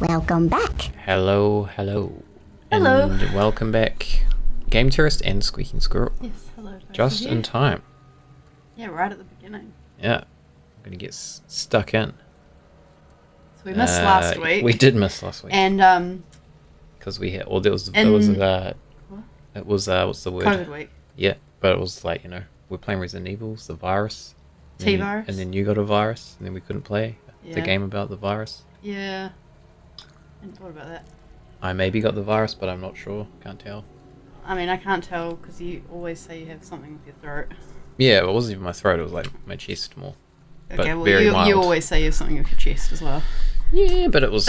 Welcome back. Hello. Hello. And welcome back, Game Tourist and Squeaking Squirrel. Yes, hello. both Just of you. in time. Yeah, right at the beginning. Yeah. I'm going to get stuck in. So we missed last week. We did miss last week. And Because we had, well, it was, what? what's the word? COVID week. Yeah, but it was like, we're playing Resident Evil, it's the virus. T-virus. And then you got a virus, and then we couldn't play the Yeah. game about the virus. Yeah. And what about that? I maybe got the virus, but I'm not sure. Can't tell. I mean, I can't tell because you always say you have something with your throat. Yeah, it wasn't even my throat, it was like my chest more. But Okay, well, very you mild. always say you have something with your chest as well. Yeah, but it was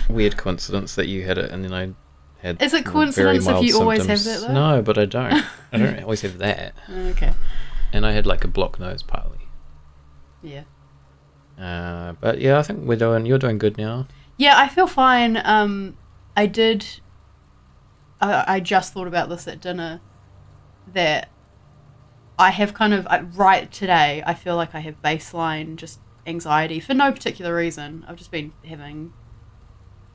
weird coincidence that you had it and then I had Is it very coincidence if mild you always have symptoms. that, though? No, but I don't. I don't always have that. Okay. And I had like a blocked nose partly. Yeah. But yeah, I think you're doing good now. Yeah, I feel fine. I just thought about this at dinner, that I have kind of, right today, I feel like I have baseline just anxiety for no particular reason. I've just been having,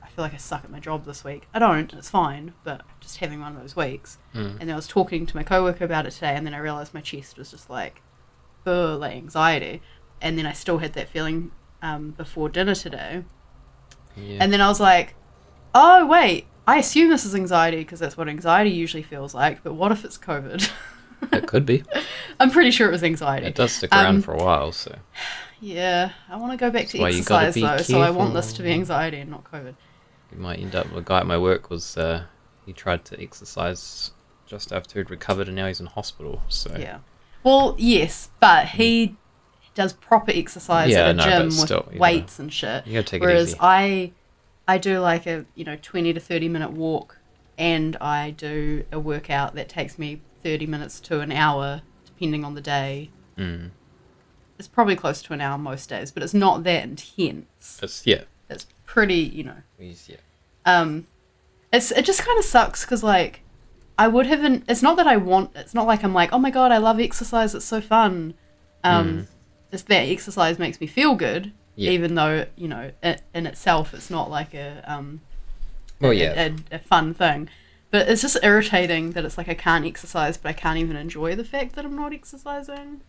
I feel like I suck at my job this week. I don't, it's fine, but just having one of those weeks. And then I was talking to my coworker about it today, and then I realised my chest was just like, like anxiety. And then I still had that feeling before dinner today. Yeah. And then I was like, oh, wait, I assume this is anxiety because that's what anxiety usually feels like. But what if it's COVID? It could be. I'm pretty sure it was anxiety. It does stick around for a while, so. Yeah, I want to go back to why you gotta exercise be though, so I want careful. this to be anxiety and not COVID. You might end up, a guy at my work was, he tried to exercise just after he'd recovered and now he's in hospital, so. Yeah. Well, yes, but he does proper exercise Yeah, at a no, gym but still, with you weights and shit. You gotta take Whereas it easy. I do like a 20 to 30 minute walk, and I do a workout that takes me 30 minutes to an hour depending on the day. Mm. It's probably close to an hour most days, but it's not that intense. It's pretty, Yeah. It just kind of sucks because like I would have it's not that it's not like I'm like, oh my god, I love exercise, it's so fun. It's that exercise makes me feel good, even though in itself it's not like a fun thing. But it's just irritating that it's like I can't exercise, but I can't even enjoy the fact that I'm not exercising.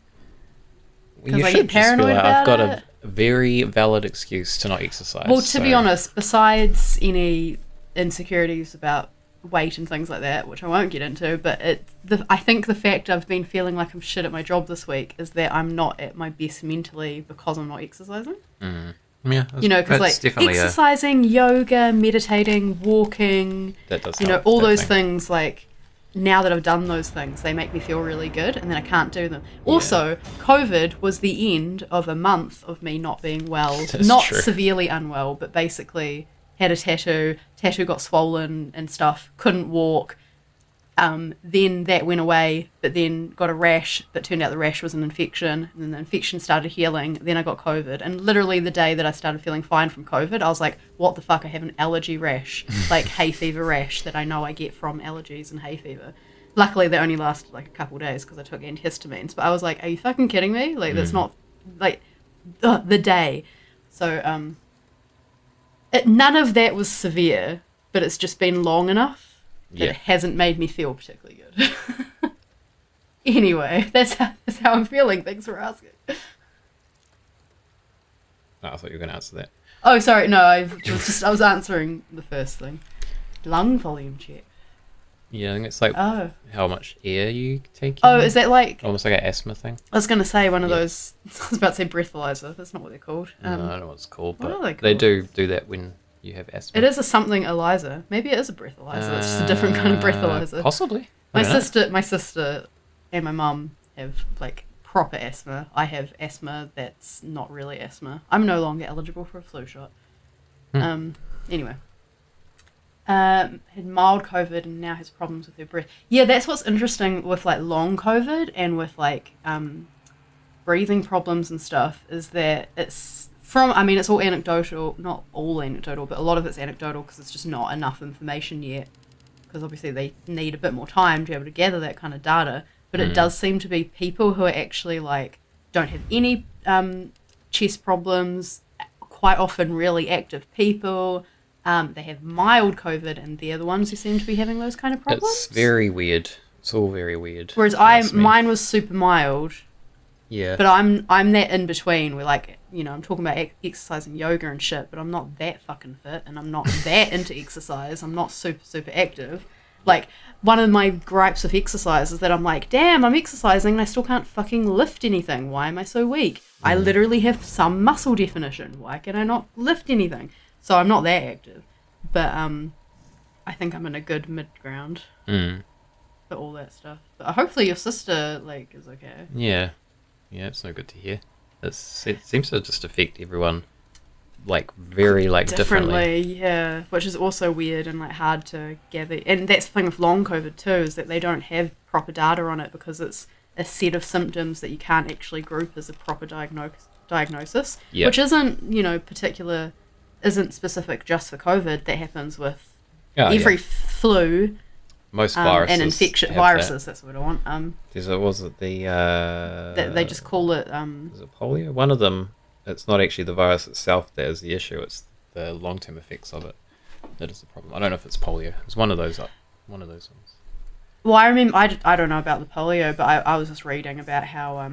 You 'Cause I should get just be paranoid like, I've about got it. a very valid excuse to not exercise. Well, to be honest, besides any insecurities about weight and things like that, which I won't get into, but I think the fact I've been feeling like I'm shit at my job this week is that I'm not at my best mentally because I'm not exercising. Yeah, Because like definitely exercising, yoga, meditating, walking, that does all help, those that things, like now that I've done those things, they make me feel really good, and then I can't do them. Also, COVID was the end of a month of me not being well, That's not true. severely unwell, but basically had a tattoo got swollen and stuff, couldn't walk. Then that went away, but then got a rash, but turned out the rash was an infection, and then the infection started healing, then I got COVID, and literally the day that I started feeling fine from COVID, I was like, what the fuck, I have an allergy rash, like hay fever rash that I know I get from allergies and hay fever. Luckily, they only lasted like a couple days because I took antihistamines, but I was like, are you fucking kidding me? Like, that's not, like, the day. So, none of that was severe, but it's just been long enough that it hasn't made me feel particularly good. Anyway, that's how I'm feeling. Thanks for asking. Oh, I thought you were going to answer that. Oh, sorry. No, I was answering the first thing. Lung volume check. Yeah, I think it's like Oh. how much air you take in. Oh, is that like... Almost like an asthma thing. I was going to say one of those... I was about to say breathalyzer. That's not what they're called. No, I don't know what it's called, what but are they they called? do that when you have asthma. It is a something Eliza. Maybe it is a breathalyzer. It's just a different kind of breathalyzer. Possibly. My sister and my mum have like proper asthma. I have asthma that's not really asthma. I'm no longer eligible for a flu shot. Anyway. Had mild COVID and now has problems with her breath. Yeah, that's what's interesting with like long COVID and with like breathing problems and stuff, is that it's all anecdotal, not all anecdotal, but a lot of it's anecdotal because it's just not enough information yet, because obviously they need a bit more time to be able to gather that kind of data. But it does seem to be people who are actually like don't have any chest problems, quite often really active people. They have mild COVID, and they're the ones who seem to be having those kind of problems. It's very weird. It's all very weird. Whereas mine was super mild. Yeah. But I'm that in between where, like, you know, I'm talking about exercise and yoga and shit, but I'm not that fucking fit, and I'm not that into exercise. I'm not super, super active. Like, one of my gripes with exercise is that I'm like, damn, I'm exercising and I still can't fucking lift anything. Why am I so weak? I literally have some muscle definition. Why can I not lift anything? So I'm not that active. But I think I'm in a good mid-ground for all that stuff. But hopefully your sister, like, is okay. Yeah. Yeah, it's no good to hear. It seems to just affect everyone, like, very, like, differently. Yeah, which is also weird and, like, hard to gather. And that's the thing with long COVID too, is that they don't have proper data on it because it's a set of symptoms that you can't actually group as a proper diagnosis, which isn't, you know, isn't specific just for COVID. That happens with every flu. Most viruses and infection viruses. That's what I want. Was it the? They just call it. Is it polio? One of them. It's not actually the virus itself that is the issue. It's the long-term effects of it that is the problem. I don't know if it's polio. It's one of those. One of those ones. Well, I remember. I don't know about the polio, but I was just reading about how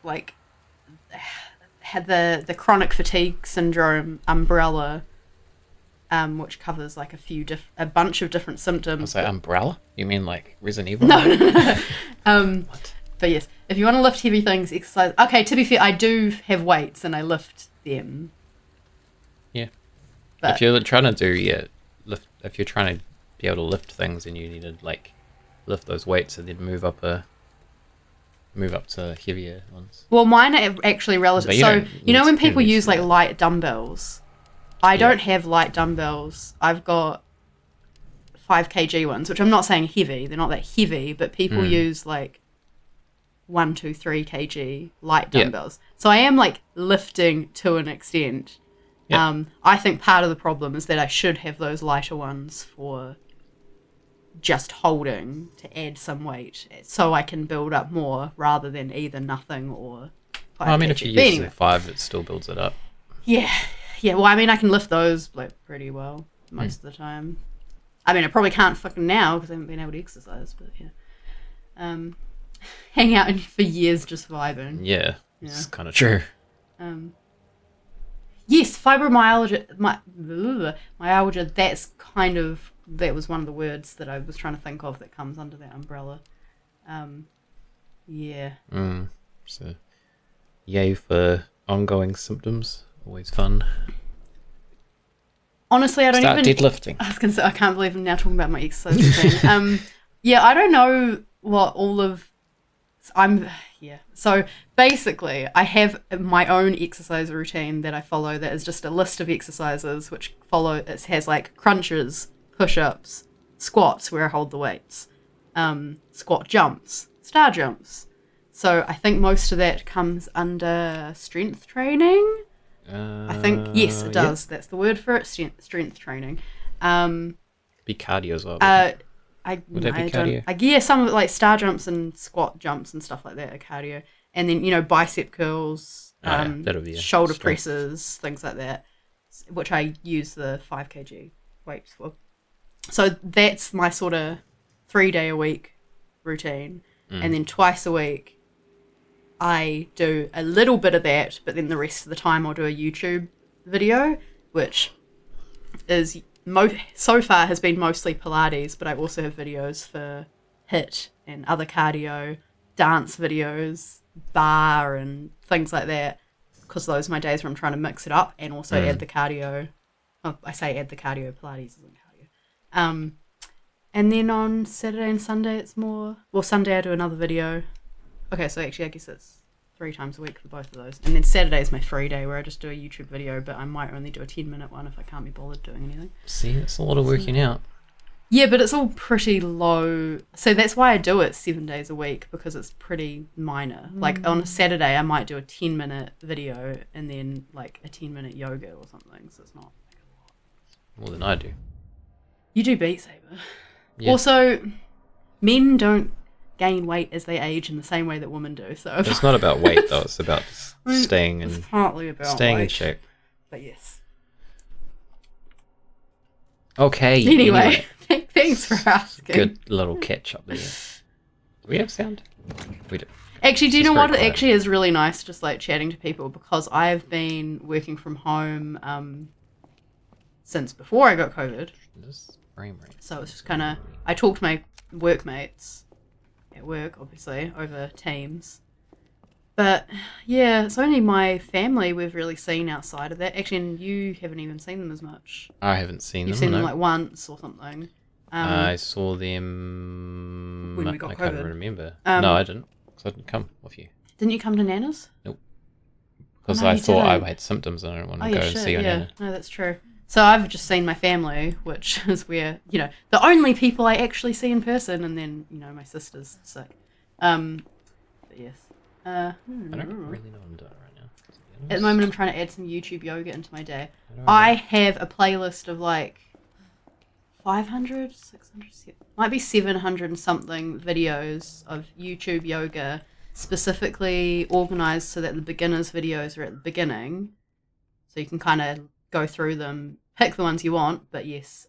like had the chronic fatigue syndrome umbrella. Which covers like a bunch of different symptoms. Was that umbrella? You mean like Resident Evil? No. What? But yes, if you want to lift heavy things, exercise. Okay, to be fair, I do have weights and I lift them. Yeah. But if you're trying to lift. If you're trying to be able to lift things, and you need to like lift those weights and then move up to heavier ones. Well, mine are actually relative. So you know when people use like light dumbbells. I don't have light dumbbells. I've got 5 kg ones, which I'm not saying heavy. They're not that heavy, but people use like 1, 2, 3 kg light dumbbells. So I am like lifting to an extent. I think part of the problem is that I should have those lighter ones for just holding to add some weight so I can build up more rather than either nothing or 5 I mean, kg. if you use the 5, it still builds it up. Yeah, well, I mean, I can lift those like pretty well most of the time. I mean, I probably can't fucking now because I haven't been able to exercise, but yeah. Hang out for years just vibing. Yeah, it's kind of true. Yes, fibromyalgia, myalgia, that was one of the words that I was trying to think of that comes under that umbrella. Yeah. So, yay for ongoing symptoms. Always fun. Honestly, I don't Start even... deadlifting. I was going to say, I can't believe I'm now talking about my exercise routine. Yeah, I don't know what all of... So basically, I have my own exercise routine that I follow that is just a list of exercises which it has like crunches, push-ups, squats where I hold the weights, squat jumps, star jumps. So I think most of that comes under strength training. I think, yes, it does. Yeah. That's the word for it, strength training. Be cardio as well. Would that be cardio? Yeah, some of it, like star jumps and squat jumps and stuff like that are cardio. And then, you know, bicep curls, shoulder presses, things like that, which I use the 5 kg weights for. So that's my sort of 3-day-a-week routine. And then twice a week, I do a little bit of that, but then the rest of the time I'll do a YouTube video, which is so far has been mostly Pilates, but I also have videos for HIIT and other cardio, dance videos, bar and things like that, because those are my days where I'm trying to mix it up and also add the cardio. Oh, I say add the cardio, Pilates isn't cardio. And then on Saturday and Sunday it's more... Well, Sunday I do another video. Okay, so actually I guess it's 3 times a week for both of those. And then Saturday is my free day where I just do a YouTube video, but I might only do a 10-minute one if I can't be bothered doing anything. See, it's a lot of working out. Yeah, but it's all pretty low. So that's why I do it 7 days a week, because it's pretty minor. Like on a Saturday I might do a 10-minute video and then like a 10-minute yoga or something, so it's not like a lot. More than I do. You do Beat Saber. Yeah. Also, men don't gain weight as they age in the same way that women do. So It's not about weight though. It's about just staying it's in partly about in weight, shape. but yes. Okay. Anyway, thanks for asking. Good little catch up there. Do we have sound? We do. Actually, do you It's know very what? It quiet. actually is really nice just like chatting to people because I've been working from home since before I got COVID. This frame rate. So it's just kind of, I talk to my workmates at work, obviously, over Teams. But yeah, it's only my family we've really seen outside of that. Actually, and you haven't even seen them as much. I haven't seen You've them. seen them no. like once or something. I saw them When we got I can't COVID. remember. Um, No, I didn't. Because I didn't come with you. Didn't you come to Nana's? Because No, I you thought didn't. I had symptoms and I didn't want Oh, to yeah, go and shit, see your yeah. Nana. No, that's true. So I've just seen my family, which is where, the only people I actually see in person, and then, my sister's sick. But yes. I don't really know what I'm doing right now. to be At the honest. moment, I'm trying to add some YouTube yoga into my day. How do I have a playlist of like 500, 600, might be 700 and something videos of YouTube yoga specifically organized so that the beginners videos are at the beginning. So you can kind of go through them, pick the ones you want, but yes,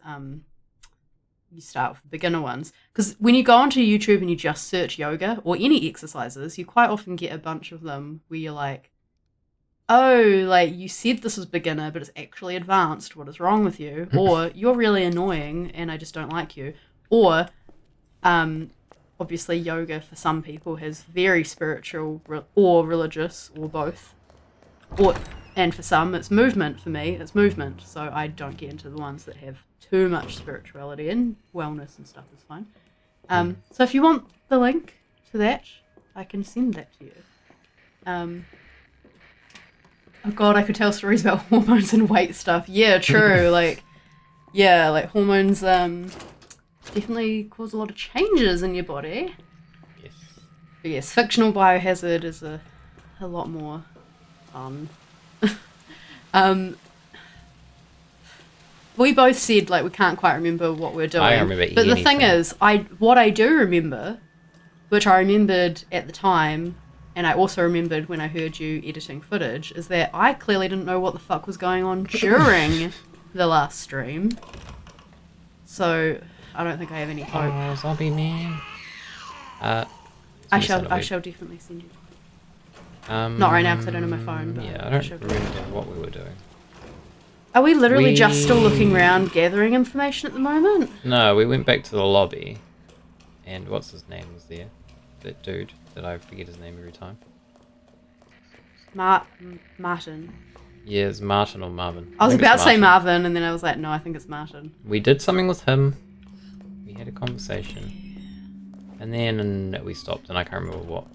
you start with the beginner ones. Because when you go onto YouTube and you just search yoga or any exercises, you quite often get a bunch of them where you're like, oh, like you said this was beginner, but it's actually advanced. What is wrong with you? Or you're really annoying and I just don't like you. Or, obviously, yoga for some people has very spiritual or religious or both. And for some, it's movement. For me, it's movement. So I don't get into the ones that have too much spirituality, and wellness and stuff is fine. So if you want the link to that, I can send that to you. Oh god, I could tell stories about hormones and weight stuff. Yeah, true. like hormones definitely cause a lot of changes in your body. Yes. But yes, fictional biohazard is a lot more fun. We both said like we can't quite remember what we're doing. I remember but the thing anything. is, what I do remember, which I remembered at the time, and I also remembered when I heard you editing footage, is that I clearly didn't know what the fuck was going on during the last stream. So I don't think I have any hope. Oh, zombie man. I shall definitely send you. Not right now because I don't have my phone. But Yeah, I shall. don't remember what we were doing. Are we literally just still looking around, gathering information at the moment? No, we went back to the lobby, and what's his name was there? That dude that I forget his name every time. Martin. Yeah, it's Martin or Marvin. I was think about it's to say Martin. Marvin, and then I was like, no, I think it's Martin. We did something with him. We had a conversation, and then we stopped, and I can't remember what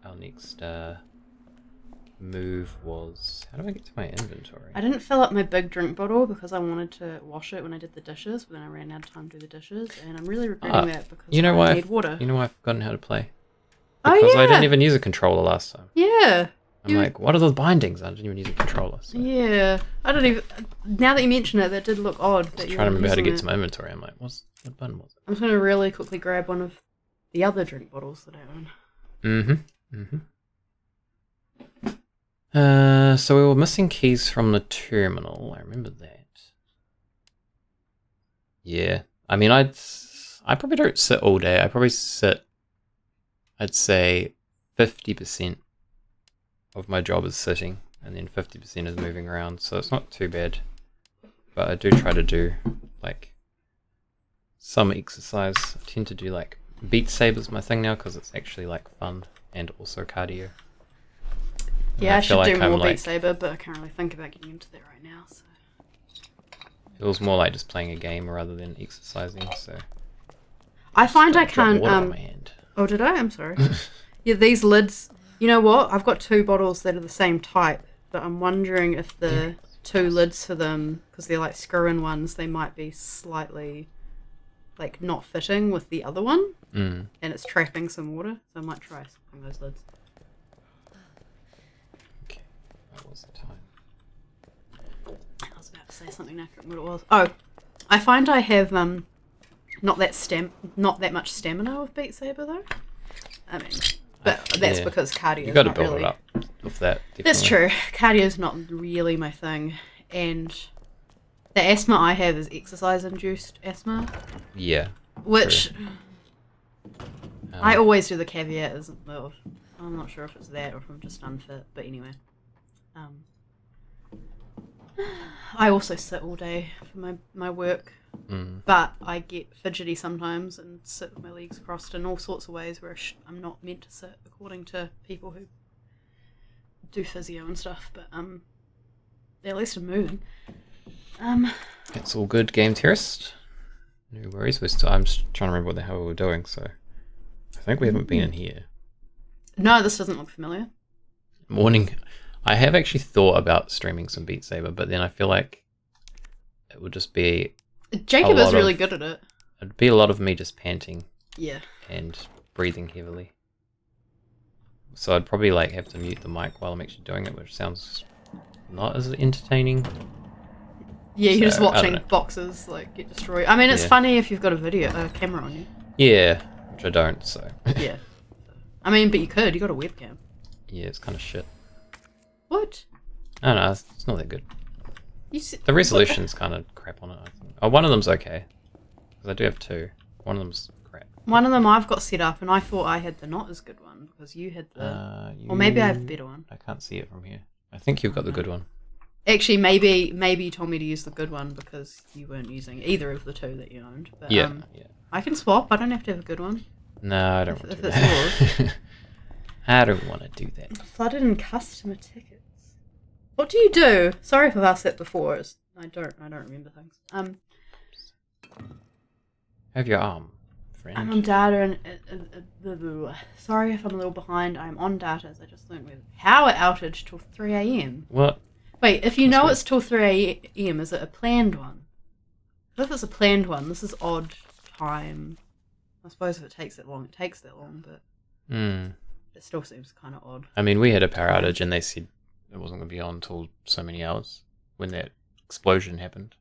our next move was. How do I get to my inventory? I didn't fill up my big drink bottle because I wanted to wash it when I did the dishes, but then I ran out of time to do the dishes, and I'm really regretting that because You know I why? need water. You know why I've forgotten how to play? Oh, Because I yeah. didn't even use a controller last time. Yeah. I'm like, what are those bindings? I didn't even use a controller. So. Yeah. I don't even. Now that you mention it, that did look odd. That Trying you to remember how to using get it. to my inventory. I'm like, what button was it? I'm just going to really quickly grab one of the other drink bottles that I own. So we were missing keys from the terminal. I remember that. Yeah. I mean, I probably don't sit all day. I probably sit, I'd say 50% of my job is sitting, and then 50% is moving around. So it's not too bad. But I do try to do, like, some exercise. I tend to do, like, Beat Saber's my thing now because it's actually, like, fun and also cardio. Yeah, I should feel do like I'm, more like, Beat Saber, but I can't really think about getting into that right now. So. Feels more like just playing a game rather than exercising, so... I find I Drop can't. water on my hand. Oh, did I? I'm sorry. Yeah, these lids. You know what? I've got two bottles that are the same type, but I'm wondering if the two lids for them, because they're like screw-in ones, they might be slightly like not fitting with the other one, and it's trapping some water. So I might try swapping those lids. Okay, what was the time? I was about to say something. I can't remember what it was. Oh, I find I have not that much stamina with Beat Saber though. I mean, but that's Yeah. because cardio. You got to not build really. it up with that. That's Definitely. true. Cardio's not really my thing, and the asthma I have is exercise-induced asthma, Yeah. which Um, I always do the caveat is, well, I'm not sure if it's that or if I'm just unfit, but anyway. I also sit all day for my work, but I get fidgety sometimes and sit with my legs crossed in all sorts of ways where I'm not meant to sit, according to people who do physio and stuff, but at least I'm moving. It's all good, Game Terrorist. No worries. I'm just trying to remember what the hell we were doing, so I think we haven't been in here. No, this doesn't look familiar. Morning. I have actually thought about streaming some Beat Saber, but then I feel like it would just be Jacob is lot really of- good at it. it'd be a lot of me just panting Yeah. and breathing heavily. So I'd probably like have to mute the mic while I'm actually doing it, which sounds not as entertaining. Yeah, you're just So, I don't watching know. boxes like get destroyed. I mean, it's Yeah. funny if you've got a camera on you. Yeah, which I don't, so Yeah. I mean, but you could. You got a webcam. yeah, it's kind of shit. What? I don't know, it's not that good. You s- The resolution's kind of crap on it, I think. Oh, one of them's okay. Because I do have two. One of them's crap. One of them I've got set up, and I thought I had the not as good one because you had the. Or maybe I have a better one. I can't see it from here. I think you've got the good one. Actually, maybe you told me to use the good one because you weren't using either of the two that you owned. But, Yeah, yeah. I can swap. I don't have to have a good one. No, I don't If- want if to do it's that. I don't want to do that. Flooded in customer tickets. What do you do? Sorry if I've asked that before. I don't remember things. Have your arm, friend. I'm on data and sorry if I'm a little behind. I'm on data as I just learned with power outage till 3 a.m. What? Wait, if you That's know weird. it's till 3 a.m., is it a planned one? If it's a planned one, this is odd time. I suppose if it takes that long, it takes that long, but Hmm. it still seems kind of odd. I mean, we had a power outage and they said it wasn't going to be on until so many hours when that explosion happened.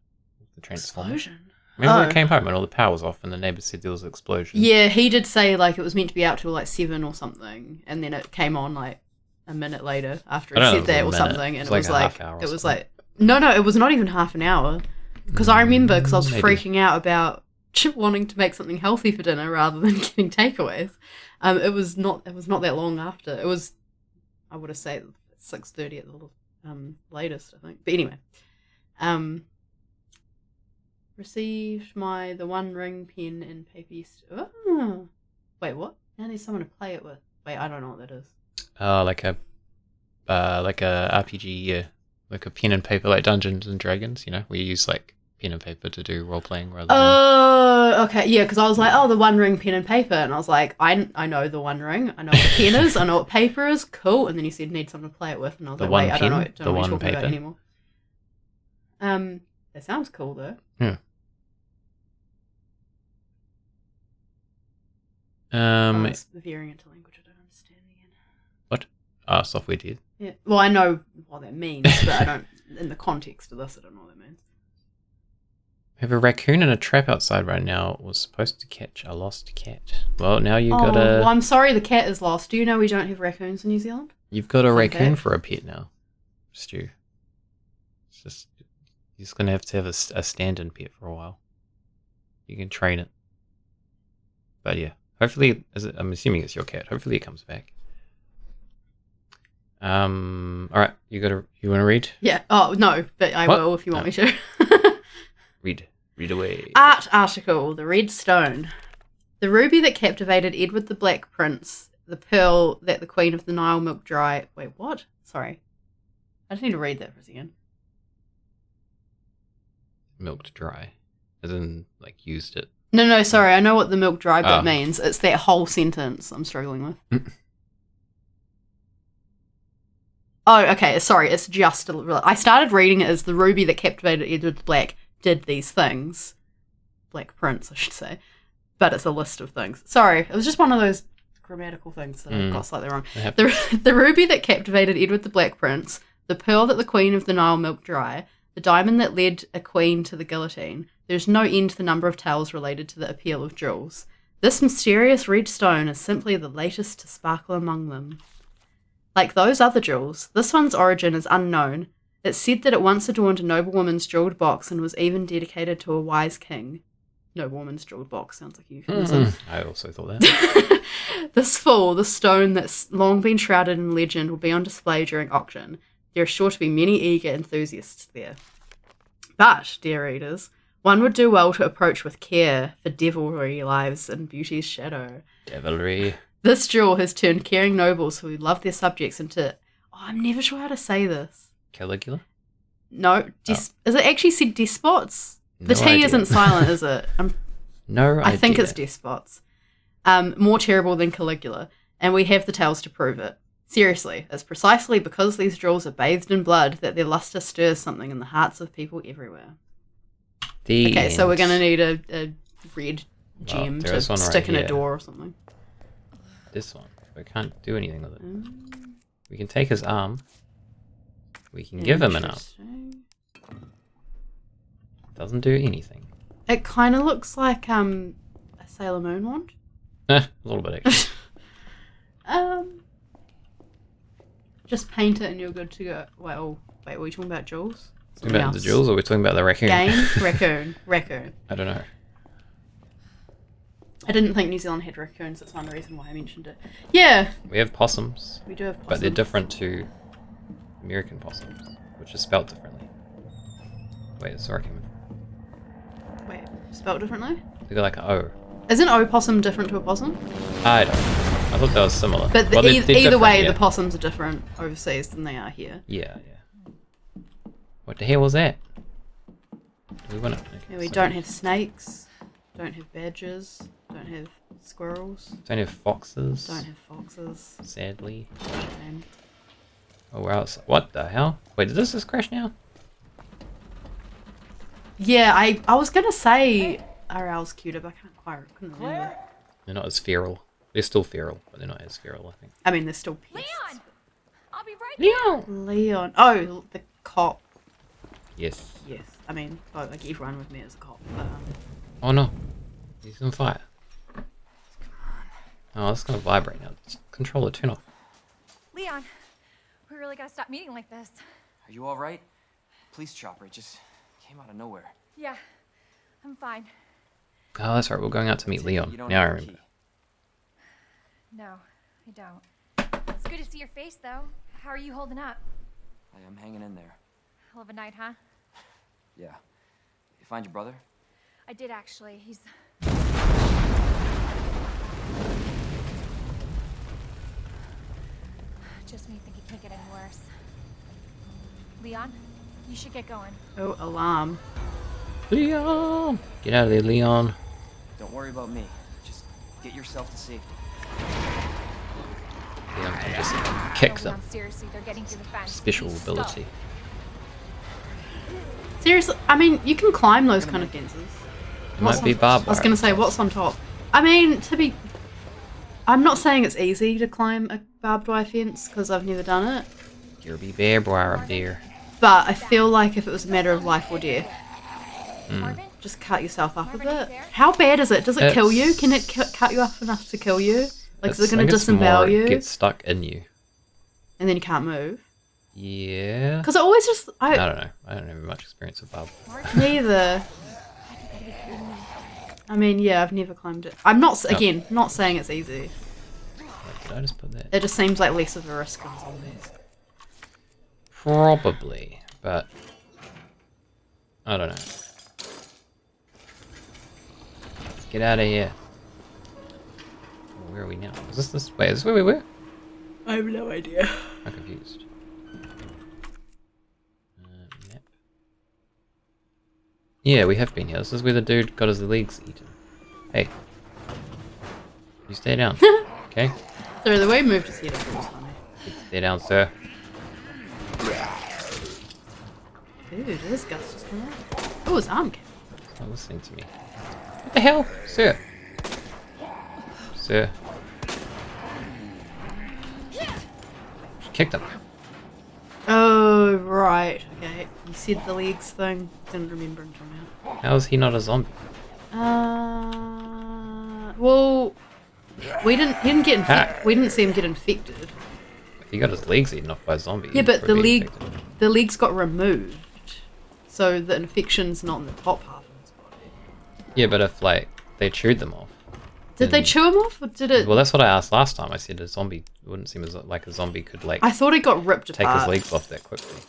The transformer. Explosion? Remember when Oh. I came home and all the power was off and the neighbour said there was an explosion? Yeah, he did say like it was meant to be out till like 7 or something, and then it came on like a minute later after I he don't know, said that it or was a minute. something, It and was like a half hour or it was something. like no, it was not even half an hour because I remember because I was Maybe. freaking out about wanting to make something healthy for dinner rather than getting takeaways. It was not that long after. It was, I would have said 6:30 at the latest, I think. But anyway, received the One Ring pen and paper. Oh, wait, what? Now there's someone to play it with. Wait, I don't know what that is. Like a RPG, yeah. Like a pen and paper, like Dungeons and Dragons, you know, where you use like pen and paper to do role playing rather than. Oh, okay, yeah, because I was like, oh, the One Ring pen and paper, and I was like, I know the One Ring, I know what the pen is, I know what paper is, cool. And then you said need something to play it with, and I was The like, one wait, I don't know, pen, don't the know what one you're talking about paper. anymore. That sounds cool though. Yeah. Oh, it's veering into language I don't understand again. Software did. Yeah, well, I know what that means, but I don't. In the context of this, I don't know what that means. We have a raccoon in a trap outside right now. Was supposed to catch a lost cat. Well, now you got well, I'm sorry, the cat is lost. Do you know we don't have raccoons in New Zealand? you've got a Fun raccoon fact. for a pet now, Stu. It's just you're just gonna have to have a stand-in pet for a while. You can train it, but yeah, hopefully, I'm assuming it's your cat. Hopefully, it comes back. All right, you want to read? Yeah. Oh no, but I What? will if you want No. me to. Read away. Art article: The Red Stone, the ruby that captivated Edward the Black Prince, the pearl that the Queen of the Nile milked dry. Wait, what? Sorry, I just need to read that for a second. Milked dry, as in like used it. No, sorry. I know what the milk dry bit Oh. means. It's that whole sentence I'm struggling with. Oh, okay. Sorry. It's just I started reading it as the ruby that captivated Edward the Black did these things. Black Prince, I should say. But it's a list of things. Sorry. It was just one of those grammatical things that I got slightly wrong. It happened. The ruby that captivated Edward the Black Prince, the pearl that the Queen of the Nile milked dry, the diamond that led a queen to the guillotine. There's no end to the number of tales related to the appeal of jewels. This mysterious red stone is simply the latest to sparkle among them. Like those other jewels, this one's origin is unknown. It's said that it once adorned a noblewoman's jeweled box and was even dedicated to a wise king. Noblewoman's jeweled box sounds like a euphemism. I also thought that. This fall, the stone that's long been shrouded in legend, will be on display during auction. There are sure to be many eager enthusiasts there. But, dear readers, one would do well to approach with care, for devilry lies in beauty's shadow. Devilry. This jewel has turned caring nobles who love their subjects into... Oh, I'm never sure how to say this. Caligula? No, is it actually said despots? The No T idea. isn't silent, is it? No I think idea. it's despots. More terrible than Caligula, and we have the tales to prove it. Seriously, it's precisely because these jewels are bathed in blood that their luster stirs something in the hearts of people everywhere. Okay, so we're going to need a red gem there to is one right stick in a here. door or something. This one. We can't do anything with it. We can take his arm. We can give him an arm. Interesting. Doesn't do anything. It kind of looks like a Sailor Moon wand. A little bit actually. Just paint it and you're good to go. Wait, were we talking about jewels? Talking about the jewels, or we're talking about the raccoon? Raccoon. I don't know. I didn't think New Zealand had raccoons. That's one reason why I mentioned it. Yeah, We have possums, we do have possums. but they're different to American possums, which is spelled differently. Wait, sorry. Wait, spelled differently? They got like an O. Isn't opossum different to a possum? I don't know. I thought that was similar. But Well, they're either different, way, yeah. the possums are different overseas than they are here. Yeah. What the hell was that? Do we want to? Yeah, we don't have snakes, don't have badgers, don't have squirrels, Don't have foxes. don't have foxes. Sadly. Shame. Oh, we're outside. What the hell? Wait, did this just crash now? Yeah, I was gonna say RL's cuter, but I couldn't remember. They're not as feral. They're still feral, but they're not as feral, I think. I mean, they're still pests. Leon! I'll be right Leon! Leon. Oh, the cop. Yes. Yes. I mean, like everyone with me is a cop. But, Oh no. He's on fire. Oh, it's gonna vibrate now. Controller, turn off. Leon, we really gotta stop meeting like this. Are you all right? Police chopper, it just came out of nowhere. Yeah, I'm fine. Oh, that's right. We're going out to meet Leon. You don't Now I have the remember. key. No, I don't. It's good to see your face, though. How are you holding up? I'm hanging in there. Hell of a night, huh? Yeah. You find your brother? I did, actually. He's... Just when you think it can't get any worse. Leon, you should get going. oh, alarm. Leon! Get out of there, Leon. Don't worry about me. Just get yourself to safety. Leon can just kick No, them. Leon, seriously, they're getting through the fence. Special You should ability. stop. Seriously, I mean, you can climb those kind of fences. It might be barbed I was gonna say, what's on top? I mean, I'm not saying it's easy to climb a barbed wire fence because I've never done it, You'll be barbed wire up there. but I feel like if it was a matter of life or death, Marvin? just cut yourself up a Marvin, are you bit. there? How bad is it? Does it kill you? It's- Can it cut you up enough to kill you? Like, is it I gonna think it's more disembowel it you gets stuck in you. and then you can't move? Yeah. Because it always just I don't know. I don't have much experience with barbed. Marvin? neither. I mean, yeah, I've never climbed it. I'm not again not saying it's easy. Wait, did I just put that? It just seems like less of a risk than zombies. Probably, but I don't know. Let's get out of here. Where are we now? Is this? Wait, is this where we were? I have no idea. I'm confused. Map. Yeah, we have been here. This is where the dude got his legs eaten. Hey. You stay down. Okay? So the way he moved his head up was funny. Stay down, sir. Dude, this gust just come out. Oh, his arm came. He's not listening to me. What the hell? Sir. Sir. She kicked him. Oh, right. Okay. You said the legs thing. Didn't remember until now. How is he not a zombie? Well, we didn't. He didn't get infected. Ah. We didn't see him get infected. If he got his legs eaten off by a zombie. Yeah, he'd but the probably be leg, infected. the legs got removed, so the infection's not in the top half of his body. Yeah, but if like they chewed them off. Did they then- chew him off, or did it? Well, that's what I asked last time. I said a zombie it wouldn't seem as like a zombie could like I thought it got ripped take apart. his legs off that quickly.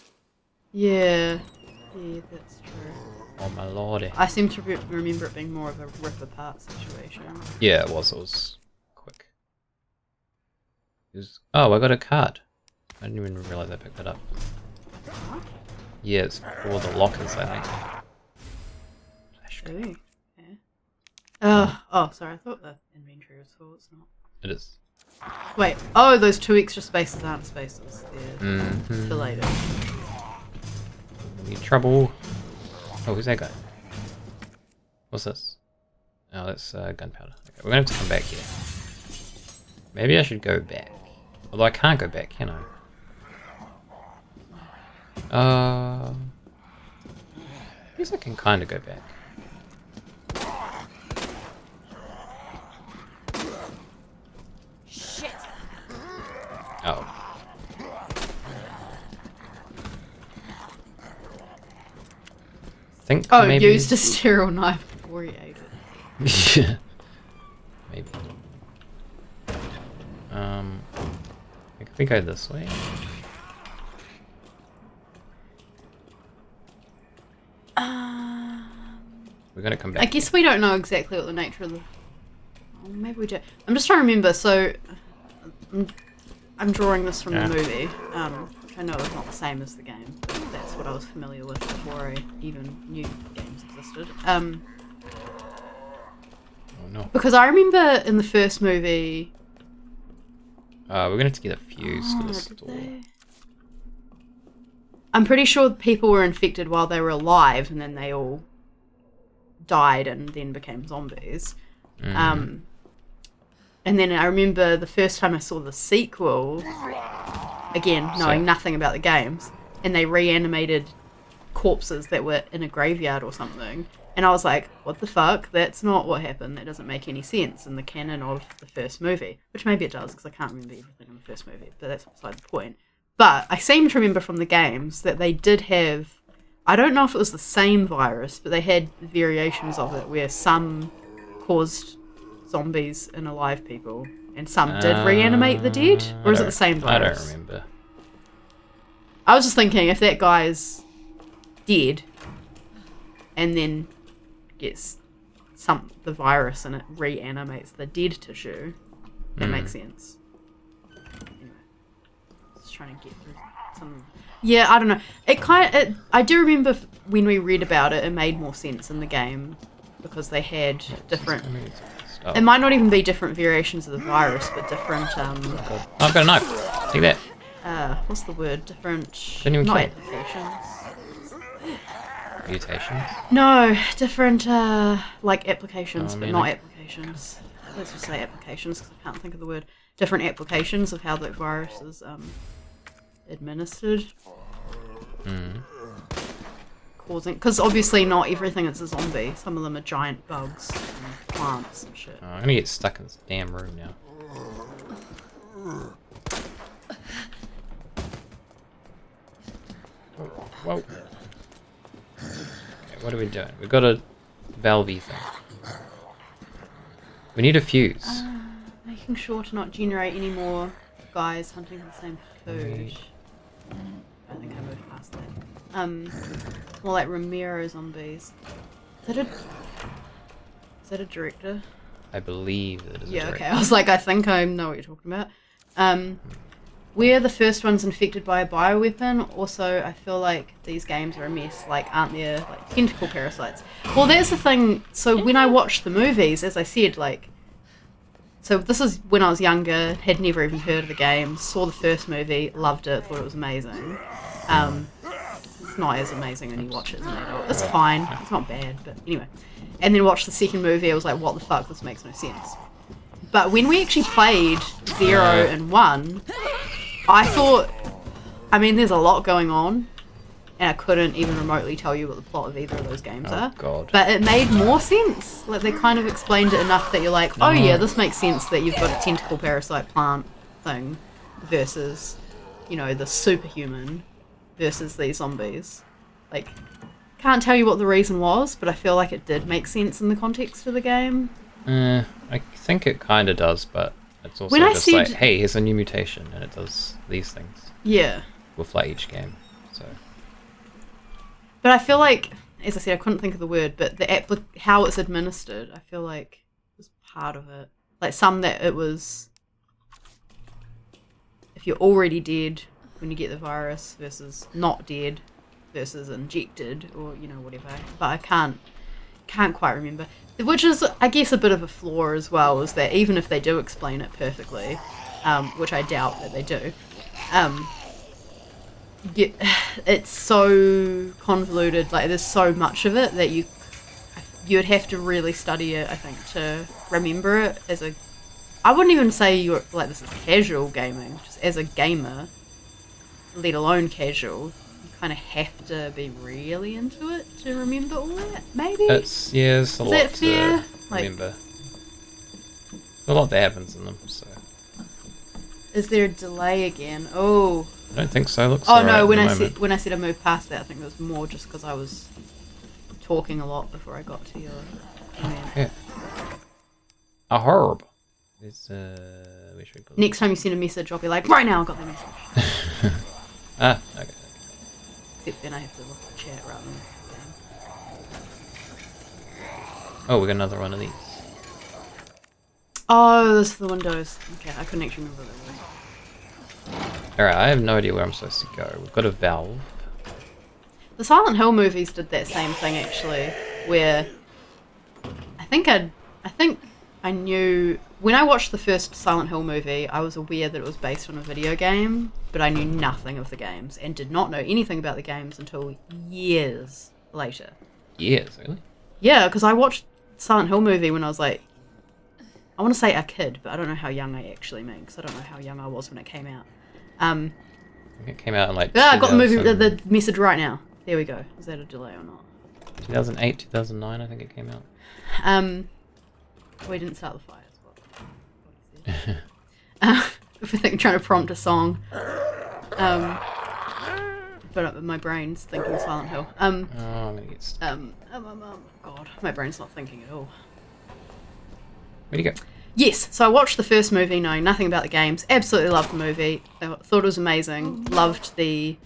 Yeah, yeah, that's true. Oh my lordy. I seem to remember it being more of a rip apart situation. Yeah, it was quick. It was, oh, I got a card. I didn't even realize I picked it up. Yeah, it's for the lockers, I think. Ooh, yeah. Oh, sorry. I thought the inventory was full. It's not. It is. Wait. Oh, those 2 extra spaces aren't spaces. They're Mm-hmm. for later. Need trouble. Oh, who's that guy? What's this? Oh, that's gunpowder. Okay, we're gonna have to come back here. Maybe I should go back. Although I can't go back, can I? I guess I can kind of go back. Shit. Oh. Think Oh, maybe... used a sterile knife before he ate it. Yeah. Maybe. I think I go this way. We're gonna come back. I guess we don't know exactly what the nature of the. Oh, maybe we do. I'm just trying to remember. So, I'm drawing this from Yeah. the movie, which I know is not the same as the game. But that's what I was familiar with before I even knew games existed. Oh no. Because I remember in the first movie. We're gonna have to get a fuse for Oh, this did door. they? I'm pretty sure people were infected while they were alive, and then they all died and then became zombies. Mm. And then I remember the first time I saw the sequel, again, knowing So- nothing about the games, and they reanimated corpses that were in a graveyard or something. And I was like, what the fuck? That's not what happened. That doesn't make any sense in the canon of the first movie. Which maybe it does, because I can't remember everything in the first movie, but that's beside the point. But I seem to remember from the games that they did have... I don't know if it was the same virus, but they had variations of it where some caused zombies in alive people, and some did reanimate the dead? Or is it the same I virus? don't remember. I was just thinking, if that guy's dead, and then gets the virus and it reanimates the dead tissue, that makes sense. Anyway, just trying to get through some. Yeah, I don't know. I do remember when we read about it, it made more sense in the game because they had different. Oh, It might not even be different variations of the virus, but different. oh, I've got a knife. Take that. What's the word? Different. Didn't even not kill it. applications. Mutations. No, different like applications, Oh, but man, not I- applications. Let's just say applications because I can't think of the word. Different applications of how that virus is administered, Mm. causing. Because obviously not everything is a zombie. Some of them are giant bugs and plants and shit. Oh, I'm gonna get stuck in this damn room now. Whoa. Okay, what are we doing? We've got a valvey thing. We need a fuse. Making sure to not generate any more guys hunting for the same food. Right. I think I moved past that. More like Romero zombies. Is that a director? I believe that is a Yeah, director. okay. I was like, I think I know what you're talking about. We're the first ones infected by a bioweapon. Also, I feel like these games are a mess. Like, aren't there like tentacle parasites? Well, that's the thing. So when I watched the movies, as I said, like, so this is when I was younger, had never even heard of the game, saw the first movie, loved it, thought it was amazing. It's not as amazing when you watch it as an adult. It's fine. It's not bad, but anyway. And then watched the second movie, I was like, what the fuck? This makes no sense. But when we actually played 0 and 1, I thought, I mean, there's a lot going on, and I couldn't even remotely tell you what the plot of either of those games Oh are. god. But it made more sense. Like, they kind of explained it enough that you're like, oh yeah, this makes sense that you've got a tentacle parasite plant thing versus, you know, the superhuman versus these zombies. Like, can't tell you what the reason was, but I feel like it did make sense in the context of the game. I think it kind of does, but it's also When I just like, said- hey, here's a new mutation, and it does these things Yeah. with like each game. So But I feel like, as I said, I couldn't think of the word, but the how it's administered, I feel like was part of it. Like some that it was, if you're already dead when you get the virus versus not dead versus injected or, you know, whatever. But I can't quite remember. Which is, I guess, a bit of a flaw as well, is that even if they do explain it perfectly, which I doubt that they do, it's so convoluted, like there's so much of it that you'd have to really study it, I think, to remember it as a, I wouldn't even say you're like, this is casual gaming, just as a gamer, let alone casual, you kind of have to be really into it to remember all that, maybe? it's a lot that to fair? Like- remember. There's a lot that happens in them, so Is there a delay again? Oh. I don't think so. Looks Oh alright no, at when the I moment. said when I said I moved past that, I think it was more just because I was talking a lot before I got to your command. Yeah. A herb. Is where should we put it? Next time you send a message, I'll be like, right now I got the message. Ah, okay. Except then I have to look at the chat rather than the game. Oh, we got another one of these. Oh, those are the windows. Okay, I couldn't actually remember what they were. Alright, I have no idea where I'm supposed to go. We've got a valve. The Silent Hill movies did that same thing actually, where I think I knew when I watched the first Silent Hill movie, I was aware that it was based on a video game, but I knew nothing of the games and did not know anything about the games until years later. Years, really? Yeah, because I watched Silent Hill movie when I was like, I want to say a kid, but I don't know how young I actually mean, because I don't know how young I was when it came out. I think it came out in like I got the movie, 2000 the message right now. There we go. Is that a delay or not? 2008, 2009, I think it came out. We didn't start the fire. Is what he said. If I think trying to prompt a song. But my brain's thinking Silent Hill. Oh, I'm gonna get stuck. God, my brain's not thinking at all. Where'd you go? Yes, so I watched the first movie knowing nothing about the games. Absolutely loved the movie. I thought it was amazing. Loved the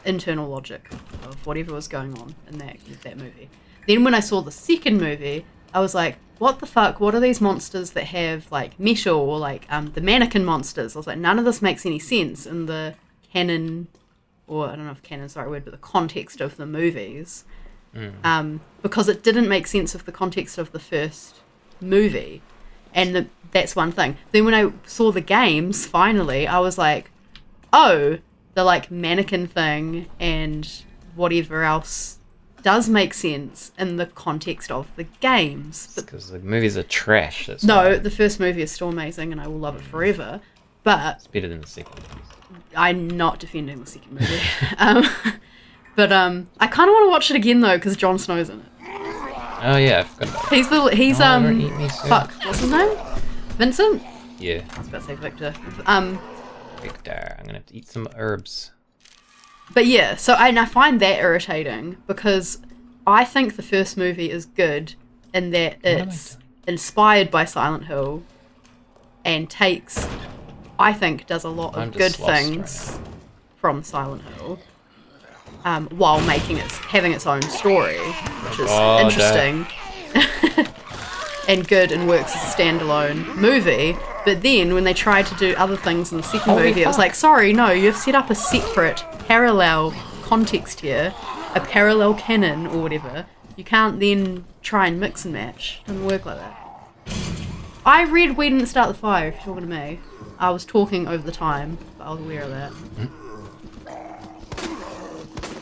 internal logic of whatever was going on in that movie. Then when I saw the second movie, I was like, what the fuck? What are these monsters that have like metal or like the mannequin monsters? I was like, none of this makes any sense in the canon, or I don't know if canon's the right word, but the context of the movies. Because it didn't make sense of the context of the first movie, and that's one thing. Then when I saw the games, finally, I was like, oh, the like mannequin thing and whatever else does make sense in the context of the games. But Because the movies are trash. That's no, why. the first movie is still amazing and I will love it forever, but It's better than the second. I'm not defending the second movie. But I kind of want to watch it again though, because Jon Snow's in it. Oh yeah, I forgot about that. He's Oh, don't eat me, sir. fuck, what's his name? Vincent? Yeah, I was about to say Victor. Victor. I'm gonna have to eat some herbs. But yeah, so I find that irritating because I think the first movie is good in that am I it's inspired by Silent Hill and I think does a lot I'm of just good lost things from Silent Hill, while having its own story, which is God. interesting and good and works as a standalone movie. But then when they tried to do other things in the second Holy movie, it was fuck. like, sorry, no, you've set up a separate parallel context here, a parallel canon or whatever. You can't then try and mix and match. It doesn't work like that. I read We Didn't Start the Fire, if you're talking to me. I was talking over the time, but I was aware of that.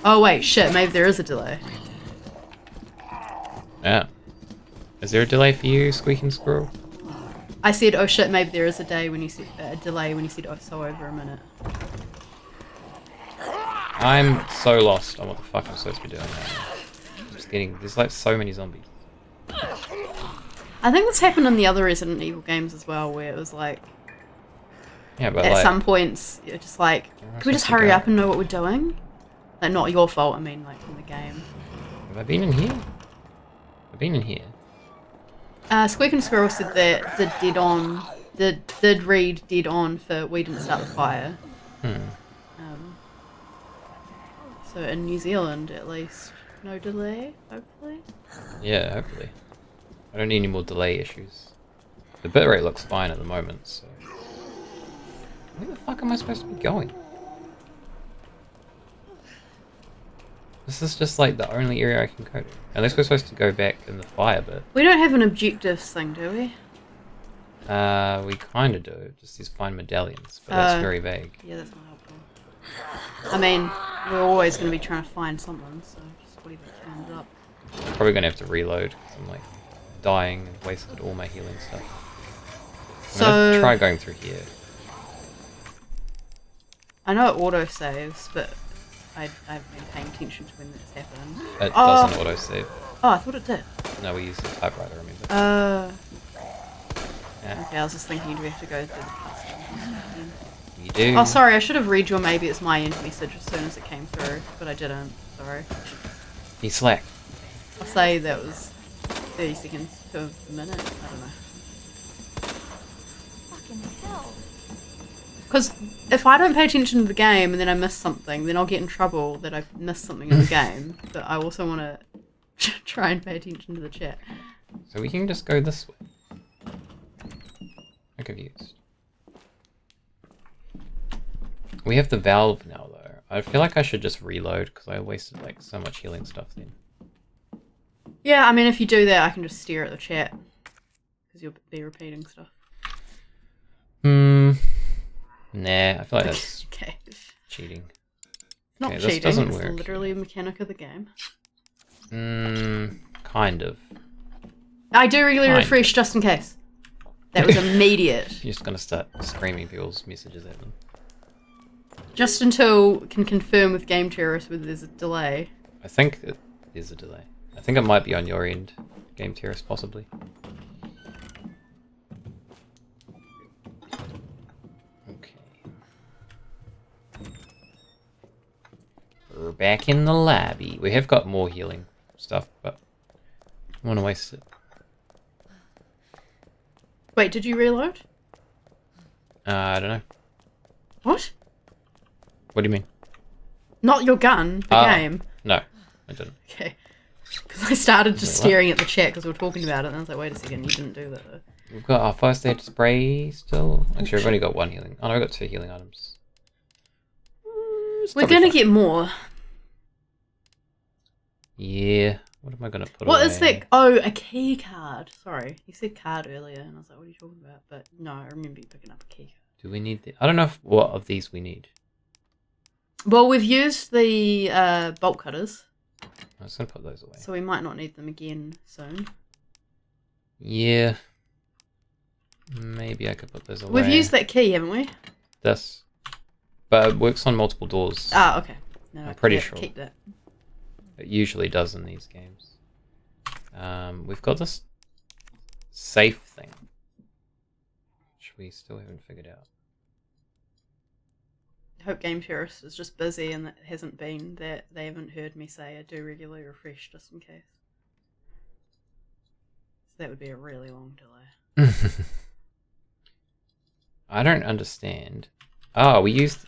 Oh wait, shit, maybe there is a delay. Yeah. Is there a delay for you, Squeaking Squirrel? I said, oh shit, maybe there is a delay when you said, oh, so over a minute. I'm so lost on what the fuck I'm supposed to be doing now. I'm just getting... There's like so many zombies. I think this happened in the other Resident Evil games as well, where it was like, Yeah, but at like... some points, you're just like, Where am I can we supposed just to hurry go? up and know what we're doing? Like, not your fault, I mean, like, in the game. Have I been in here? I've been in here. Squeak and Squirrel said that the dead on, did read dead on for We Didn't Start the Fire. So in New Zealand, at least, no delay, hopefully. Yeah, hopefully. I don't need any more delay issues. The bitrate looks fine at the moment, so... Where the fuck am I supposed to be going? This is just like the only area I can go to. Unless we're supposed to go back in the fire bit. We don't have an objectives thing, do we? We kinda do. It just says find medallions, but that's very vague. Yeah, that's not helpful. I mean, we're always going to be trying to find something, so just whatever turns up. Probably gonna have to reload, because I'm like dying and wasted all my healing stuff. I'm gonna So, try going through here. I know it auto-saves, but I haven't been paying attention to when this happened. It Oh. doesn't auto-save. Oh, I thought it did. No, we use the typewriter, remember? Yeah, Okay, I was just thinking, do we have to go through the customs? you do. Oh, sorry, I should have read your maybe it's my end message as soon as it came through, but I didn't. Sorry. You slack. I'll say that was 30 seconds to a minute. I don't know. Fucking hell. Because if I don't pay attention to the game and then I miss something, then I'll get in trouble that I missed something in the game. But I also want to try and pay attention to the chat. So we can just go this way. I'm confused. We have the valve now, though. I feel like I should just reload, because I wasted like so much healing stuff then. Yeah, I mean, if you do that, I can just stare at the chat. Because you'll be repeating stuff. Nah, I feel like that's Okay. cheating. It's not Okay, this cheating, doesn't it's work. literally a mechanic of the game. Kind of. I do regularly Fine. refresh just in case. That was immediate. You're just gonna start screaming people's messages at them. Just until can confirm with Game Terrorist whether there's a delay. I think there's a delay. I think it might be on your end, Game Terrorist, possibly. Okay. We're back in the lobby. We have got more healing stuff, but I want to waste it. Wait, did you reload? I don't know. What? What do you mean? Not your gun, the game. No, I didn't. Okay. Because I started just Wait, what? staring at the chat because we were talking about it, and I was like, wait a second, you didn't do that though. We've got our first aid spray still. Actually, I've only got one healing. Oh no, I've got 2 healing items. We're gonna get more. Yeah. What am I gonna put What away? is that? Oh, a key card. Sorry, you said card earlier, and I was like, what are you talking about? But no, I remember you picking up a key card. Do we need I don't know what of these we need. Well, we've used the bolt cutters, I'm just gonna put those away. so we might not need them again soon. Yeah. Maybe I could put those away. We've used that key, haven't we? This. But it works on multiple doors. Ah, okay. No, I'm pretty yeah, sure. Keep that. It usually does in these games. We've got this safe thing, which we still haven't figured out. Hope Game Terrorist is just busy and that hasn't been that they haven't heard me say I do regularly refresh just in case. So that would be a really long delay. I don't understand. Oh, we used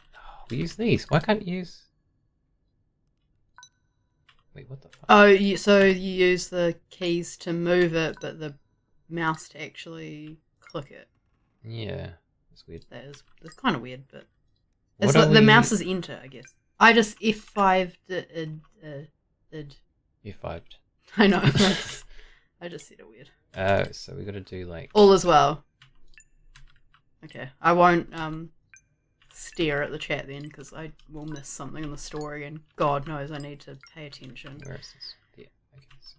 these. Why can't you use? Wait, what the fuck? Oh, so you use the keys to move it, but the mouse to actually click it. Yeah, that's weird. That's kind of weird, but What it's are like the we- mouse is enter, I guess. I just F5 did. You fived. I know. I just said it weird. So we got to do like. All as well. Okay, I won't stare at the chat then because I will miss something in the story, and God knows I need to pay attention. Where is this? Yeah. Okay. So,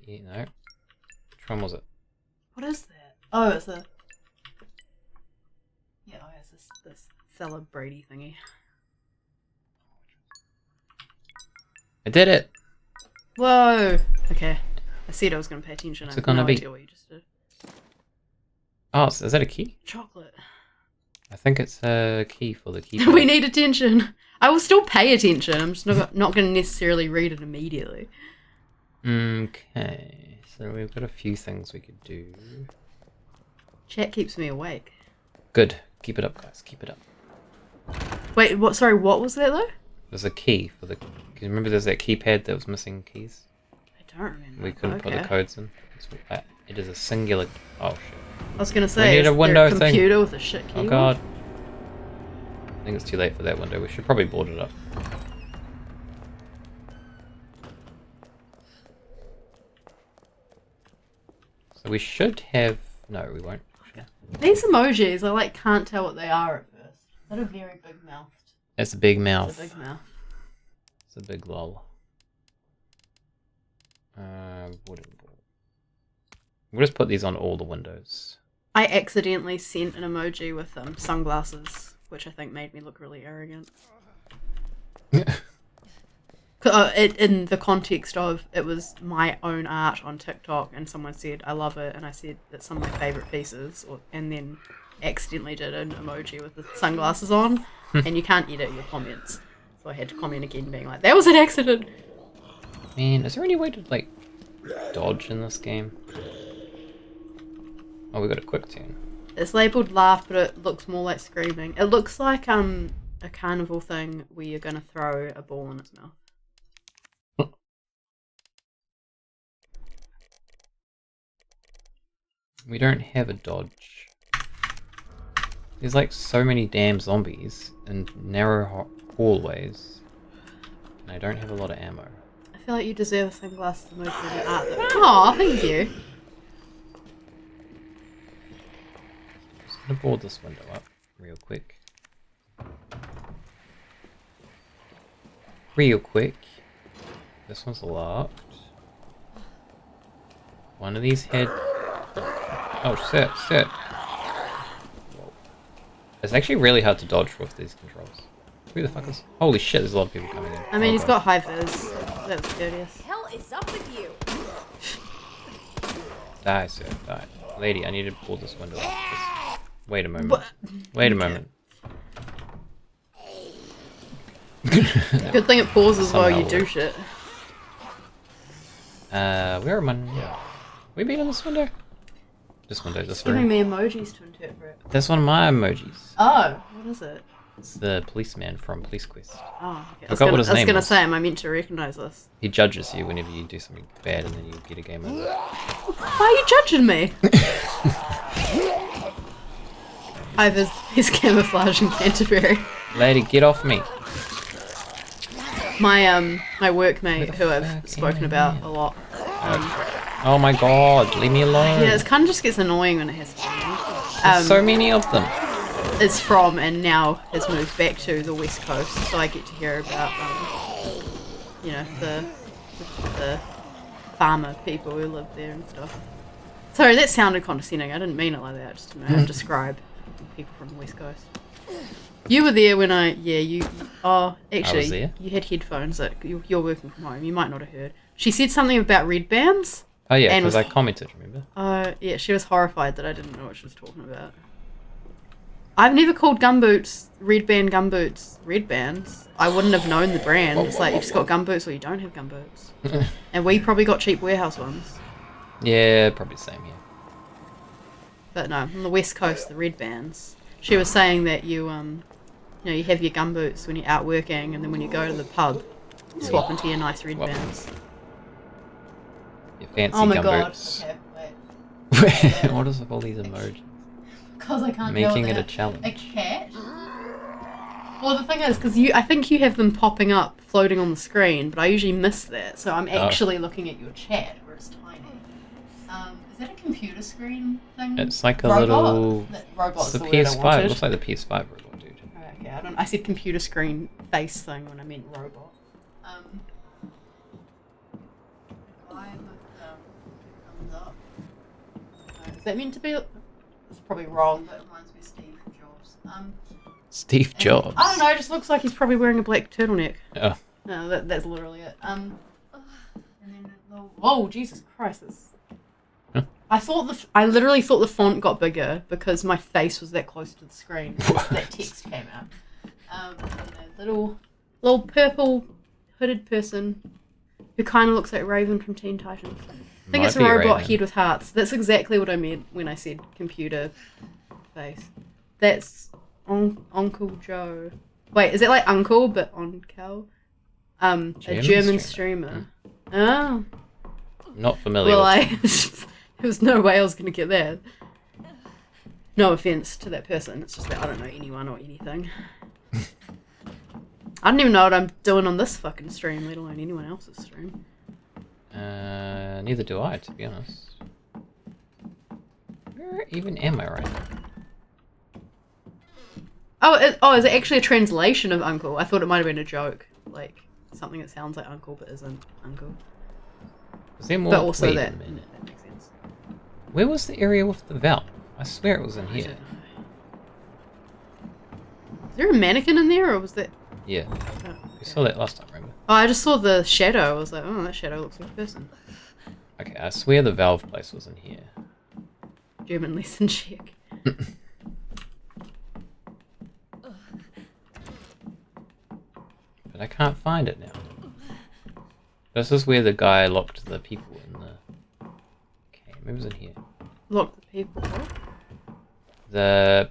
here, no. Which one was it? What is that? Oh, it's a. Yeah, oh, it's this celebrity thingy. I did it! Whoa. Okay. I said I was going to pay attention. What's I it have gonna no be? idea what you just did. Oh, is that a key? Chocolate. I think it's a key for the keypad. We need attention. I will still pay attention. I'm just not going to necessarily read it immediately. Okay, so we've got a few things we could do. Chat keeps me awake. Good. Keep it up, guys. Keep it up. Wait, what? Sorry, what was that though? There's a key for the... Can you remember there's that keypad that was missing keys? I don't remember. We couldn't put the codes in. It is a singular... Oh, shit. I was going to say, need is a there window a thing. computer with a shit key? Oh, God. I think it's too late for that window. We should probably board it up. So we should have... No, we won't. These emojis, I can't tell what they are at first. Is that a very big mouth? It's a big mouth. It's a big mouth. It's a big lol. Wooden board. We'll just put these on all the windows. I accidentally sent an emoji with sunglasses, which I think made me look really arrogant. In the context of it was my own art on TikTok, and someone said I love it, and I said it's some of my favorite pieces, and then accidentally did an emoji with the sunglasses on, and you can't edit your comments, so I had to comment again, being like, "That was an accident." Man, is there any way to like dodge in this game? Oh, we got a quick turn. It's labelled laugh, but it looks more like screaming. It looks like a carnival thing where you're gonna throw a ball in its mouth. We don't have a dodge. There's like so many damn zombies in narrow hallways. And I don't have a lot of ammo. I feel like you deserve a sunglasses emoji in your art though. Aw, thank you. Just gonna board this window up real quick. This one's locked. One of these had... Oh, sit. Whoa. It's actually really hard to dodge with these controls. Who the fuck is... Holy shit, there's a lot of people coming in. I mean, Oh, he's God. got high vis. That was courteous. hell is up with you? Die, sir, die. Lady, I need to pull this window up. Just wait a moment. Wait a moment. Good thing it pauses while you Somehow do works. shit. Where am I? We been in this window? This window, this Giving room. me emojis to interpret. That's one of my emojis. Oh, what is it? It's the policeman from Police Quest. Oh, okay. Forgot what his I was name gonna was. say, am I meant to recognize this? He judges you whenever you do something bad and then you get a game over. Why are you judging me? Hi, there's camouflage in Canterbury. Lady, get off me. My workmate, Where the who I've fuck spoken am I about now? a lot. Oh my god, leave me alone. Yeah, it kind of just gets annoying when it has to be. There's so many of them. Is from and now has moved back to the West Coast, so I get to hear about, the farmer people who live there and stuff. Sorry, that sounded condescending. I didn't mean it like that. I just didn't know how to describe people from the West Coast. You were there when actually, there? you had headphones. You're working from home. You might not have heard. She said something about red bands. Oh yeah, And because was- I commented, remember? Yeah, she was horrified that I didn't know what she was talking about. I've never called gumboots, red band gumboots, red bands. I wouldn't have known the brand. It's like you just got gumboots or you don't have gumboots. And we probably got cheap warehouse ones. Yeah, probably the same here. But no, on the West Coast, the red bands. She was saying that you have your gumboots when you're out working, and then when you go to the pub, you swap into your nice red Swap. bands. Your fancy Oh my god. gumboots. Okay, wait. What is with all these emojis? Because I can't Making tell it a that. challenge. A cat? Well, the thing is, because I think you have them popping up, floating on the screen, but I usually miss that, so I'm actually looking at your chat, where it's tiny. Is that a computer screen thing? It's like a Robot? little... That robot's It's the the word I PS5. It wanted. looks like the PS5 robot, dude. Okay, I said computer screen face thing when I meant robot. Guy with thumbs up. Is that meant to be? It's probably wrong, but it reminds me of Steve Jobs. Steve Jobs. I don't know. It just looks like he's probably wearing a black turtleneck. Oh, No, that's literally it. And then oh Jesus Christ! Huh? I literally thought the font got bigger because my face was that close to the screen. That text came out. And a little purple hooded person who kind of looks like Raven from Teen Titans. I think it's a Might be robot Raven. head with hearts. That's exactly what I meant when I said computer face. That's Uncle Joe. Wait, is it like Uncle but Onkel? A German streamer. Oh. Not familiar Well, with there was no way I was going to get that. No offense to that person. It's just that I don't know anyone or anything. I don't even know what I'm doing on this fucking stream, let alone anyone else's stream. Neither do I, to be honest. Where even am I right now? Oh, is it actually a translation of Uncle? I thought it might have been a joke. Like, something that sounds like Uncle but isn't Uncle. Is there more? But also Wait a that minute. makes sense. Where was the area with the valve? I swear it was in I here. don't know. Is there a mannequin in there or was that... Yeah, Oh, we saw that last time, remember? oh, I just saw the shadow. I was like, oh, that shadow looks like a person. Okay, I swear the valve place was in here. German lesson check. But I can't find it now. This is where the guy locked the people in the... Okay, maybe it was in here. Look, the people. Where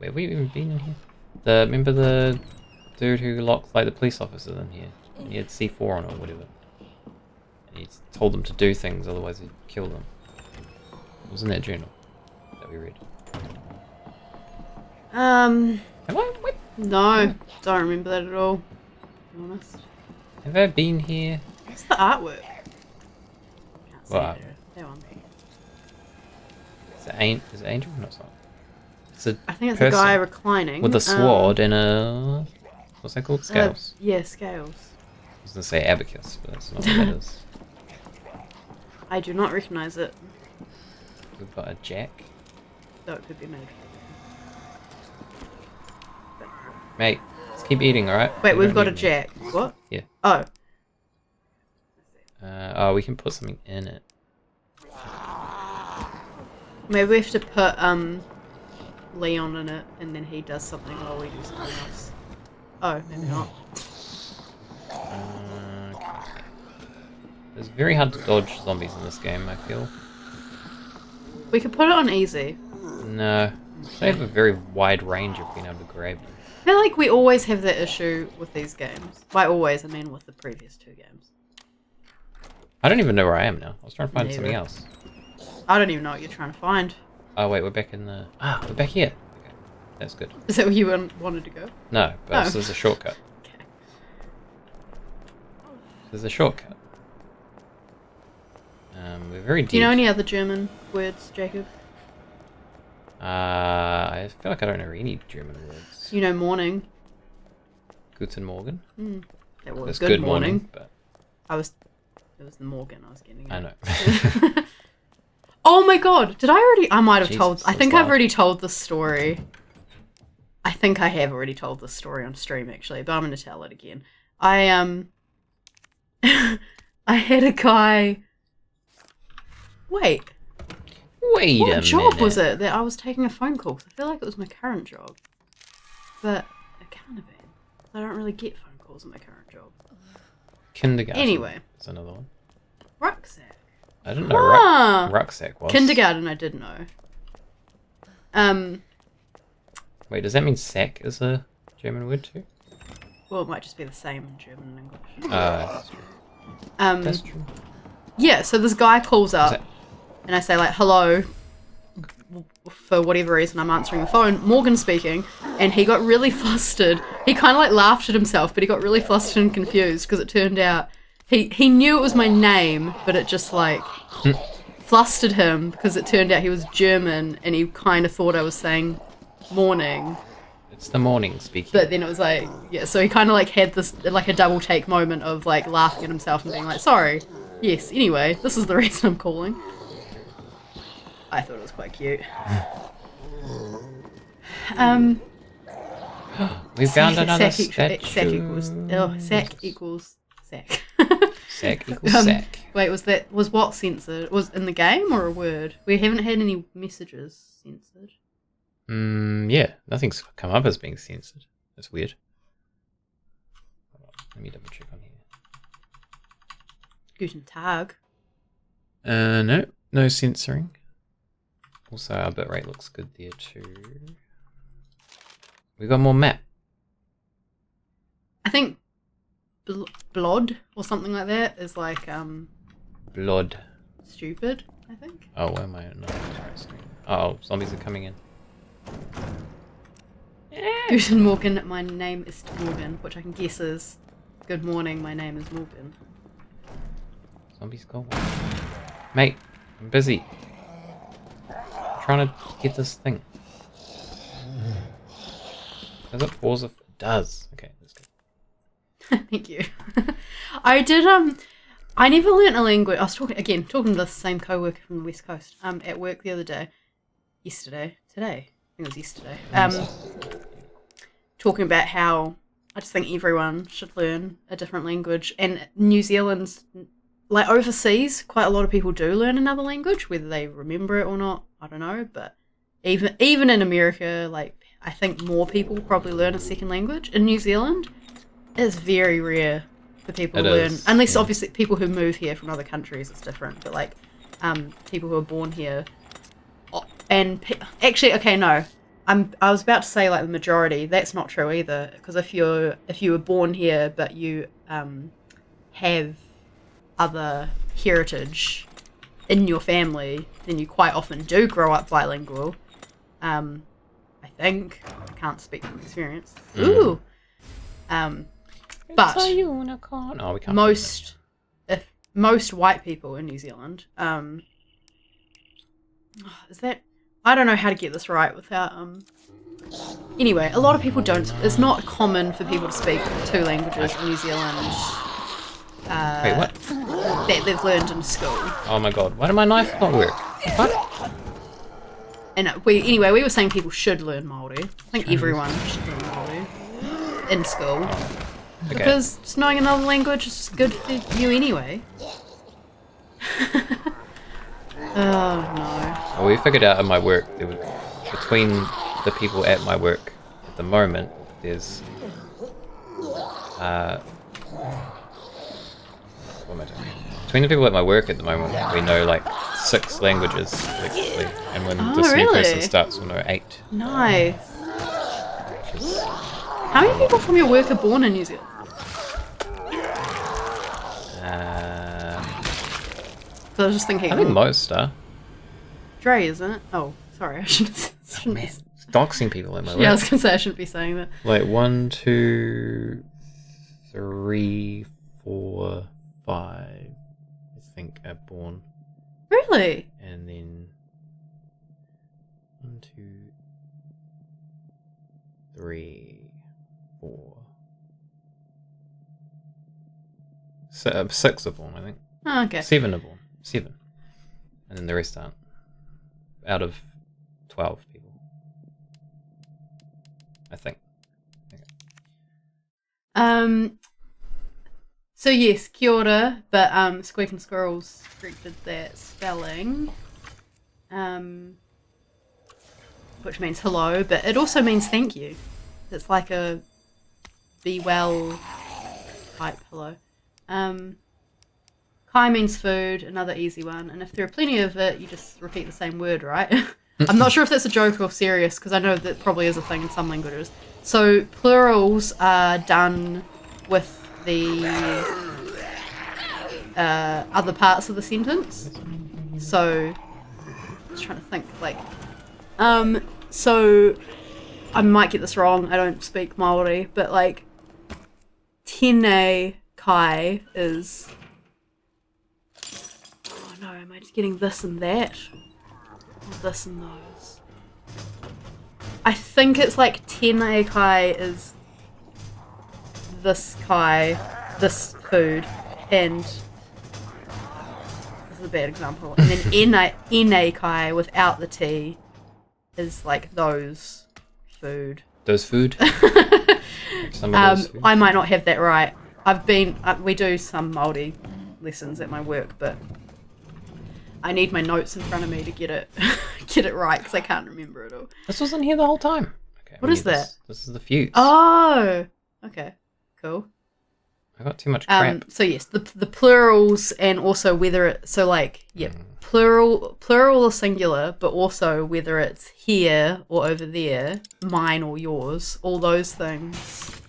have we even been in here? Remember the dude who locked like the police officers in here? And he had C4 on it or whatever. And he told them to do things, otherwise he'd kill them. It was in that journal that we read. Um, Have I? Wait, no, don't remember that at all. To be honest. have I been here? What's the artwork? Can't see What it there. That one. Is it Angel? No, it's not. It's a I think it's person a guy reclining with a sword and a... What's that called? Scales. Yeah, scales. I was going to say abacus, but that's not what that is. I do not recognize it. We've got a jack. Though it could be made. Mate, let's keep eating, alright? Wait, You we've don't got a need me. jack. What? Yeah. Oh. Oh, we can put something in it. Maybe we have to put Leon in it and then he does something while we do something else. Oh, maybe not. Okay. It's very hard to dodge zombies in this game, I feel. We could put it on easy. No. They have a very wide range of being able to grab you. I feel like we always have that issue with these games. By always, I mean with the previous two games. I don't even know where I am now. I was trying to find Neither. something else. I don't even know what you're trying to find. Oh wait, we're back in the... Ah, we're back here. Okay, that's good. Is that where you wanted to go? No, but Oh. this is a shortcut. Okay. There's a shortcut. We're very deep. Do you know any other German words, Jacob? I feel like I don't know any German words. You know morning. Guten Morgen. That was That's good morning. but It was the Morgan I was getting I at. know. Oh my god, did I already... I might have Jesus, told... I that's think I've loud. already told this story. I think I have already told this story on stream, actually, but I'm going to tell it again. I had a guy... Wait, Wait a what minute. job was it that I was taking a phone call? 'Cause I feel like it was my current job. But it can't have been. I don't really get phone calls at my current job. Kindergarten. Anyway. There's another one. Rucksack. I didn't know Ah. rucksack was. Kindergarten, I did know. Wait, does that mean sack is a German word too? Well, it might just be the same in German and English. That's true. That's true. Yeah, so this guy calls up, that- and I say, like, hello. For whatever reason, I'm answering the phone. Morgan speaking, and he got really flustered. He kind of, like, laughed at himself, but he got really flustered and confused, because it turned out he knew it was my name, but it just, like, flustered him, because it turned out he was German, and he kind of thought I was saying morning. It's the morning speaking. But then it was like, yeah, so he kind of like had this, like a double take moment of like laughing at himself and being like, sorry, yes, anyway, this is the reason I'm calling. I thought it was quite cute. We found another sack statue. sack equals sack. Sack equals sack. Wait, was what censored? Was in the game or a word? We haven't had any messages censored. Yeah, nothing's come up as being censored. That's weird. Hold on, let me double check on here. Guten Tag. No censoring. Also, our bitrate looks good there too. We got more map. I think blood or something like that is like Blood. stupid. I think. Oh, where am I? No, screen. Oh, zombies are coming in. Guten Morgen, my name is Morgan, which I can guess is good morning, my name is Morgan. Zombies go away. Mate, I'm busy. Trying to get this thing. Does it pause if it does? Okay, that's good. Thank you. I did I never learnt a language. I was talking to the same coworker from the West Coast at work the other day. Today. I think it was yesterday. Talking about how I just think everyone should learn a different language, and New Zealand's like overseas, quite a lot of people do learn another language, whether they remember it or not, I don't know. But even in America, like I think more people probably learn a second language. In New Zealand, it's very rare for people to learn, unless obviously people who move here from other countries, it's different. But like people who are born here, and actually, okay, no. I was about to say like the majority. That's not true either, because if you were born here but you have other heritage in your family, then you quite often do grow up bilingual. I think. I can't speak from experience. Ooh. But it's a unicorn. Oh, we can't. most white people in New Zealand, is that? I don't know how to get this right without Anyway, a lot of people don't. It's not common for people to speak two languages in New Zealand. Wait, what? That they've learned in school. Oh my god, why did my knife not work? What? And we were saying people should learn Māori. I think everyone should learn Māori in school. Okay. Because just knowing another language is good for you anyway. Oh no. Well, we figured out at my work, between the people at my work at the moment, there's what am I doing? Between the people at my work at the moment, we know like 6 languages collectively, and when this new person really? starts, we'll know 8. Nice. How many people from your work are born in New Zealand? So I was just thinking. I think most are. Dre, isn't it? Oh, sorry, I shouldn't. It's doxing people at my work. Yeah, I was gonna say I shouldn't be saying that. Like 1, 2, 3, 4, 5, I think are born. Really? And then 1, 2, 3, 4. 6 are born, I think. Oh, okay. 7 are born. 7. And then the rest aren't. Out of 12 people. I think. Okay. So yes, kia ora, but Squeak and Squirrels corrected that spelling. Which means hello, but it also means thank you. It's like a be well type hello. Kai means food, another easy one, and if there are plenty of it, you just repeat the same word, right? I'm not sure if that's a joke or serious, because I know that probably is a thing in some languages. So plurals are done with the other parts of the sentence. So I was trying to think, like, so I might get this wrong. I don't speak Māori, but like, tēnei kai is. Oh no, am I just getting this and that? Or this and those? I think it's like tēnei kai is this kai, this food, and this is a bad example. And then ene kai without the T is like those food. Those food. Like some of those food. I might not have that right. I've been. We do some Māori lessons at my work, but I need my notes in front of me to get it right because I can't remember it all. This wasn't here the whole time. Okay. What is that? This is the fuse. Oh, okay, cool. I got too much crap. So yes, the plurals and also whether it plural or singular, but also whether it's here or over there, mine or yours, all those things,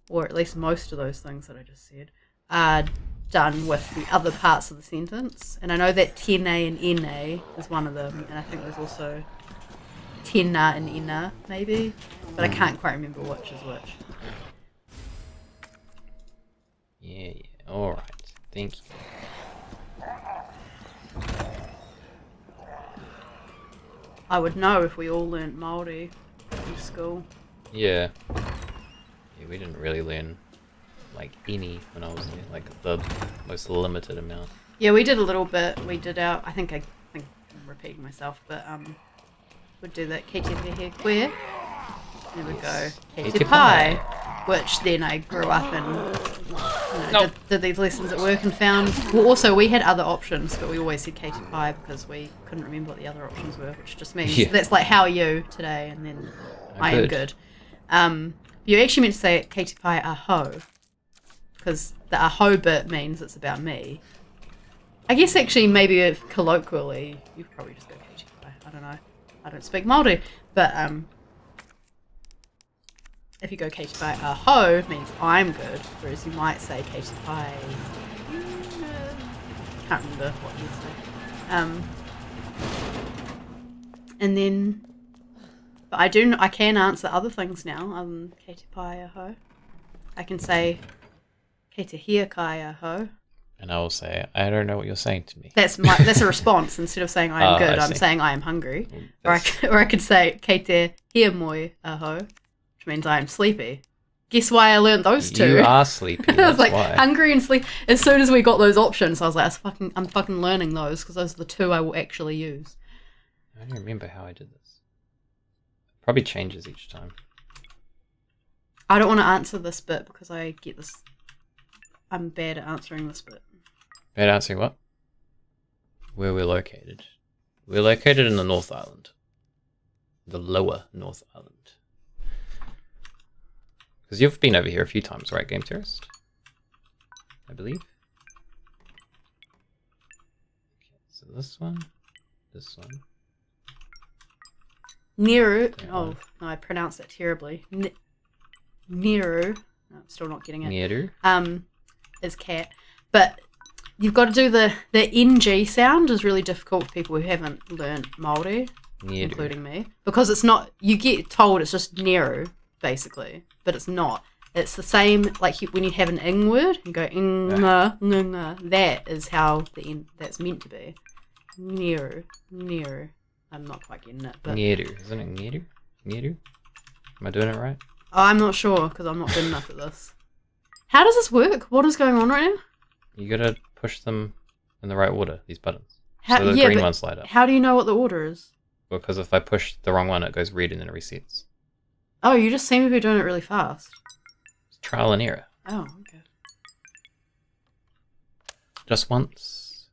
or at least most of those things that I just said, are done with the other parts of the sentence. And I know that tēnā and ēnā is one of them, and I think there's also tēnā and ina maybe, but I can't quite remember which is which. Yeah. All right. Thank you. I would know if we all learnt Māori in school. Yeah. Yeah, we didn't really learn like any when I was there, like the most limited amount. Yeah, we did a little bit. We did our. I think I'm repeating myself, but we'd do that kei te pehe koe. There we go. Kei te pai, which then I grew up and did these lessons at work and found. Well, also we had other options, but we always said kei te pai because we couldn't remember what the other options were, which just means that's like how are you today, and then I am good. You actually meant to say kei te pai aho, because the aho bit means it's about me. I guess actually maybe if colloquially you could probably just go kei te pai. I don't know. I don't speak Māori, but if you go kei te pai aho, it means I'm good, whereas you might say kei te pai. Can't remember what you say. And then, but I can answer other things now other than kei te pai aho. I can say kei te hia kai aho. And I will say, I don't know what you're saying to me. That's a response. Instead of saying I am good, I'm saying I am hungry. Or I could say kei te hia moi aho, which means I am sleepy. Guess why I learned those two? You are sleepy. I was like why. hungry and sleep. As soon as we got those options, I was like, I'm fucking learning those because those are the two I will actually use. I don't remember how I did this. Probably changes each time. I don't want to answer this bit because I get this. I'm bad at answering this bit. Bad answering what? Where we're located. We're located in the North Island. The lower North Island. Because you've been over here a few times, right, Game Terrorist? I believe. Okay, so this one. Neru. Oh, no, I pronounced that terribly. Neru. No, I'm still not getting it. Neru. Is cat. But you've got to do the NG sound is really difficult for people who haven't learnt Māori, including me. Because it's not, you get told it's just Neru, basically. But it's not. It's the same, like when you have an ing word, you go inga, ngunga. That is how that's meant to be. Neru. I'm not quite getting it, but... Neru. Isn't it Neru? Neru? Am I doing it right? Oh, I'm not sure, because I'm not good enough at this. How does this work? What is going on right now? You gotta push them in the right order, these buttons. So the green ones light up. How do you know what the order is? Because if I push the wrong one, it goes red and then it resets. Oh, you just seem to be doing it really fast. It's trial and error. Oh, okay. Just once.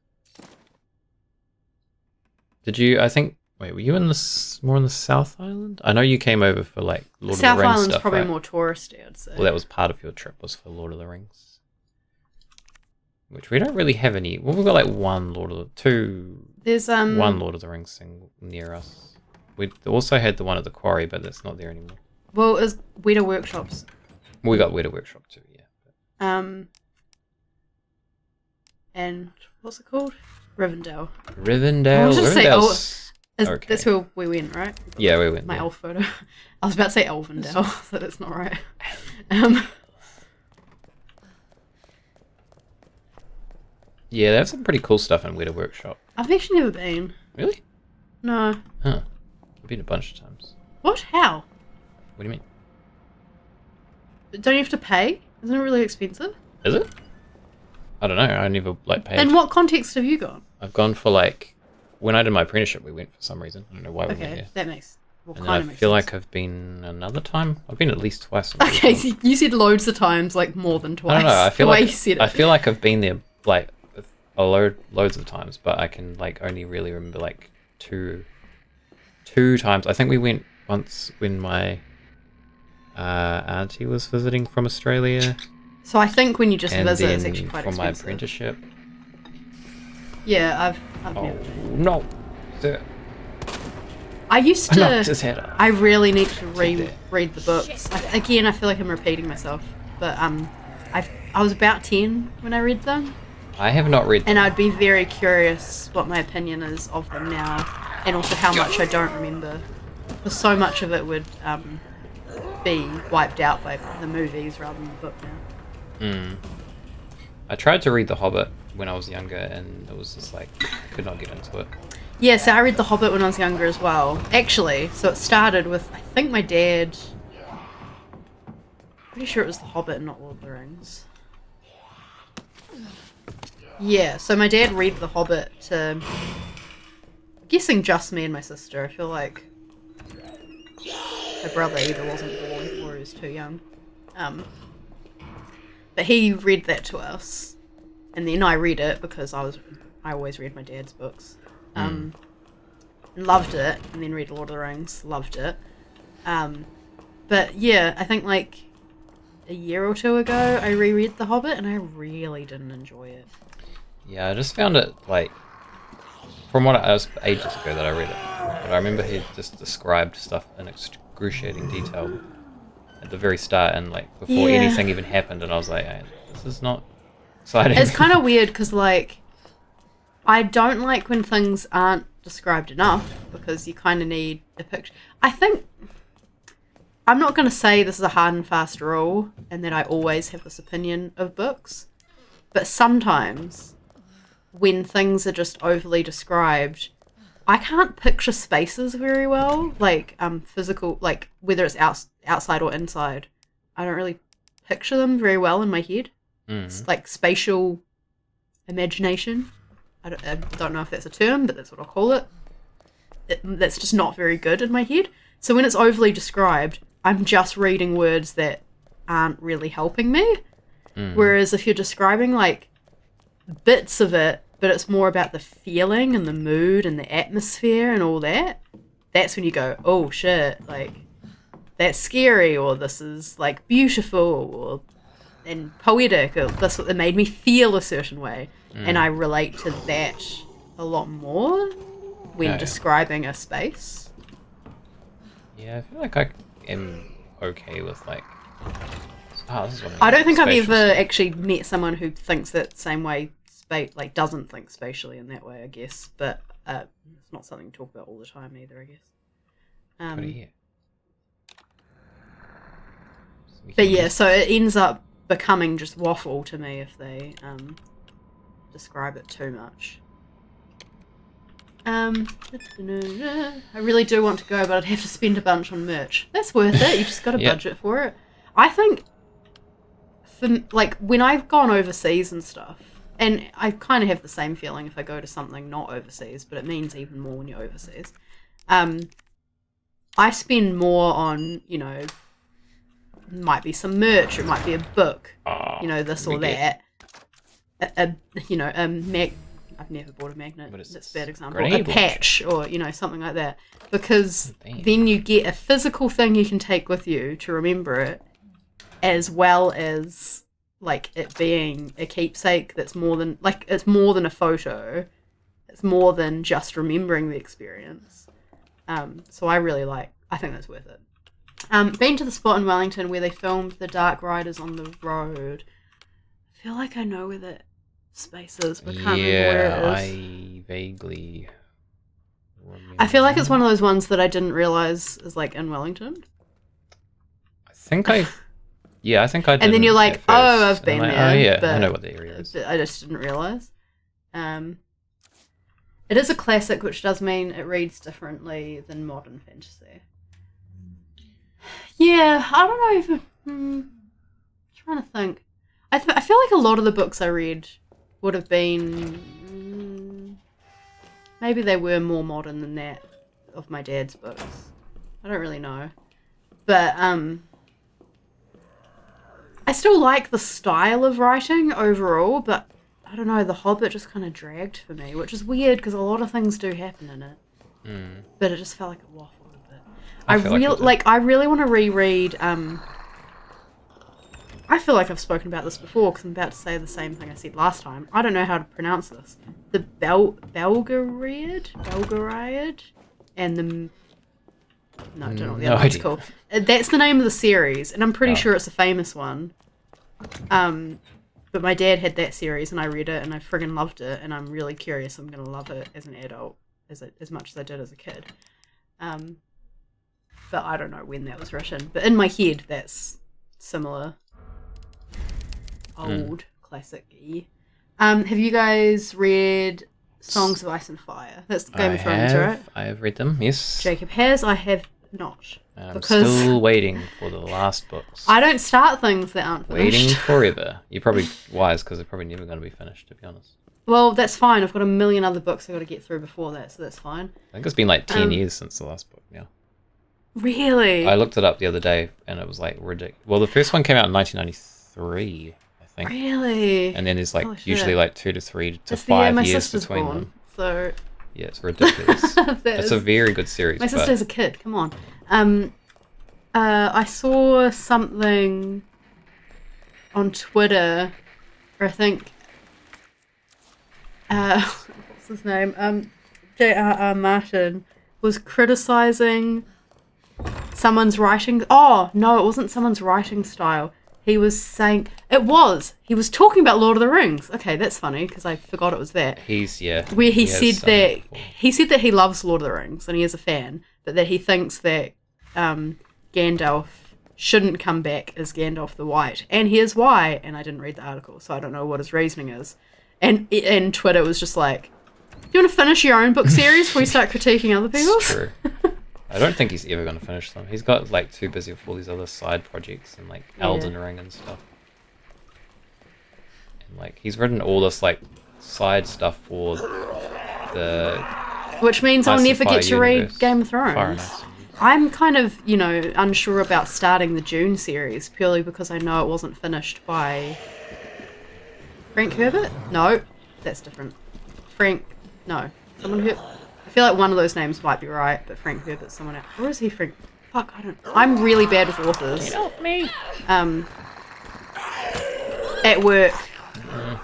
Did you, I think, wait, were you in more in the South Island? I know you came over for like Lord of the Rings South Island's stuff, probably right? more touristy, I'd say. Well, that was part of your trip, was for Lord of the Rings. Which we don't really have any. Well, we've got like one Lord of the one Lord of the Rings thing near us. We also had the one at the quarry, but that's not there anymore. Well, it's Weta Workshops. Well, we got Weta Workshop too, yeah. And what's it called? Rivendell. Rivendell. Okay. That's where we went, right? Yeah, we went. My there. elf photo. I was about to say Elvendale, so that's not right. Yeah, they have some pretty cool stuff in Weta Workshop. I've actually never been. Really? No. Huh. I've been a bunch of times. What? How? What do you mean? Don't you have to pay? Isn't it really expensive? Is it? I don't know. I never paid. In what context have you gone? I've gone for when I did my apprenticeship, we went for some reason. I don't know why we went Okay, there. that makes What And kind then of I makes feel sense? like I've been another time. I've been at least twice. Okay, so you said loads of times, like more than twice. I don't know. I feel the way like you said it. I feel like I've been there like loads of times, but I can like only really remember like two times. I think we went once when my auntie was visiting from Australia, So I think when you just and visit, then it's actually quite for my expensive. apprenticeship. Yeah, I've Oh never done no! The- I used I knocked to. his head off. I really need to there. read the books. Again, I feel like I'm repeating myself, but I was about 10 when I read them, I have not read. and I'd be very curious what my opinion is of them now, and also how much I don't remember, because so much of it would be wiped out by the movies rather than the book now. I tried to read The Hobbit when I was younger, and it was just like I could not get into it. Yeah, so I read The Hobbit when I was younger as well. Actually, so it started with, I think my dad... Pretty sure it was The Hobbit and not Lord of the Rings. Yeah, so my dad read The Hobbit to... I'm guessing just me and my sister. I feel like my brother either wasn't born or he was too young. But he read that to us. And then I read it because I always read my dad's books. And loved it, and then read Lord of the Rings, loved it. But yeah, I think like a year or two ago I reread The Hobbit and I really didn't enjoy it. Yeah, I just found it like from what I was ages ago that I read it, but I remember he just described stuff in excruciating detail at the very start and like before Yeah. anything even happened, and I was like, hey, this is not exciting. It's kind of weird because like I don't like when things aren't described enough because you kind of need a picture. I think I'm not going to say this is a hard and fast rule and that I always have this opinion of books, but sometimes when things are just overly described, I can't picture spaces very well, like physical, like whether it's outside or inside. I don't really picture them very well in my head. It's like spatial imagination. I don't know if that's a term, but that's what I'll call it. That's just not very good in my head. So when it's overly described, I'm just reading words that aren't really helping me. Whereas if you're describing like bits of it, but it's more about the feeling and the mood and the atmosphere and all that, that's when you go, oh shit, like that's scary, or this is like beautiful and poetic, or this it made me feel a certain way. And I relate to that a lot more when Yeah. describing a space. Yeah, I feel like I am okay with like. This is what I don't think I've spatial ever stuff. actually met someone who thinks that same way, like doesn't think spatially in that way, I guess. But it's not something to talk about all the time either, I guess. But yeah. But yeah, so it ends up becoming just waffle to me if they describe it too much. I really do want to go, but I'd have to spend a bunch on merch. That's worth it. You just got a Yeah. budget for it. I think, for like when I've gone overseas and stuff, and I kind of have the same feeling if I go to something not overseas, but it means even more when you're overseas. I spend more on, you know, might be some merch, it might be a book, you know, this or that. I've never bought a magnet. What is That's a this? bad example. Grenade A patch or, you know, something like that. Because Damn. then you get a physical thing you can take with you to remember it, as well as like it being a keepsake that's more than like it's more than a photo. It's more than just remembering the experience. So I think that's worth it. Been to the spot in Wellington where they filmed The Dark Riders on the Road. I feel like I know where that space is, but I can't remember where it is. I vaguely. I feel like it's one of those ones that I didn't realise is like in Wellington. I think I. Yeah, I think I did. And then you're like, at oh, first. I've And been I'm like, there. Oh, yeah, I but- know what the area is. but I just didn't realise. It is a classic, which does mean it reads differently than modern fantasy. Yeah, I don't know if... trying to think. I feel like a lot of the books I read would have been... maybe they were more modern than that of my dad's books. I don't really know. But I still like the style of writing overall, but I don't know, The Hobbit just kind of dragged for me, which is weird because a lot of things do happen in it. But it just felt like it waffled a bit. I really want to reread. I feel like I've spoken about this before because I'm about to say the same thing I said last time. I don't know how to pronounce this. The Belgariad, and the no, I don't know what the other one's called. That's the name of the series, and I'm pretty sure it's a famous one. But my dad had that series, and I read it, and I friggin' loved it, and I'm really curious. I'm gonna love it as an adult, as much as I did as a kid. But I don't know when that was written. But in my head, that's similar. Old classic-y. Have you guys read Songs of Ice and Fire? That's Game of Thrones, right? I have read them, yes. Jacob has. I have not. I'm because still waiting for the last books. I don't start things that aren't finished. Waiting forever. You're probably wise because they're probably never going to be finished, to be honest. Well, that's fine. I've got a million other books I've got to get through before that, so that's fine. I think it's been like 10 years since the last book now. Really? I looked it up the other day and it was like ridiculous. Well, the first one came out in 1993, I think. Really? And then there's Holy like shit. usually like 2 to 3 to That's the year 5 my years sister's between born, them. so Yeah, it's ridiculous. It's a very good series. my sister's a kid. Come on. I saw something on Twitter, or I think, what's his name? J.R.R. Martin was criticizing someone's writing. Oh no, it wasn't someone's writing style. He was saying he was talking about Lord of the Rings. Okay, that's funny because I forgot it was that. Where he said that he loves Lord of the Rings and he is a fan, but that he thinks that Gandalf shouldn't come back as Gandalf the White, and here's why. And I didn't read the article, so I don't know what his reasoning is. And Twitter was just like, "Do you want to finish your own book series before you start critiquing other people's?" It's true. I don't think he's ever going to finish them. He's got like too busy with all these other side projects and like Elden Ring and stuff. And like he's written all this like side stuff for the Which means I'll never get to read Game of Far Thrones. enough. I'm kind of, unsure about starting the Dune series purely because I know it wasn't finished by Frank Herbert? No, that's different. Someone who... I feel like one of those names might be right, but Frank Herbert's someone else. Or is he Frank? Fuck, I don't... I'm really bad with authors. Help me! At work,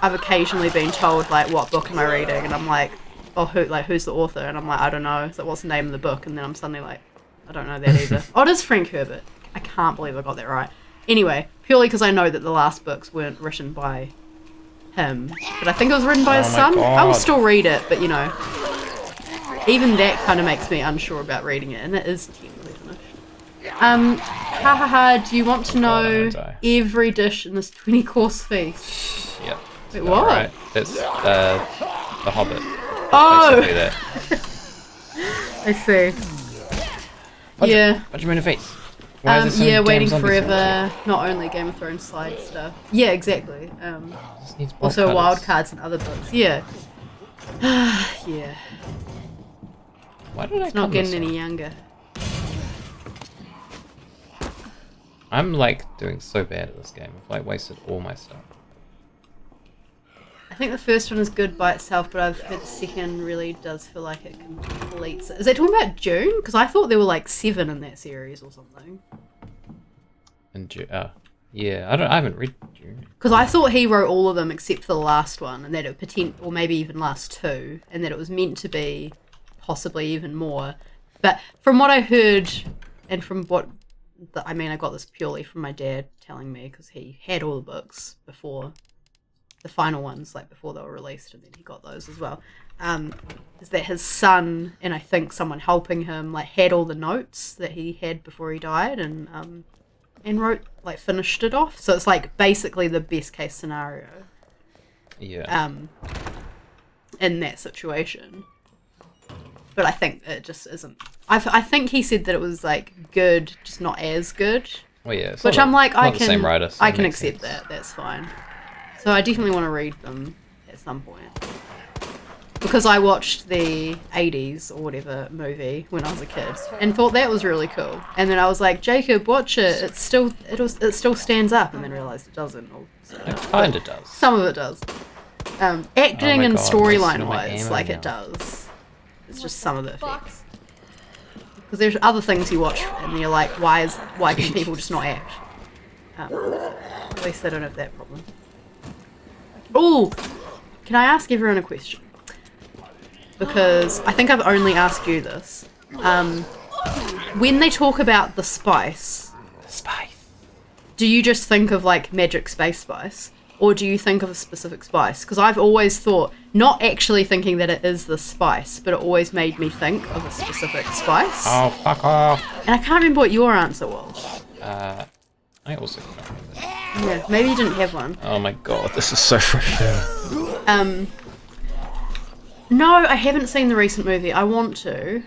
I've occasionally been told, like, what book am I reading? And I'm like, oh, who's the author? And I'm like, I don't know. So what's the name of the book? And then I'm suddenly like, I don't know that either. Oh, it is Frank Herbert. I can't believe I got that right. Anyway, purely because I know that the last books weren't written by him. But I think it was written by his son. God. I will still read it, but even that kind of makes me unsure about reading it, and it is technically finished. Do you want to know every dish in this 20-course feast? Yep. Wait, what? Right. That's The Hobbit. Oh! Basically that. I see. Punch Yeah. him in the face. Why is there so many damn Waiting zombies Forever. around? Not only Game of Thrones slide stuff. Yeah, exactly. Just needs Also cutters. wild cards and other books. Yeah. Yeah. Why did I It's not come getting this any way? younger. I'm like doing so bad at this game. I've like wasted all my stuff. I think the first one is good by itself, but I've heard the second really does feel like it completes it. Is that talking about June? Because I thought there were like 7 in that series or something. And yeah, I haven't read June. Because I thought he wrote all of them except for the last one, and that it or maybe even last 2, and that it was meant to be possibly even more. But from what I heard, and from what I got this purely from my dad telling me, because he had all the books before the final ones, like before they were released, and then he got those as well. Is that his son and I think someone helping him like had all the notes that he had before he died, and wrote, like, finished it off. So it's like basically the best case scenario. Yeah. In that situation. But I think it just isn't. I think he said that it was like good, just not as good. Well, yeah. It's Which not I'm like, not the same writer, so I it can makes accept sense. that. That's fine. So I definitely want to read them at some point. because I watched the 80s or whatever movie when I was a kid and thought that was really cool. And then I was like, Jacob, watch it. It still stands up, and then realized it doesn't. It kind of does. Some of it does. Acting my and God, storyline wasting my wise, ammo like now. it does. It's just some of the effects. Because there's other things you watch and you're like, why can people just not act? At least they don't have that problem. Oh, can I ask everyone a question? Because I think I've only asked you this. When they talk about the spice, do you just think of like magic space spice? Or do you think of a specific spice? Because I've always thought, not actually thinking that it is the spice, but it always made me think of a specific spice. Oh, fuck off. And I can't remember what your answer was. I also can't remember. Yeah, maybe you didn't have one. Oh my god, this is so frustrating. No, I haven't seen the recent movie. I want to.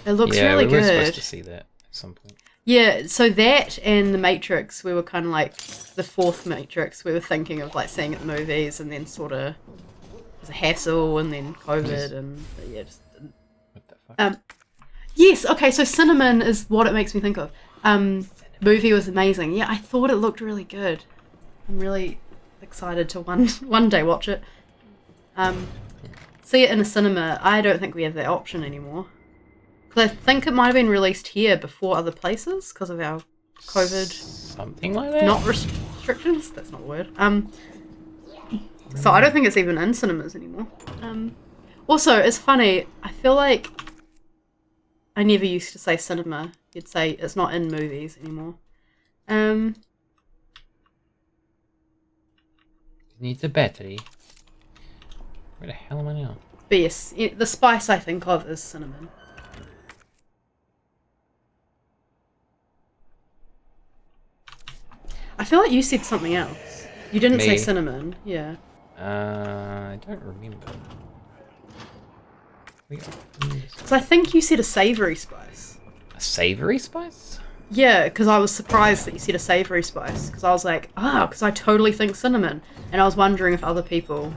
It looks Yeah, really we were good. supposed to see that at some point. Yeah, so that and The Matrix, we were kind of like the fourth Matrix. We were thinking of like seeing it in the movies, and then sort of it was a hassle, and then COVID, and yeah, just didn't. What the fuck? Yes, okay, so Cinnamon is what it makes me think of. Movie was amazing. Yeah, I thought it looked really good. I'm really excited to one day watch it. See it in a cinema. I don't think we have that option anymore. Because I think it might have been released here before other places because of our COVID Something like that? not restrictions. That's not the word. So I don't think it's even in cinemas anymore. Also, it's funny. I feel like I never used to say cinema. You'd say it's not in movies anymore. Need the battery. Where the hell am I now? But yes, the spice I think of is cinnamon. I feel like you said something else. You didn't say Me? cinnamon. Yeah. I don't remember. Because I think you said a savoury spice. A savoury spice? Yeah, because I was surprised that you said a savoury spice. Because I was like, because I totally think cinnamon. And I was wondering if other people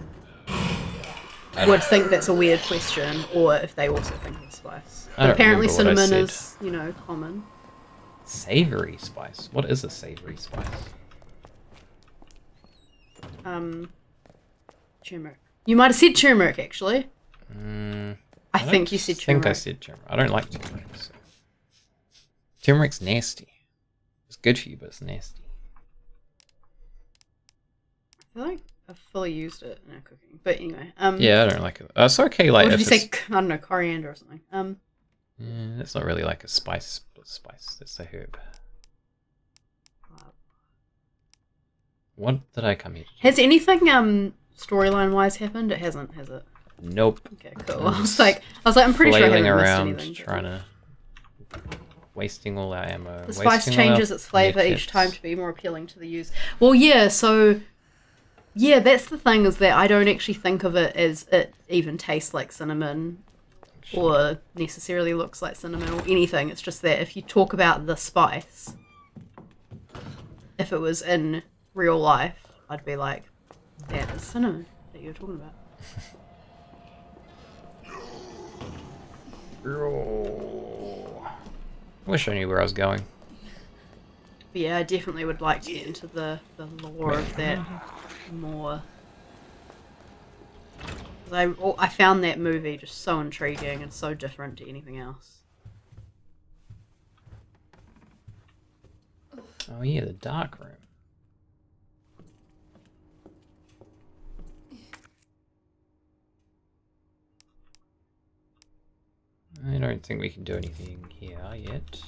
would think that's a weird question, or if they also think of spice. I don't Apparently remember what I cinnamon said. is, common. Savoury spice? What is a savoury spice? Turmeric. You might have said turmeric, actually. I don't think you said think turmeric. I said turmeric. I don't like turmeric. So. Turmeric's nasty. It's good for you, but it's nasty. I feel like I've fully used it in our cooking. But anyway. Yeah, I don't like it. It's okay, like What if did you it's... say? I don't know, coriander or something. Yeah, it's not really like a spice. It's a herb. What did I come here to do? Has anything storyline wise happened? It hasn't, has it? Nope. Okay, cool. I was like, I'm pretty sure I Flailing haven't missed around, anything. trying to... Wasting all our ammo. The spice wasting all our changes its flavour each medkits. time to be more appealing to the user. Well, yeah, so... Yeah, that's the thing, is that I don't actually think of it as it even tastes like cinnamon or necessarily looks like cinnamon or anything. It's just that if you talk about the spice, if it was in real life, I'd be like, that is cinnamon that you're talking about. I wish I knew where I was going. But yeah, I definitely would like to get into the lore of that more. 'Cause I found that movie just so intriguing and so different to anything else. Oh yeah, the dark room. I don't think we can do anything here yet.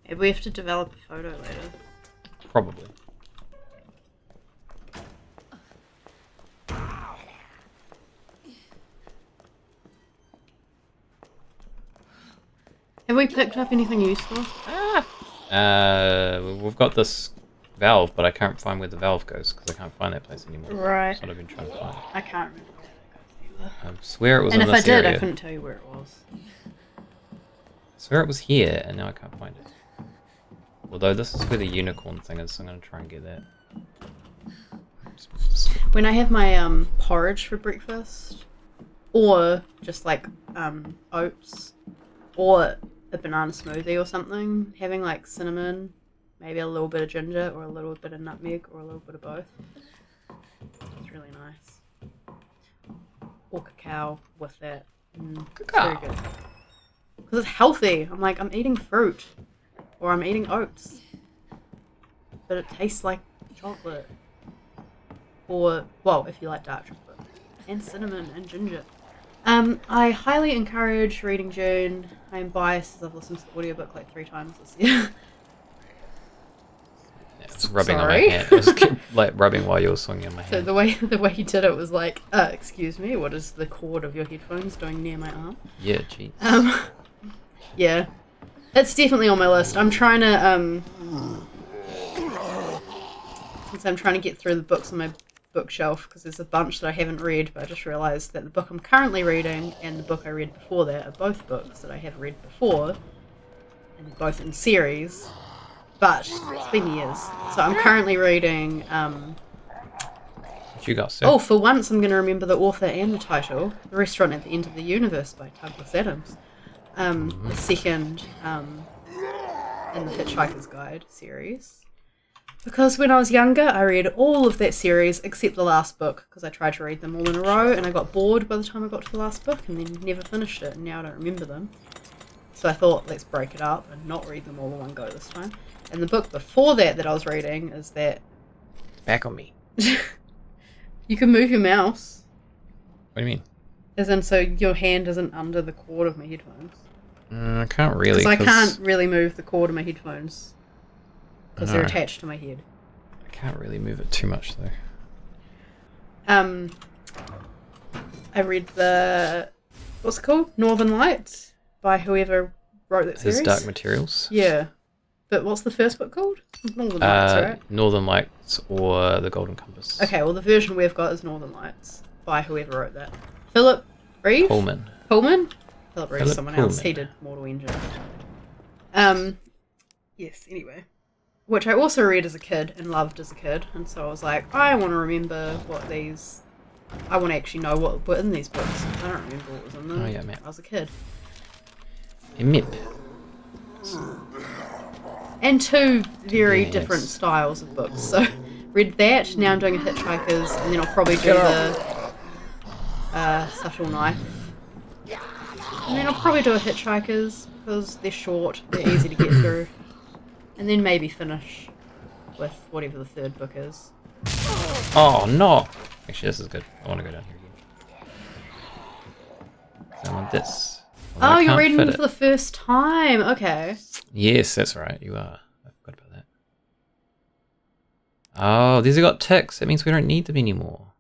Maybe we have to develop a photo later. Probably. Have we picked up anything useful? We've got this valve, but I can't find where the valve goes because I can't find that place anymore. Right. That's what I've been trying to find. I can't remember where that goes either. I swear it was And in if I this did, area. I couldn't tell you where it was. I swear it was here, and now I can't find it. Although this is where the unicorn thing is, so I'm going to try and get that. when I have my porridge for breakfast, or just like oats, or a banana smoothie or something, having like cinnamon, maybe a little bit of ginger, or a little bit of nutmeg, or a little bit of both. It's really nice. Or cacao with that. It's very good. Because it's healthy. I'm like, I'm eating fruit. Or I'm eating oats. But it tastes like chocolate. Or, well, if you like dark chocolate. And cinnamon and ginger. I highly encourage reading June. I'm biased as I've listened to the audiobook like 3 times this year. Yeah, it's rubbing Sorry. on my hand. It was like rubbing while you were swinging on my So hand. the way you did it was like, excuse me, what is the cord of your headphones doing near my arm? Yeah, jeez. Yeah. It's definitely on my list. I'm trying to, so I'm trying to get through the books on my bookshelf because there's a bunch that I haven't read, but I just realised that the book I'm currently reading and the book I read before that are both books that I have read before, and they're both in series, but it's been years. So I'm currently reading, What you got, sir? oh, for once I'm going to remember the author and the title, The Restaurant at the End of the Universe by Douglas Adams. The second in the Hitchhiker's Guide series. Because when I was younger, I read all of that series except the last book, because I tried to read them all in a row, and I got bored by the time I got to the last book, and then never finished it, and now I don't remember them. So I thought, let's break it up and not read them all in one go this time. And the book before that I was reading is that Back on me. you can move your mouse, What do you mean? as in so your hand isn't under the cord of my headphones. I can't really. Because I can't really move the cord of my headphones. Because they're No. attached to my head. I can't really move it too much though. I read what's it called? Northern Lights by whoever wrote that series. His Dark Materials. Yeah. But what's the first book called? Northern Lights, right? Northern Lights or The Golden Compass. Okay, well the version we've got is Northern Lights by whoever wrote that. Philip Reeve? Pullman. Pullman? Philip Reeve's Philip someone else. Pullman. He did Mortal Engine. Yes, anyway. Which I also read as a kid and loved as a kid, and so I was like, I want to remember I want to actually know what were in these books. I don't remember what was in them. Oh, yeah, map. I was a kid. A map. And 2 very Yes. different styles of books. So, read that, now I'm doing a Hitchhiker's, and then I'll probably do the Subtle Knife. And then I'll probably do a Hitchhiker's, because they're short, they're easy to get through. And then maybe finish with whatever the third book is. Oh no! Actually, this is good. I want to go down here again. So I want this. Although I Oh, you're can't reading fit them it. for the first time. Okay. Yes, that's right. You are. I forgot about that. Oh, these have got ticks. That means we don't need them anymore.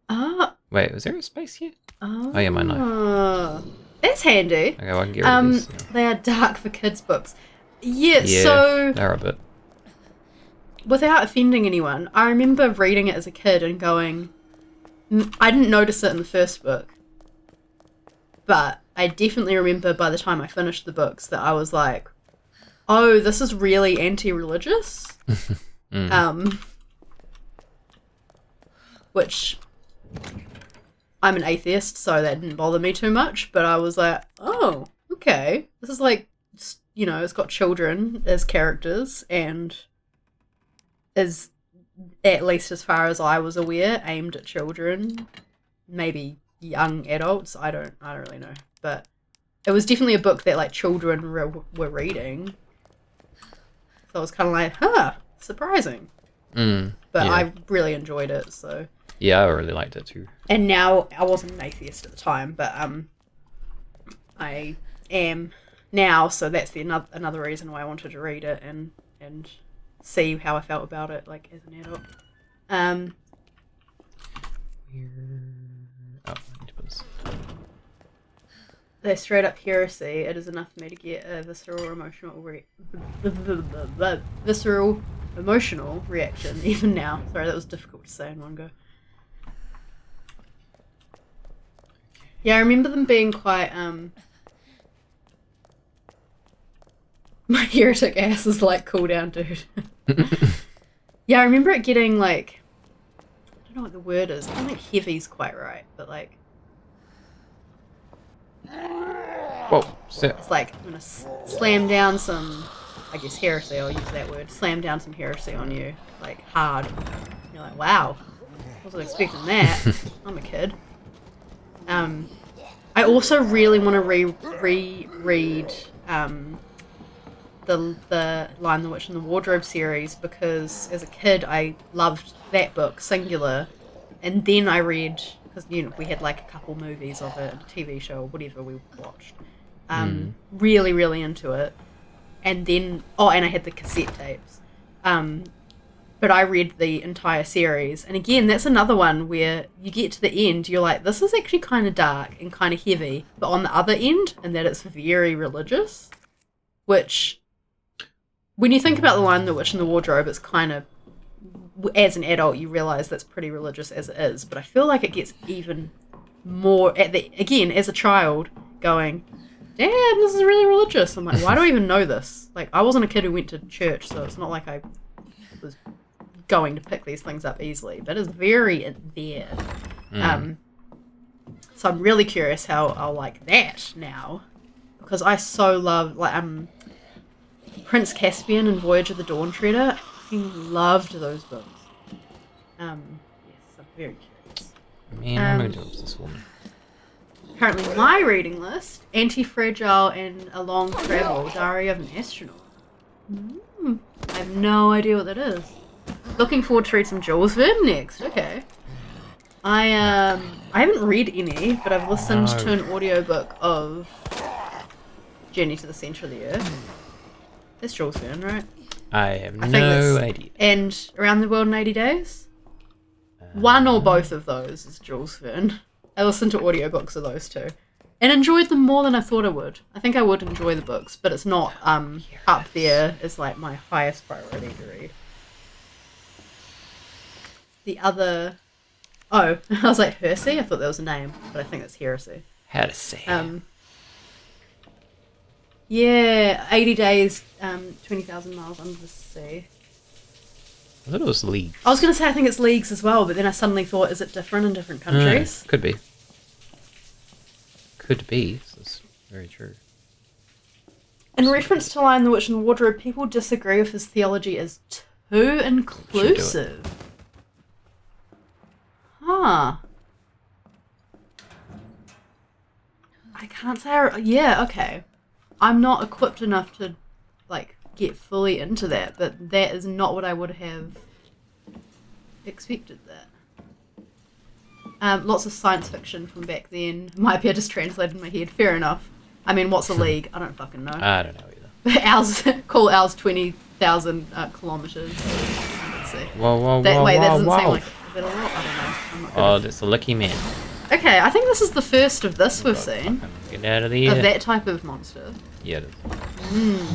Ah. Wait, was there a space here? Oh, yeah, my knife. That's handy. Okay, well, I can get rid of these. Yeah. They are dark for kids books. Yeah, Yeah, so they're a bit. without offending anyone, I remember reading it as a kid and going, I didn't notice it in the first book, but I definitely remember by the time I finished the books that I was like, oh, this is really anti-religious. Which I'm an atheist, so that didn't bother me too much, but I was like, oh, okay. This is like, it's got children as characters and is, at least as far as I was aware, aimed at children, maybe young adults. I don't really know, but it was definitely a book that like children were reading. So I was kind of like, surprising. But Yeah. I really enjoyed it. So, Yeah, I really liked it too. and now I wasn't an atheist at the time, but I am now. So that's another reason why I wanted to read it and see how I felt about it, like as an adult. Oh, I need to put this. They're straight up heresy. It is enough for me to get a visceral emotional reaction even now. Sorry, that was difficult to say in one go. Yeah, I remember them being quite my heretic ass is like cool down, dude. Yeah, I remember it getting like don't know what the word is. I don't think heavy's quite right, but like Whoa. So, it's like I'm gonna slam down some, I guess heresy. I'll use that word. Slam down some heresy on you, like hard. You're like, wow, wasn't expecting that. I'm a kid. I also really want to reread the Lion, the Witch, and the Wardrobe series because as a kid I loved that book, singular, and then I read, because we had like a couple movies of it, a TV show or whatever we watched. Really, really into it, and then and I had the cassette tapes. But I read the entire series, and again, that's another one where you get to the end, you're like, this is actually kind of dark and kind of heavy, but on the other end, and that it's very religious, which, when you think about The Lion, the Witch, and the Wardrobe, it's kind of, as an adult, you realise that's pretty religious as it is, but I feel like it gets even more, again, as a child, going, damn, this is really religious. I'm like, why do I even know this? Like, I wasn't a kid who went to church, so it's not like I was going to pick these things up easily, but it's very there. So I'm really curious how I'll like that now, because I so love Prince Caspian and Voyage of the Dawn Treader. I fucking loved those books. Yes, I'm very curious. man, I'm going to this woman. Currently my reading list: Anti-Fragile and A Long Travel, Diary of an Astronaut. I have no idea what that is. Looking forward to read some Jules Verne next. Okay. I haven't read any, but I've listened to an audiobook of Journey to the Centre of the Earth. That's Jules Verne, right? I have I think no that's- idea. And Around the World in 80 Days? One or both of those is Jules Verne. I listened to audiobooks of those two. And enjoyed them more than I thought I would. I think I would enjoy the books, but it's not up there as like my highest priority to read. The other... Oh, I was like, Hersey? I thought that was a name, but I think it's Heresy. How to say it. Yeah, 80 Days, 20,000 Miles Under the Sea. I thought it was League. I was going to say I think it's Leagues as well, but then I suddenly thought, is it different in different countries? Could be. Could be. That's very true. In reference to Lion, the Witch, and the Wardrobe, people disagree with his theology as too inclusive. Huh. I can't say... Yeah, okay. I'm not equipped enough to, like, get fully into that, but that is not what I would have expected that. Lots of science fiction from back then. Might be just translated in my head. Fair enough. I mean, what's a league? I don't fucking know. I don't know either. Ours 20,000 kilometers. Let's see. Whoa, That, whoa, wait, that whoa, doesn't whoa. seem like... Is that a lot? I don't know. I'm not good Oh, at- that's a lucky man. Okay, I think this is the first of this we've seen. Fucking get out of the Of air. that type of monster. Yeah, it is.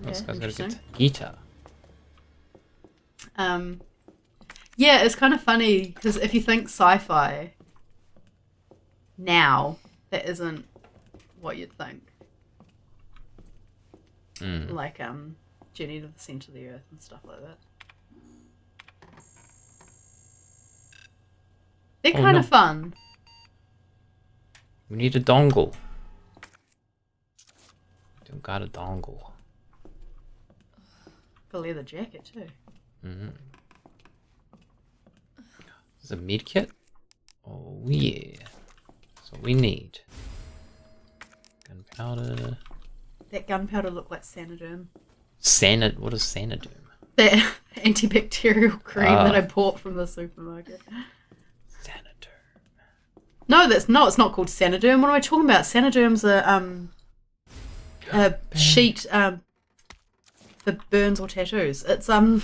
This guy's got a interesting. good guitar. Yeah, it's kind of funny because if you think sci-fi now, that isn't what you'd think. Like Journey to the Centre of the Earth and stuff like that. They're Oh, kind no. of fun. We need a dongle. Don't got a dongle. Got a leather jacket too. Is it a med kit? Oh yeah. That's what we need. Gunpowder. That gunpowder looked like Sanoderm. What is Sanoderm? That antibacterial cream that I bought from the supermarket. Sanoderm. No, it's not called Sanoderm. What am I talking about? Sanoderm's a sheet for burns or tattoos. It's fucking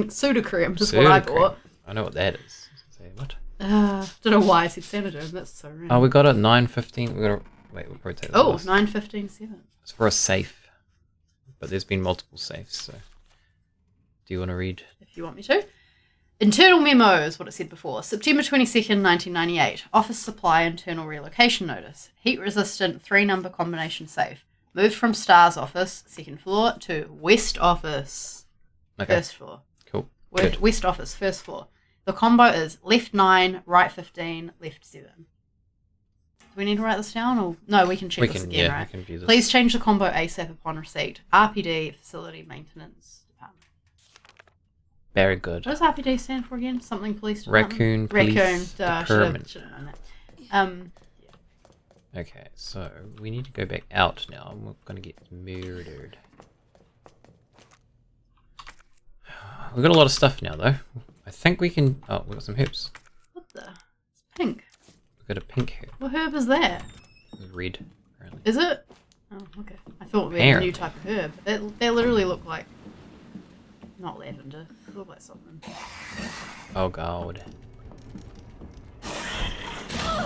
Sudocrem is what I bought. I know what that is. Say what? Don't know why I said Sanoderm. That's so random. Oh, we got it 9:15. We gotta wait. We'll probably take that. Oh, last. 9:15:7. It's for a safe, but there's been multiple safes. So, do you want to read? If you want me to. Internal memo is what it said before. September 22nd, 1998. Office supply internal relocation notice. Heat resistant 3-number combination safe. Moved from Star's office, 2nd floor, to West office, Okay. 1st floor. Cool. Good. West office, 1st floor. The combo is left 9, right 15, left 7. Do we need to write this down? Or no, we can check this again, right? we can view this. Please change the combo ASAP upon receipt. RPD, Facility Maintenance Department. Very good. What does RPD stand for again? Something Police Department? Raccoon Police Duh, Department. should have known that. Okay, so we need to go back out now. We're gonna get murdered. We've got a lot of stuff now, though. I think we can. Oh, we've got some herbs. What the? It's pink. We've got a pink herb. What herb is that? It's red, apparently. Is it? Oh, okay. I thought we had a new type of herb. They literally look like not lavender. They look like something. Oh god.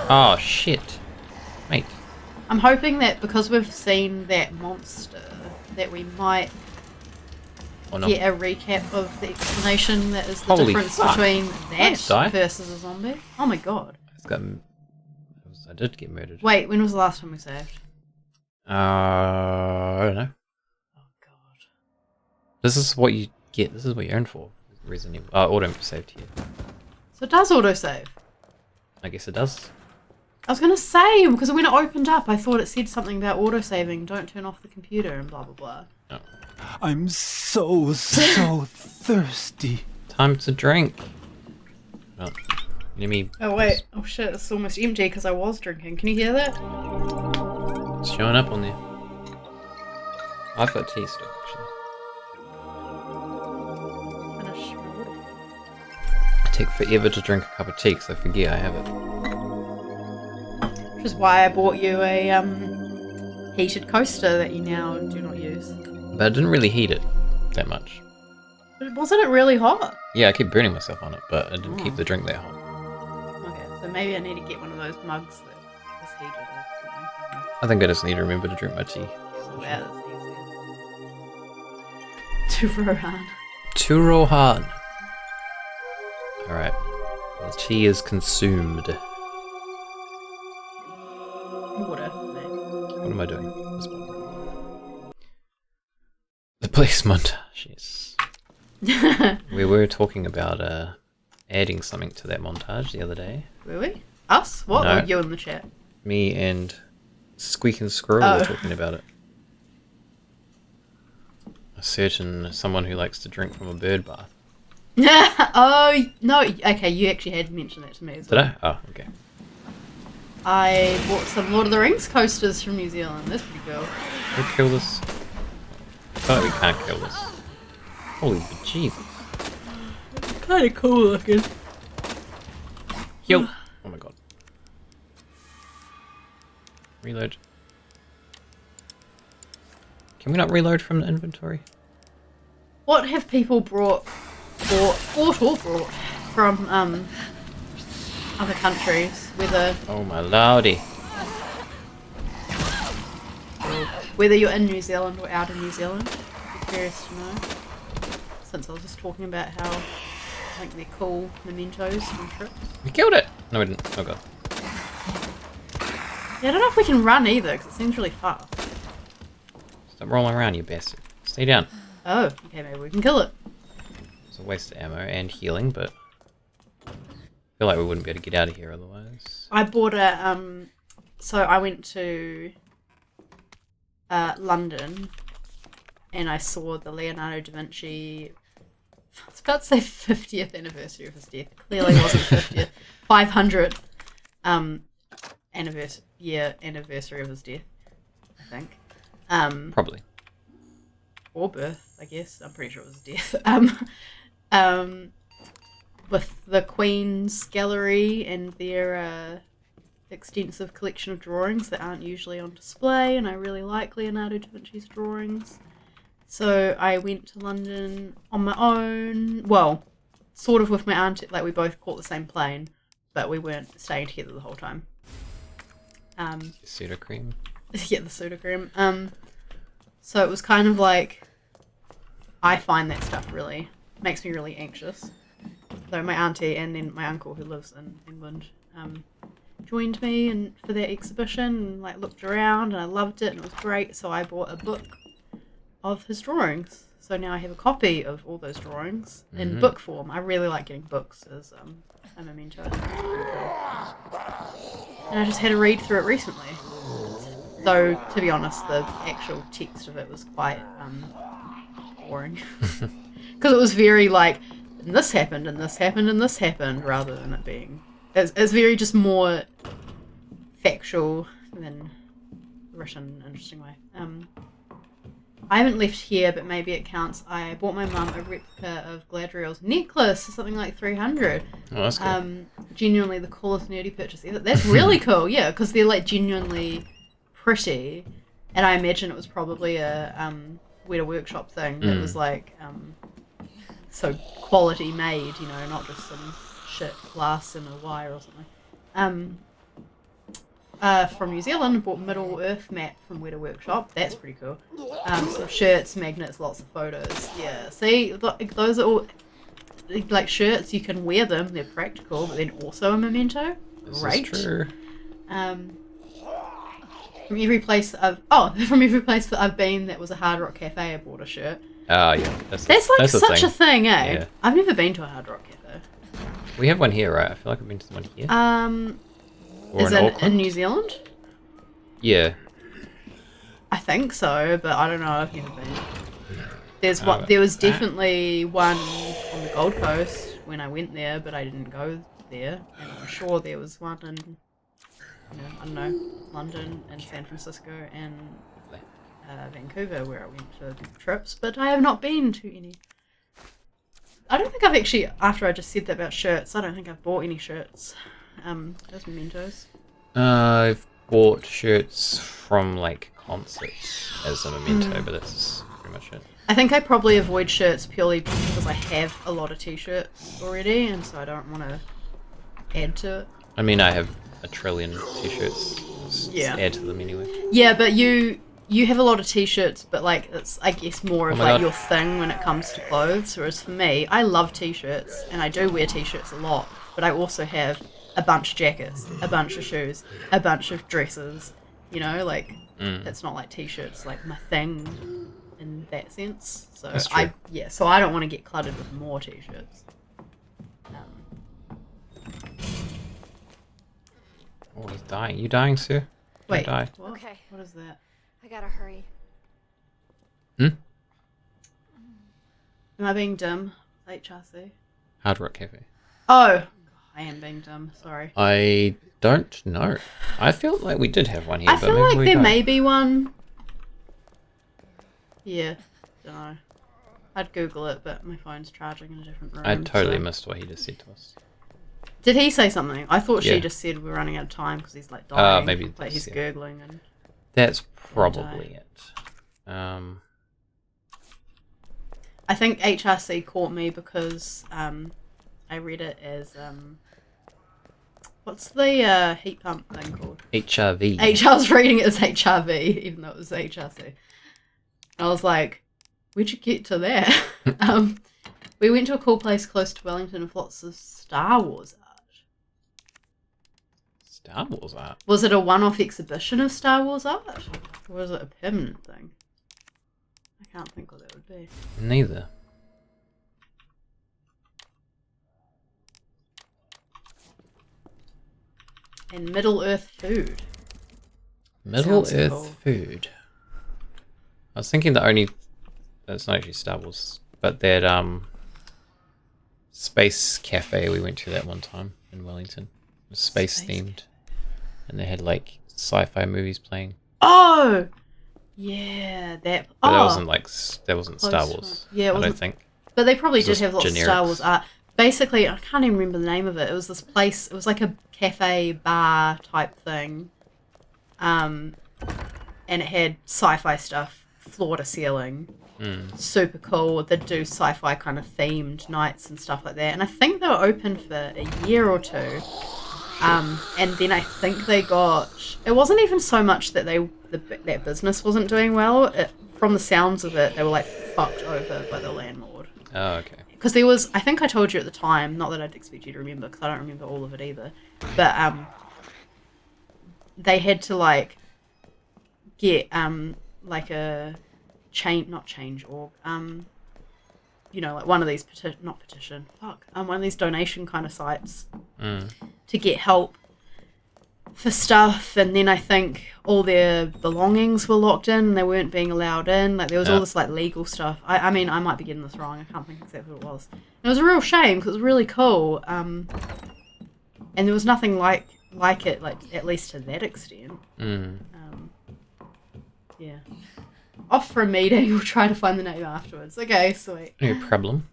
Oh shit, mate. I'm hoping that because we've seen that monster, that we might Oh no. get a recap of the explanation that is the Holy difference fuck. between Nice, that Di. versus a zombie. Oh my god. It's got. I did get murdered. Wait, when was the last time we saved? I don't know. Oh god. This is what you get. This is what you earn for Resident Evil. Auto saved here. So it does autosave. I guess it does. I was gonna say, because when it opened up, I thought it said something about autosaving, don't turn off the computer and blah blah blah. Oh. I'm so thirsty. Time to drink. Oh, let me. Oh wait, oh shit, it's almost empty because I was drinking. Can you hear that? It's showing up on there. I've got tea still, actually. Finish my water. I take forever to drink a cup of tea because I forget I have it. Which is why I bought you a heated coaster that you now do not use. But I didn't really heat it that much. But wasn't it really hot? Yeah, I keep burning myself on it, but I didn't keep the drink that hot. Okay, so maybe I need to get one of those mugs that is heated or something. I think I just need to remember to drink my tea. Wow, that's easy. To Rohan. To Rohan. Alright. The tea is consumed. Water. What am I doing? This one. The police montage, yes. We were talking about adding something to that montage the other day. Were we? Us? What? No. Or you in the chat? Me and Squeak and Squirrel Oh. were talking about it. A certain someone who likes to drink from a bird bath. Oh, no. Okay, you actually had mentioned that to me as Did well. I? Oh, okay. I bought some Lord of the Rings coasters from New Zealand. That's pretty cool. Can we kill this? I feel like we can't kill this. Holy Jesus. Kind of cool looking. Yo! Oh my god. Reload. Can we not reload from the inventory? What have people brought from other countries? Oh my lordy. Whether you're in New Zealand or out of New Zealand, I'd be curious to know. Since I was just talking about how I think they're cool mementos from trips. We killed it! No, we didn't. Oh god. Yeah, I don't know if we can run either, because it seems really fast. Stop rolling around, you bastard. Stay down. Oh, okay, maybe we can kill it. It's a waste of ammo and healing, but I feel like we wouldn't be able to get out of here otherwise. I bought a, so I went to London and I saw the Leonardo da Vinci, I was about to say 50th anniversary of his death. Clearly wasn't 50th. 500th anniversary of his death, I think. Probably. Or birth, I guess. I'm pretty sure it was death. With the Queen's gallery and their extensive collection of drawings that aren't usually on display, and I really like Leonardo da Vinci's drawings. So I went to London on my own. Well, sort of with my aunt. Like, we both caught the same plane, but we weren't staying together the whole time. Pseudocream. Yeah, the Sudocrem. So it was kind of like, I find that stuff really makes me really anxious. So my auntie and then my uncle who lives in England joined me and for that exhibition and like looked around and I loved it and it was great. So I bought a book of his drawings. So now I have a copy of all those drawings in book form. I really like getting books as a memento. I think it's pretty cool. And I just had to read through it recently. Though, to be honest, the actual text of it was quite boring. Because it was very like, and this happened, and this happened, and this happened, rather than it being... It's very just more factual than written in an interesting way. I haven't left here, but maybe it counts. I bought my mum a replica of Gladriel's necklace, something like 300. Oh, that's cool. Genuinely the coolest nerdy purchase ever. That's really cool, yeah, because they're like genuinely pretty, and I imagine it was probably a Weta Workshop thing that was like so quality made, you know, not just some shit glass and a wire or something. From New Zealand, bought Middle Earth map from Weta Workshop. That's pretty cool. Some shirts, magnets, lots of photos. Yeah, see, those are all like shirts. You can wear them; they're practical, but then also a memento. Great. This is true. From every place that I've been, that was a Hard Rock Cafe. I bought a shirt. Oh yeah, That's like such a thing, eh? Yeah. I've never been to a Hard Rock Cafe. We have one here, right? I feel like I've been to one here. Or Is in it Auckland? in New Zealand? Yeah. I think so, but I don't know. I've never been. Oh, There was definitely one on the Gold Coast when I went there, but I didn't go there. And I'm sure there was one in, I don't know, London and San Francisco and Vancouver where I went for trips, but I have not been to any. I don't think I've actually, after I just said that about shirts, I don't think I've bought any shirts. Those mementos. I've bought shirts from like concerts as a memento, but that's pretty much it. I think I probably avoid shirts purely because I have a lot of t-shirts already, and so I don't want to add to it. I mean, I have a trillion t-shirts. Just Yeah. add to them anyway. Yeah, but you have a lot of t-shirts, but like it's I guess more of my like God. your thing when it comes to clothes. Whereas for me, I love t-shirts and I do wear t-shirts a lot, but I also have a bunch of jackets, a bunch of shoes, a bunch of dresses. You know, like it's not like t-shirts like my thing in that sense. So That's true. so I don't want to get cluttered with more t-shirts. Oh, he's dying. You dying, sir? Don't Wait, die. what? Okay. What is that? I gotta hurry. Am I being dumb? HRC? Hard Rock Cafe. Oh, I am being dumb. Sorry. I don't know. I feel like we did have one here, I but feel maybe like we there don't. may be one. Yeah, don't know. I'd Google it, but my phone's charging in a different room. I totally so- missed what he just said to us. Did he say something? I thought Yeah. she just said we're running out of time because he's like dying. maybe like that's- he's yeah. Googling and. That's probably it. I think HRC caught me because I read it as what's the heat pump thing called? HRV. I was reading it as HRV, even though it was HRC. I was like, where'd you get to that? We went to a cool place close to Wellington with lots of Star Wars art. Star Wars art. Was it a one-off exhibition of Star Wars art? Or was it a permanent thing? I can't think what that would be. Neither. And Middle Earth food. Middle Sounds Earth cool. food. I was thinking that's not actually Star Wars, but that space cafe we went to that one time in Wellington. It was space themed, and they had like sci-fi movies playing. Oh! Yeah, that... But that oh, wasn't that wasn't Star close Wars. one. Yeah, it I don't wasn't- think. but they probably It's did just have lots of Star generics. Wars art. Basically, I can't even remember the name of it. It was this place... It was like a cafe bar type thing. And it had sci-fi stuff, floor to ceiling. Super cool. They'd do sci-fi kind of themed nights and stuff like that. And I think they were open for a year or two. And then I think they got... It wasn't even so much that that business wasn't doing well. From the sounds of it, they were like fucked over by the landlord. Oh, okay. Because there was... I think I told you at the time, not that I'd expect you to remember, because I don't remember all of it either. But they had to like get like a not change org you know, like one of these one of these donation kind of sites to get help for stuff, and then I think all their belongings were locked in and they weren't being allowed in. Like there was all this like legal stuff. I mean, I might be getting this wrong. I can't think exactly what it was. It was a real shame because it was really cool. And there was nothing like it, like at least to that extent. Yeah. Off for a meeting. We'll try to find the name afterwards. Okay, sweet. No problem.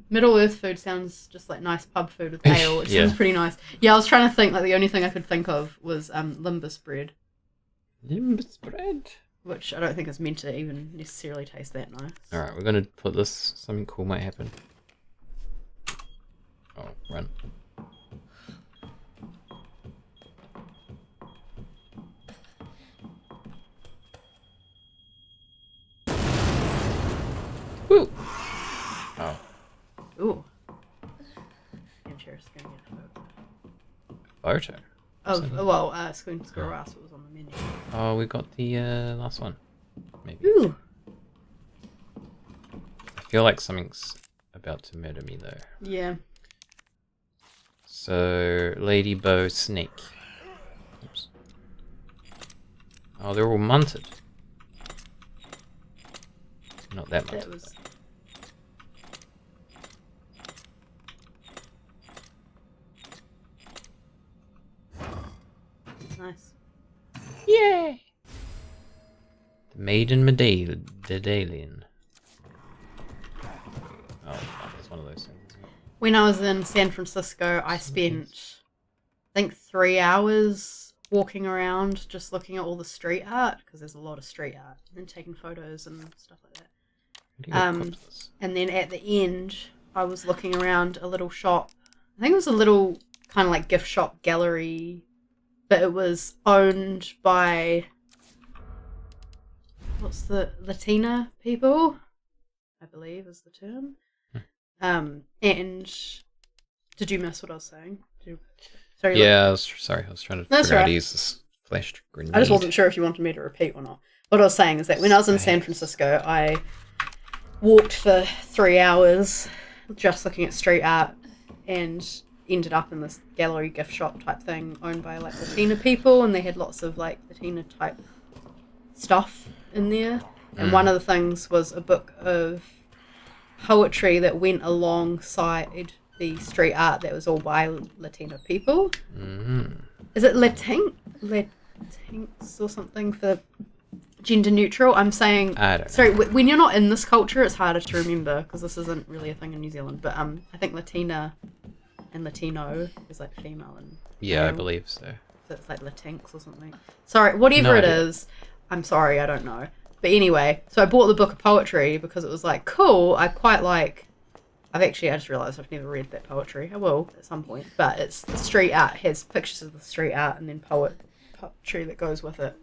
Middle Earth food sounds just like nice pub food with ale, which Yeah. sounds pretty nice. Yeah, I was trying to think, like the only thing I could think of was limbus bread, Limbus bread. which I don't think is meant to even necessarily taste that nice. Alright, we're gonna put this. Something cool might happen. Oh, run. Woo! Oh, Ooh. And Cher's gonna get a photo. photo. Oh, well, Squint Squirrel Rascal was on the menu. Oh, we got the last one. Maybe. Ooh. I feel like something's about to murder me though. Yeah. So, Lady Bow Snake. Oops. Oh, they're all munted. Not that munted. That was. Nice. Yay! The Maiden Daedalian. Oh, fuck, it's one of those things. Isn't it? When I was in San Francisco, I spent, I think, 3 hours walking around just looking at all the street art, because there's a lot of street art, and taking photos and stuff like that. How do you equip this? And then at the end, I was looking around a little shop. I think it was a little kind of like gift shop gallery, but it was owned by, what's the, Latina people, I believe is the term. And did you miss what I was saying? Sorry. Yeah, sorry, I was trying to That's figure out how right. to use this flash grenade. I just wasn't sure if you wanted me to repeat or not. What I was saying is that when I was in San Francisco, I walked for 3 hours just looking at street art and ended up in this gallery gift shop type thing owned by like Latina people, and they had lots of like Latina type stuff in there. And one of the things was a book of poetry that went alongside the street art that was all by Latina people. Is it Latinx or something for gender neutral? I'm saying, I don't know. sorry, when you're not in this culture, it's harder to remember because this isn't really a thing in New Zealand. But I think Latina and Latino is like female and Yeah, I male. believe so. So it's like Latinx or something. Sorry, whatever No it idea. is. I'm sorry, I don't know. But anyway, so I bought the book of poetry because it was like, cool, I quite like... I just realised I've never read that poetry. I will at some point. But it's the street art, has pictures of the street art and then poetry that goes with it.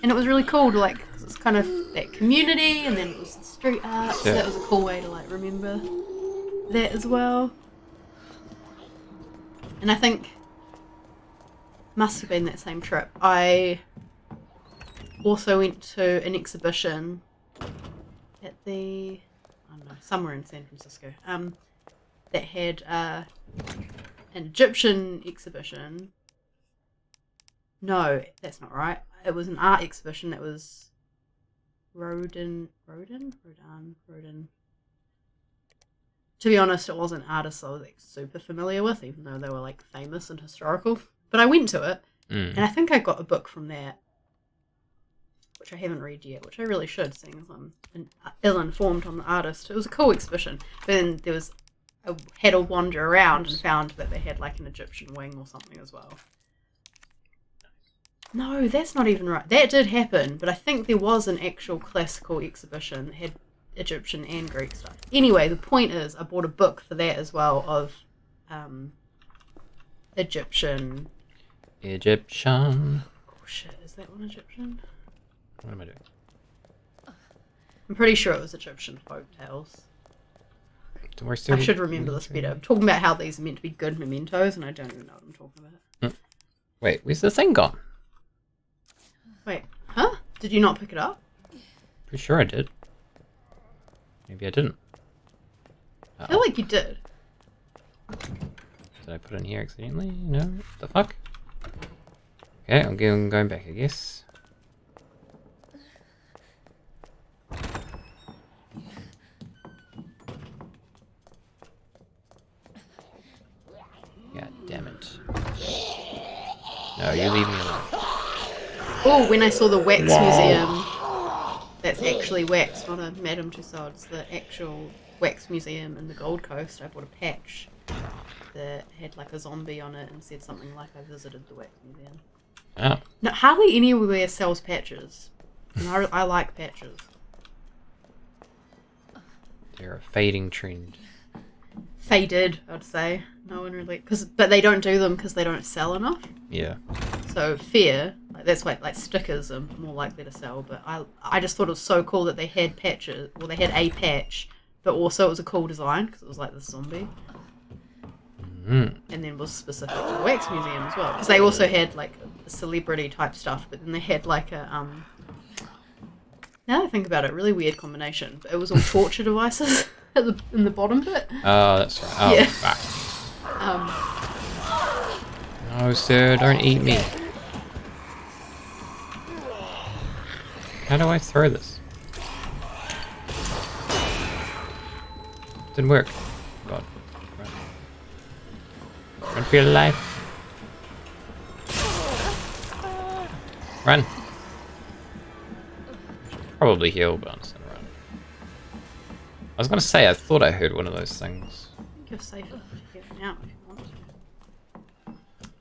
And it was really cool to like, cause it's kind of that community and then it was the street art. So Yeah. that was a cool way to like remember that as well. And I think must have been that same trip. I also went to an exhibition at the, I don't know, somewhere in San Francisco, that had an Egyptian exhibition. No, that's not right. It was an art exhibition that was Rodin. To be honest, it wasn't artists I was like super familiar with, even though they were like famous and historical. But I went to it, and I think I got a book from that, which I haven't read yet, which I really should, seeing as I'm ill-informed on the artist. It was a cool exhibition, but then I had a wander around and found that they had like an Egyptian wing or something as well. No, that's not even right. That did happen, but I think there was an actual classical exhibition that had Egyptian and Greek stuff. Anyway, the point is, I bought a book for that as well of Egyptian. Egyptian. Oh shit, is that one Egyptian? What am I doing? I'm pretty sure it was Egyptian folk tales. Don't worry, I should remember this better. I'm talking about how these are meant to be good mementos, and I don't even know what I'm talking about. Wait, where's the thing gone? Wait, huh? Did you not pick it up? Pretty sure I did. Maybe I didn't. I feel like you did. Did I put it in here accidentally? No? What the fuck? Okay, I'm going back, I guess. God damn it. No, you leave me alone. Oh, when I saw the wax museum, that's actually wax, not a Madame Tussauds, the actual wax museum in the Gold Coast, I bought a patch that had like a zombie on it and said something like I visited the wax museum. Oh, No, hardly anywhere sells patches. And I like patches. they're a fading trend. Faded, I'd say. No one really, but they don't do them because they don't sell enough. Yeah. So fair, like that's why like stickers are more likely to sell. But I just thought it was so cool that they had patches. Well, they had a patch, but also it was a cool design because it was like this zombie. Mm. And then was specific to the wax museum as well because they also had like celebrity type stuff, but then they had like a Now that I think about it, really weird combination. But it was all torture devices in the bottom bit. Oh, that's right. Oh, Yeah. fuck. Um, No, sir, don't eat me. How do I throw this? Didn't work. God. Run. Run for your life. Run. Probably heal, but I'm just gonna run. I was gonna say, I thought I heard one of those things. I think you're safe enough to get out if you want to.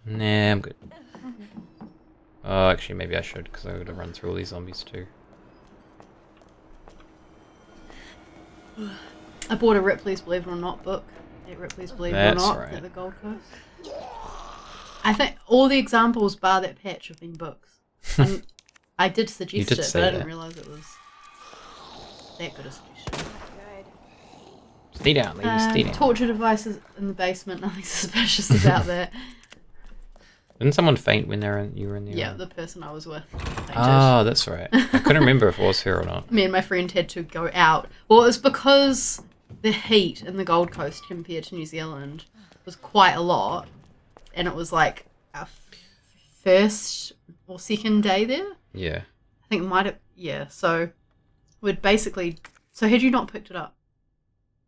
Nah, I'm good. Oh, actually, maybe I should, because I would have run through all these zombies too. I bought a Ripley's Believe It or Not book at Ripley's Believe It or That's Not right. at the Gold Coast. I think all the examples bar that patch have been books. And I did suggest did it, say but I didn't that. realise it was that good a suggestion. Stay down, lady, stay down. Torture devices in the basement, nothing suspicious about that. Didn't someone faint when you were in there? Yeah, the person I was with. fainted. Oh, that's right. I couldn't remember if it was her or not. Me and my friend had to go out. Well, it was because the heat in the Gold Coast compared to New Zealand was quite a lot, and it was like our first or second day there. Yeah. I think it might have. Yeah, so we'd basically. So had you not picked it up?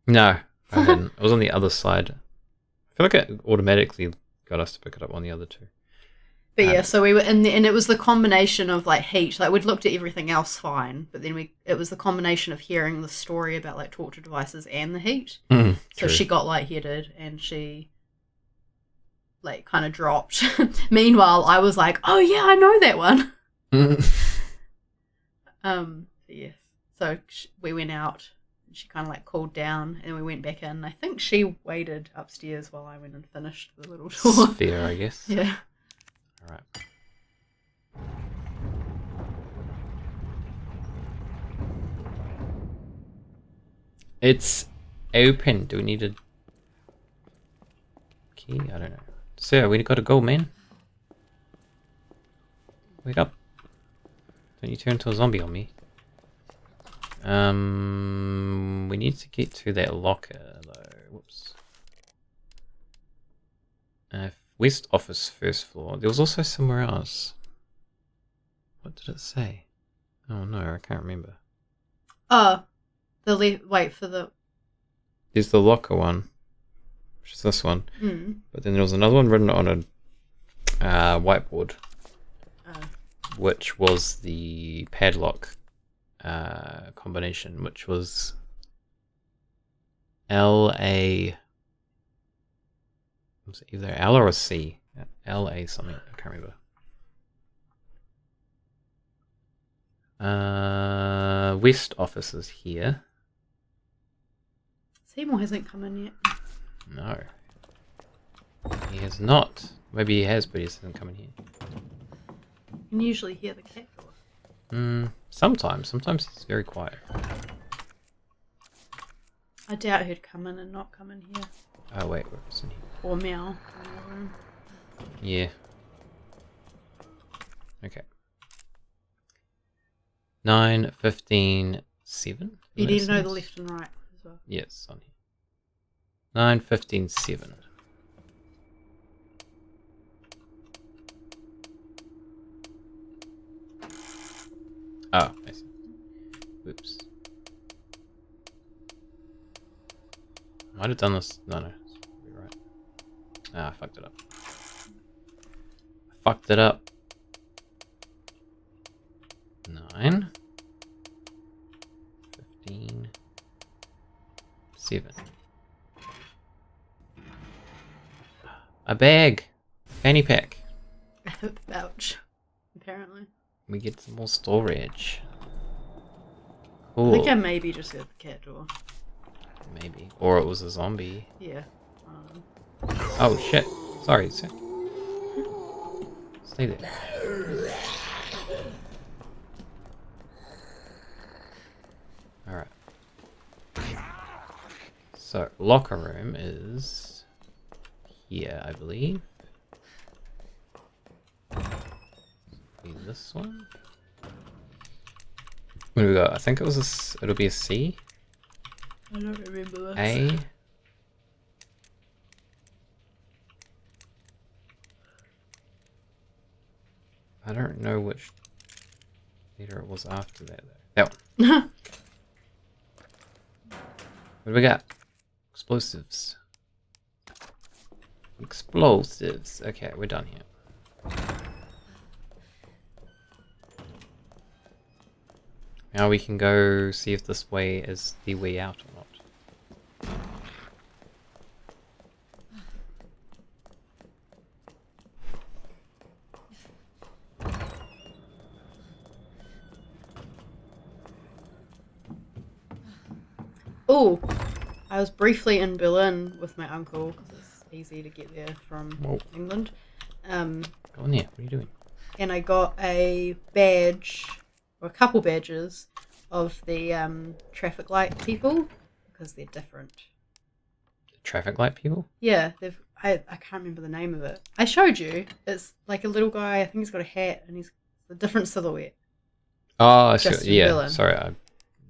No, I didn't. It was on the other side. I feel like it automatically got us to pick it up on the other two. But yeah, so we were in the, and it was the combination of like heat. Like we'd looked at everything else fine, but then it was the combination of hearing the story about like torture devices and the heat. So True. she got lightheaded and she like kind of dropped. Meanwhile, I was like, "Oh yeah, I know that one." But yes. So we went out. And she kind of like cooled down, and we went back in. I think she waited upstairs while I went and finished the little tour. Sphere, I guess. Yeah. All right. It's open. Do we need a key? I don't know. Sir, we gotta go, man. Wake up. Don't you turn into a zombie on me. We need to get to that locker, though. Whoops. West office, first floor. There was also somewhere else. What did it say? Oh no, I can't remember. The wait for the. There's the locker one, which is this one. But then there was another one written on a whiteboard, which was the padlock combination, which was LA. Was it either L or a C? LA something. I can't remember. West office is here. Seymour hasn't come in yet. No. He has not. Maybe he has, but he hasn't come in here. You can usually hear the cat door. Sometimes. Sometimes he's very quiet. I doubt he'd come in and not come in here. Oh, wait. Where is he? Or meow in your room. Yeah. Okay. 9:15:7. You need to know the left and right as well. Yes, on here. 9, 15, 7. Oh, I see. Oops. Might have done this. No, you're right. Ah, I fucked it up. Fucked it up. 9, 15, 7. A bag. Fanny pack. Ouch. Apparently. We get some more storage. I Cool. think I maybe just got the cat door. Maybe. Or it was a zombie. Yeah. Oh shit. Sorry. Stay there. Alright. So, locker room is here, I believe. Be this one. What do we got? I think it was it'll be a C. I don't remember this. A. I don't know which letter it was after that though. That one. What do we got? Explosives. Explosives. Okay, we're done here. Now we can go see if this way is the way out or not. Oh, I was briefly in Berlin with my uncle because it's easy to get there from Whoa. England. Go in there. What are you doing? And I got a badge, or a couple badges, of the traffic light people because they're different. Traffic light people? Yeah, I can't remember the name of it. I showed you. It's like a little guy. I think he's got a hat and he's a different silhouette. Oh, Just in yeah. Berlin. Sorry, I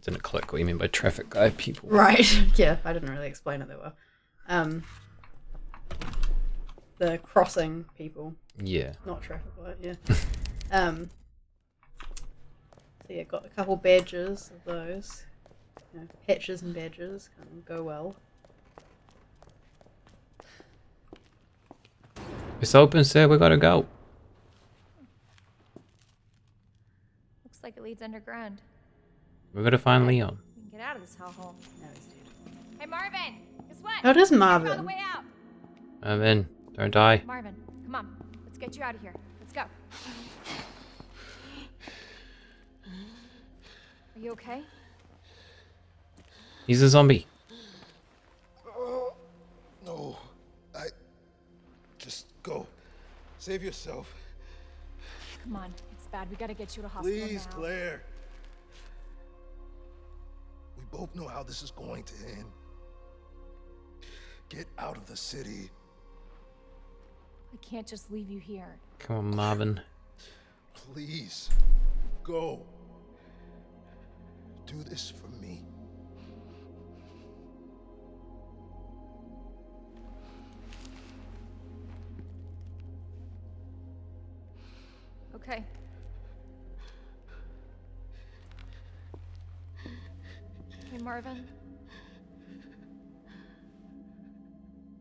didn't click what you mean by traffic light people. Right. Yeah, I didn't really explain it that well. The crossing people, Yeah. not traffic light. Yeah. So yeah, got a couple badges of those. You know, patches and badges can go well. It's open, sir. We gotta go. Looks like it leads underground. We gotta find Leon. We can get out of this hellhole. No, he's dead. Hey, Marvin! Guess what? Oh, it is Found the Marvin. way out! I'm in. Don't die. Marvin, come on. Let's get you out of here. Let's go. Are you okay? He's a zombie. No, just go. Save yourself. Come on. It's bad. We gotta get you to hospital Please, now. Claire. We both know how this is going to end. Get out of the city. I can't just leave you here. Come on, Marvin. Please, go. Do this for me. Okay. Hey, Marvin.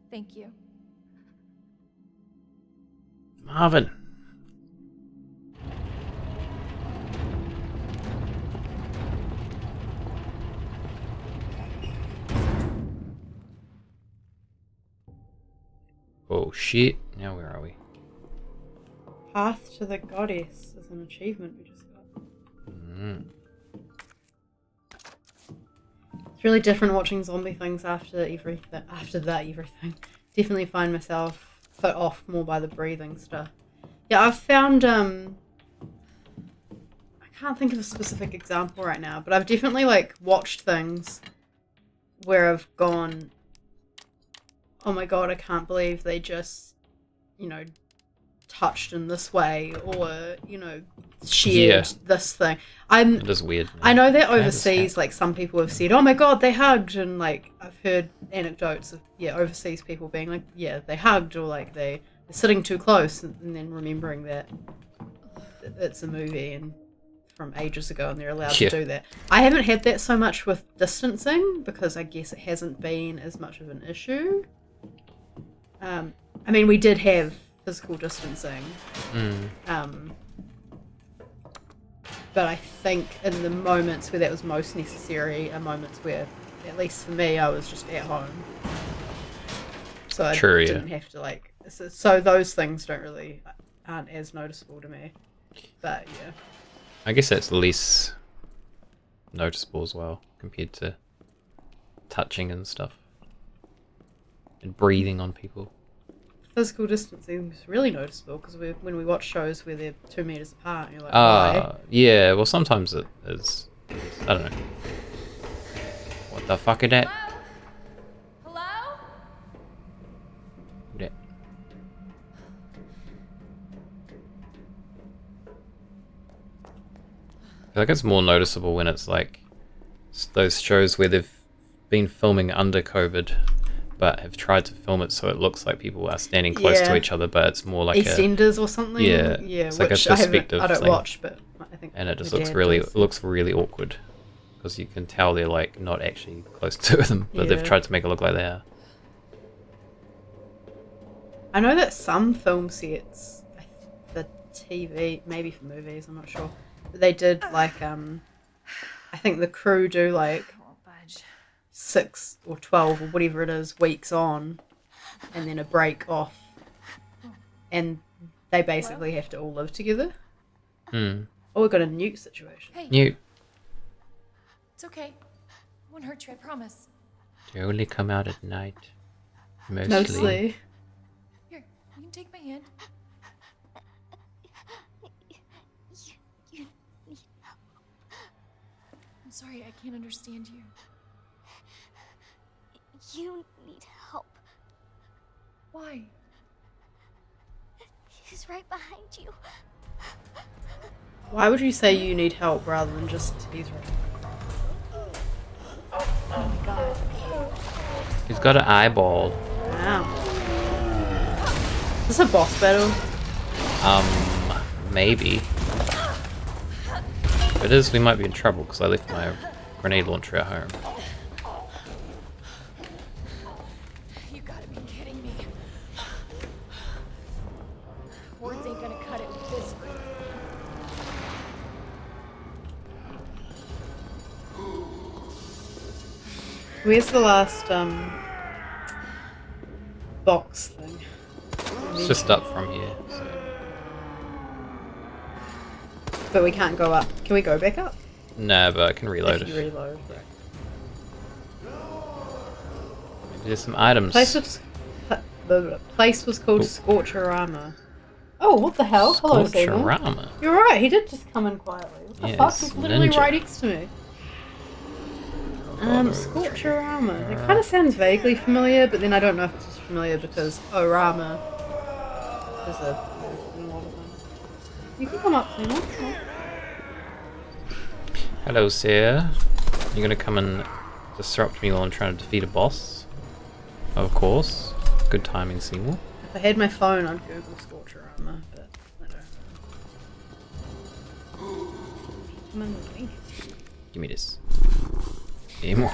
Thank you. Marvin. Oh shit. Now where are we? Path to the Goddess is an achievement we just got. Mm. It's really different watching zombie things after everything. Definitely find myself put off more by the breathing stuff. Yeah, I've found I can't think of a specific example right now, but I've definitely like watched things where I've gone, oh my god, I can't believe they just, you know, touched in this way, or shared this thing. It is weird. I know that Can I just overseas, like some people have said, "Oh my god, they hugged," and like I've heard anecdotes of overseas people being like, "Yeah, they hugged," or like they're sitting too close, and then remembering that it's a movie and from ages ago, and they're allowed to do that. I haven't had that so much with distancing because I guess it hasn't been as much of an issue. I mean, we did have physical distancing. But I think in the moments where that was most necessary are moments where, at least for me, I was just at home. So I didn't have to like... So those things aren't as noticeable to me. But yeah. I guess that's less noticeable as well, compared to touching and stuff. And breathing on people. Physical distancing is really noticeable because when we watch shows where they're 2 meters apart, you're like, why? Yeah, well sometimes it is. I don't know. What the fuck is that? Hello? Yeah. I feel like it's more noticeable when it's like those shows where they've been filming under COVID but have tried to film it so it looks like people are standing close to each other, but it's more like EastEnders or something. Yeah, it's like which a perspective I don't thing. watch, but I think. And it just my looks dad really does. awkward because you can tell they're like not actually close to them, but they've tried to make it look like they are. I know that some film sets, for TV, maybe for movies, I'm not sure, but they did like I think the crew do like I won't budge. 6 or 12 or whatever it is weeks on, and then a break off, and they basically have to all live together. Oh, we've got a Newt situation. Hey, You it's okay. I won't hurt you, I promise. they only come out at night. Mostly. Here, you can take my hand. I'm sorry, I can't understand you. You need help. Why? He's right behind you. Why would you say you need help rather than just he's right? He's got an eyeball. Wow. Is this a boss battle? Maybe. If it is, we might be in trouble because I left my grenade launcher at home. You gotta be kidding me. Words ain't gonna cut it with this group. Where's the last box thing? It's just up from here. So. But we can't go up. Can we go back up? Nah, but I can reload If you it. reload, right. Maybe there's some items. The place was called Scorcherama. Oh, what the hell? Hello, Seymour. Scorcherama. You're right, he did just come in quietly. What the fuck? Yes, He's literally ninja. right next to me. Scorcherama. It kind of sounds vaguely familiar, but then I don't know if it's just familiar because Orama is a lot of things. You can come up, Seymour. Come on. Hello, sir. You're gonna come and disrupt me while I'm trying to defeat a boss? Of course. Good timing, Seymour. If I had my phone, I'd Google Scorcherama, but I don't know. Come in with me. Give me this. Seymour.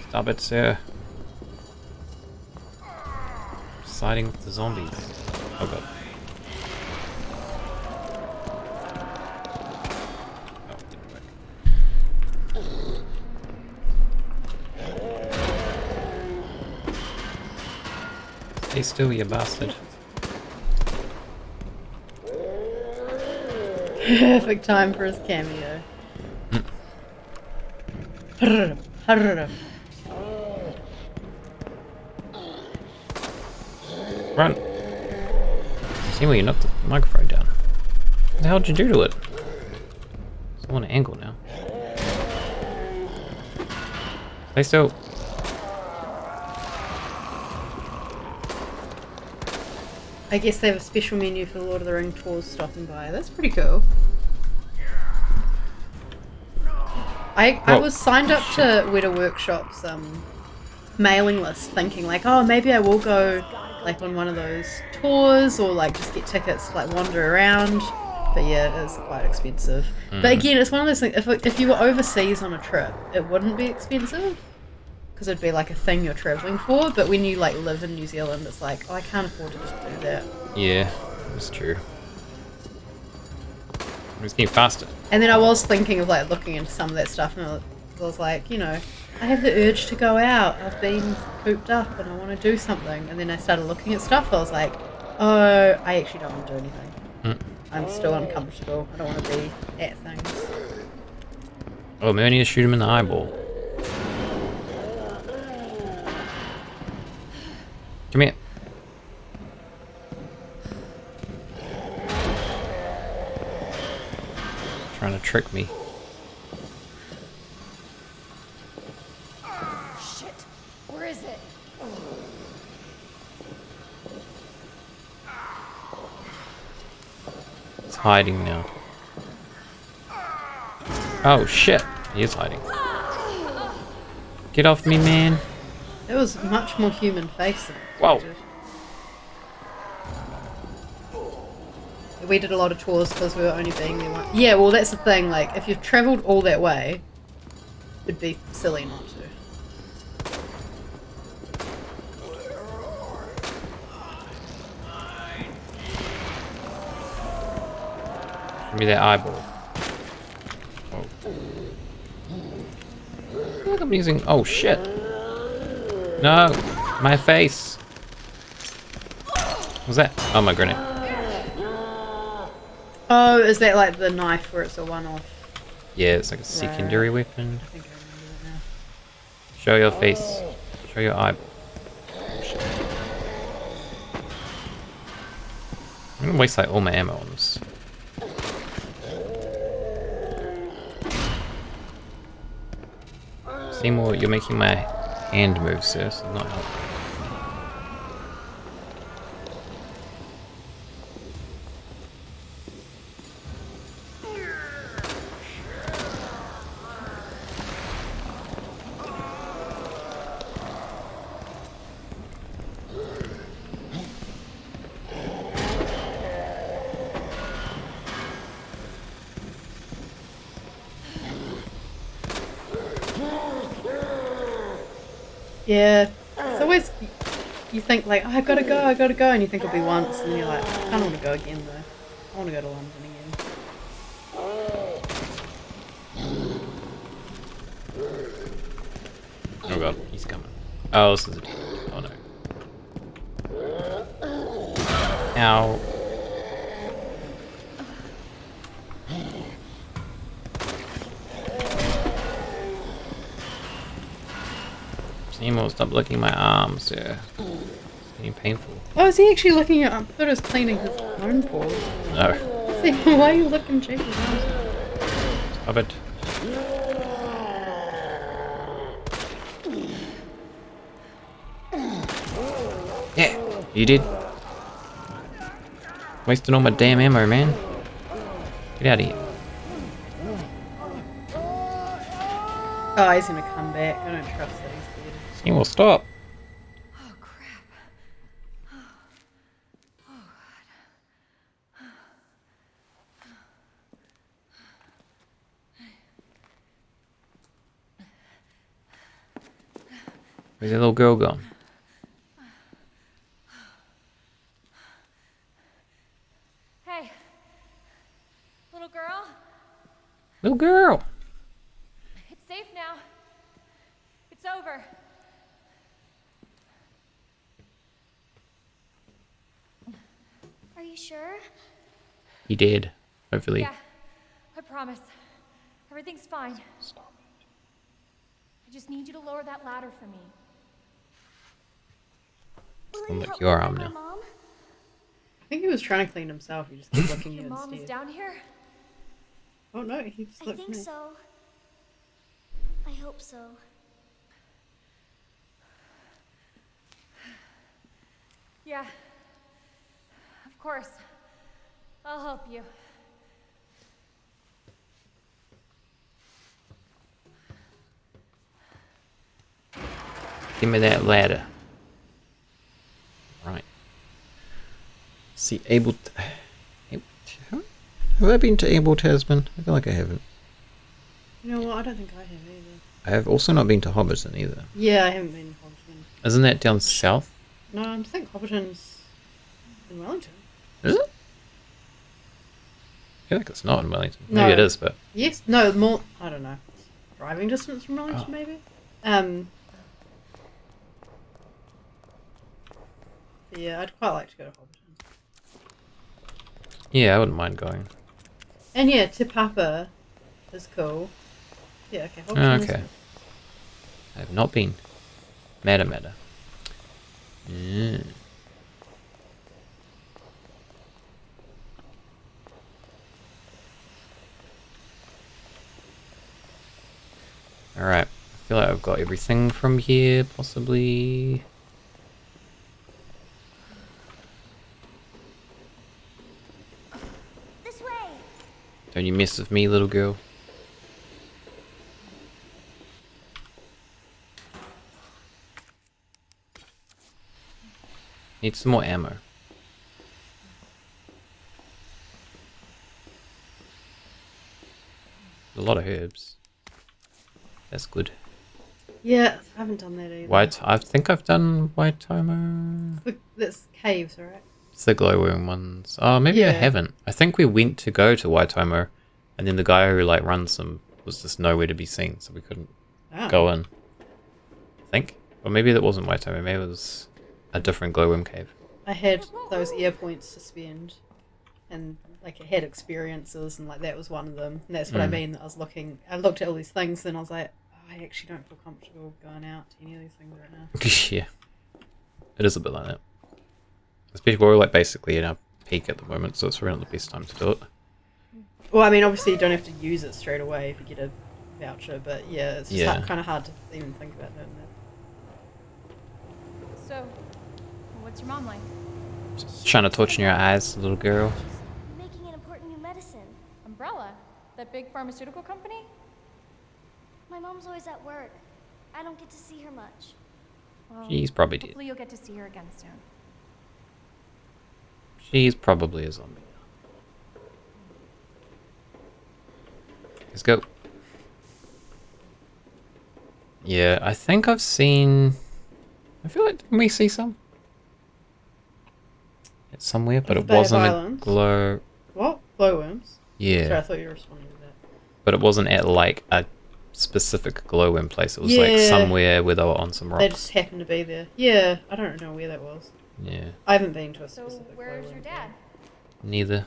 Stop it, sir. Siding with the zombies. Oh god. Oh, give it back. Stay still, you bastard. Perfect time for his cameo. Run! Seymour, you knocked the microphone down. What the hell did you do to it? It's on an angle now. Stay still. I guess they have a special menu for Lord of the Ring tours stopping by. That's pretty cool. I Whoa. was signed up to Weta Workshop's mailing list thinking like, oh, maybe I will go like on one of those tours or like just get tickets to like wander around. But yeah, it is quite expensive. But again, it's one of those things, if you were overseas on a trip, it wouldn't be expensive. Because it'd be like a thing you're travelling for. But when you like live in New Zealand, it's like, oh, I can't afford to just do that. Yeah, that's true. It's getting faster. And then I was thinking of like looking into some of that stuff, and I was like, you know, I have the urge to go out. I've been cooped up and I want to do something. And then I started looking at stuff. I was like, oh, I actually don't want to do anything. I'm still uncomfortable. I don't want to be at things. Oh, maybe I need to shoot him in the eyeball. Come here. Trying to trick me. Shit. Where is it? It's hiding now. Oh shit, he is hiding. Get off me, man. It was much more human face than Whoa. expected. We did a lot of tours because we were only being there once. Yeah, well, that's the thing. Like, if you've travelled all that way, it'd be silly not to. Give me that eyeball. Oh. Look, I'm using. Oh shit. No, my face. What's that? Oh, my grenade. Oh, is that like the knife where it's a one-off? Yeah, it's like a secondary weapon. I think I remember that now. Show your face. Show your eyeball. I'm gonna waste like all my ammo on this. Seymour, you're making my hand move, sir, so not helpful. Yeah, it's always you think like, oh, I gotta go, and you think it'll be once, and then you're like, I don't want to go again though. I want to go to London again. Oh god, he's coming. Oh, this is a... Oh no. Ow. Seymour, stop licking my arms, sir. It's getting painful. Oh, is he actually looking at? I thought he was cleaning his phone paws. No. See, why are you looking Jason's arms? Stop it. Yeah, you did. Wasting all my damn ammo, man. Get out of here. Oh, he's gonna come back. I don't trust that he's dead. Seymour, stop. Oh, crap. Where's that little girl gone? Hey. Little girl, Little girl. it's safe now. It's over. Are you sure? He did. Hopefully. Yeah, I promise. Everything's fine. Stop it. I just need you to lower that ladder for me. Will I'll it lick help your me arm find now. my mom? I think he was trying to clean himself. He just kept looking at Your you mom is instead. down here? Oh no, he just I looked at think me. so. I hope so. Yeah. Of course. I'll help you. Give me that ladder. Right. See, have I been to Abel Tasman? I feel like I haven't. You know what? I don't think I have either. I have also not been to Hobbiton either. Yeah, I haven't been to Hobbiton. Isn't that down south? No, I think Hobbiton's in Wellington. Is it? I feel like it's not in Wellington. No. Maybe it is, but Yes, no, more. I don't know. Driving distance from Wellington, Oh. maybe. Yeah, I'd quite like to go to Hobbiton. yeah, I wouldn't mind going. And yeah, Te Papa is cool. Yeah, okay. Oh, Hobbiton is okay. cool. I have not been. Matter. Mm. Alright, I feel like I've got everything from here, possibly. This way. Don't you mess with me, little girl. Need some more ammo. A lot of herbs. That's good. Yeah, I haven't done that either. I think I've done Waitomo. That's caves, right? It's the glowworm ones. Oh, maybe I Yeah. haven't. I think we went to go to Waitomo, and then the guy who like runs them was just nowhere to be seen, so we couldn't Oh. go in. I think, or maybe that wasn't Waitomo. Maybe it was a different glowworm cave. I had those air points to spend, and like I had experiences, and like that was one of them. And that's what I mean. I looked at all these things, and I was like, oh, I actually don't feel comfortable going out to any of these things right now. Yeah, it is a bit like that. Especially we're like basically in our peak at the moment, so it's really not the best time to do it. Well, I mean, obviously you don't have to use it straight away if you get a voucher, but yeah, it's just Yeah. kind of hard to even think about doing that. So, what's your mom like? Trying to torch in your eyes, little girl. She's making an important new medicine. Umbrella? That big pharmaceutical company? My mom's always at work. I don't get to see her much. Well, She's probably dead. hopefully you'll get to see her again soon. She's probably a zombie. Let's go. Yeah, I think I've seen... I feel like, didn't we see some? It's somewhere, but The it Bay of wasn't a Islands? glow... What? Glowworms? Yeah, Sorry, I thought you were responding to that. but it wasn't at like a specific glowworm place. It was like Yeah. somewhere where they were on some They rocks. just happened to be there. Yeah, I don't know where that was. Yeah, I haven't been to a So, specific where's your glowworm dad? neither.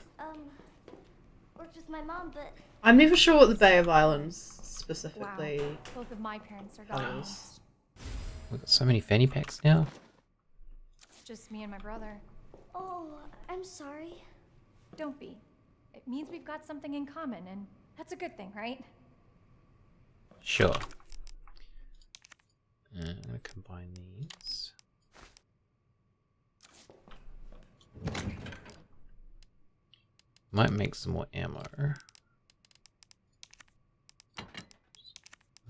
Worked with my mom, but I'm never sure what the Bay of Islands specifically Wow. Both of my parents are gone. covers. We've got so many fanny packs now. Just me and my brother. oh, I'm sorry. Don't be. It means we've got something in common, and that's a good thing, right? Sure. I'm going to combine these. Might make some more ammo.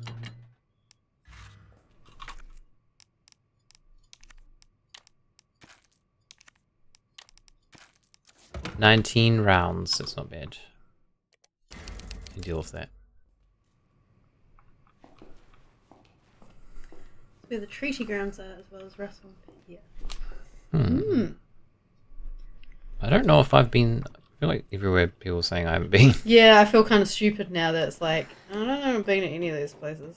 Um, 19 rounds, that's not bad. Can deal with that. Where the treaty grounds are as well as Russell. Yeah. I don't know if I've been. I feel like everywhere people are saying I haven't been. Yeah, I feel kind of stupid now that it's like, I don't know if I've been at any of these places.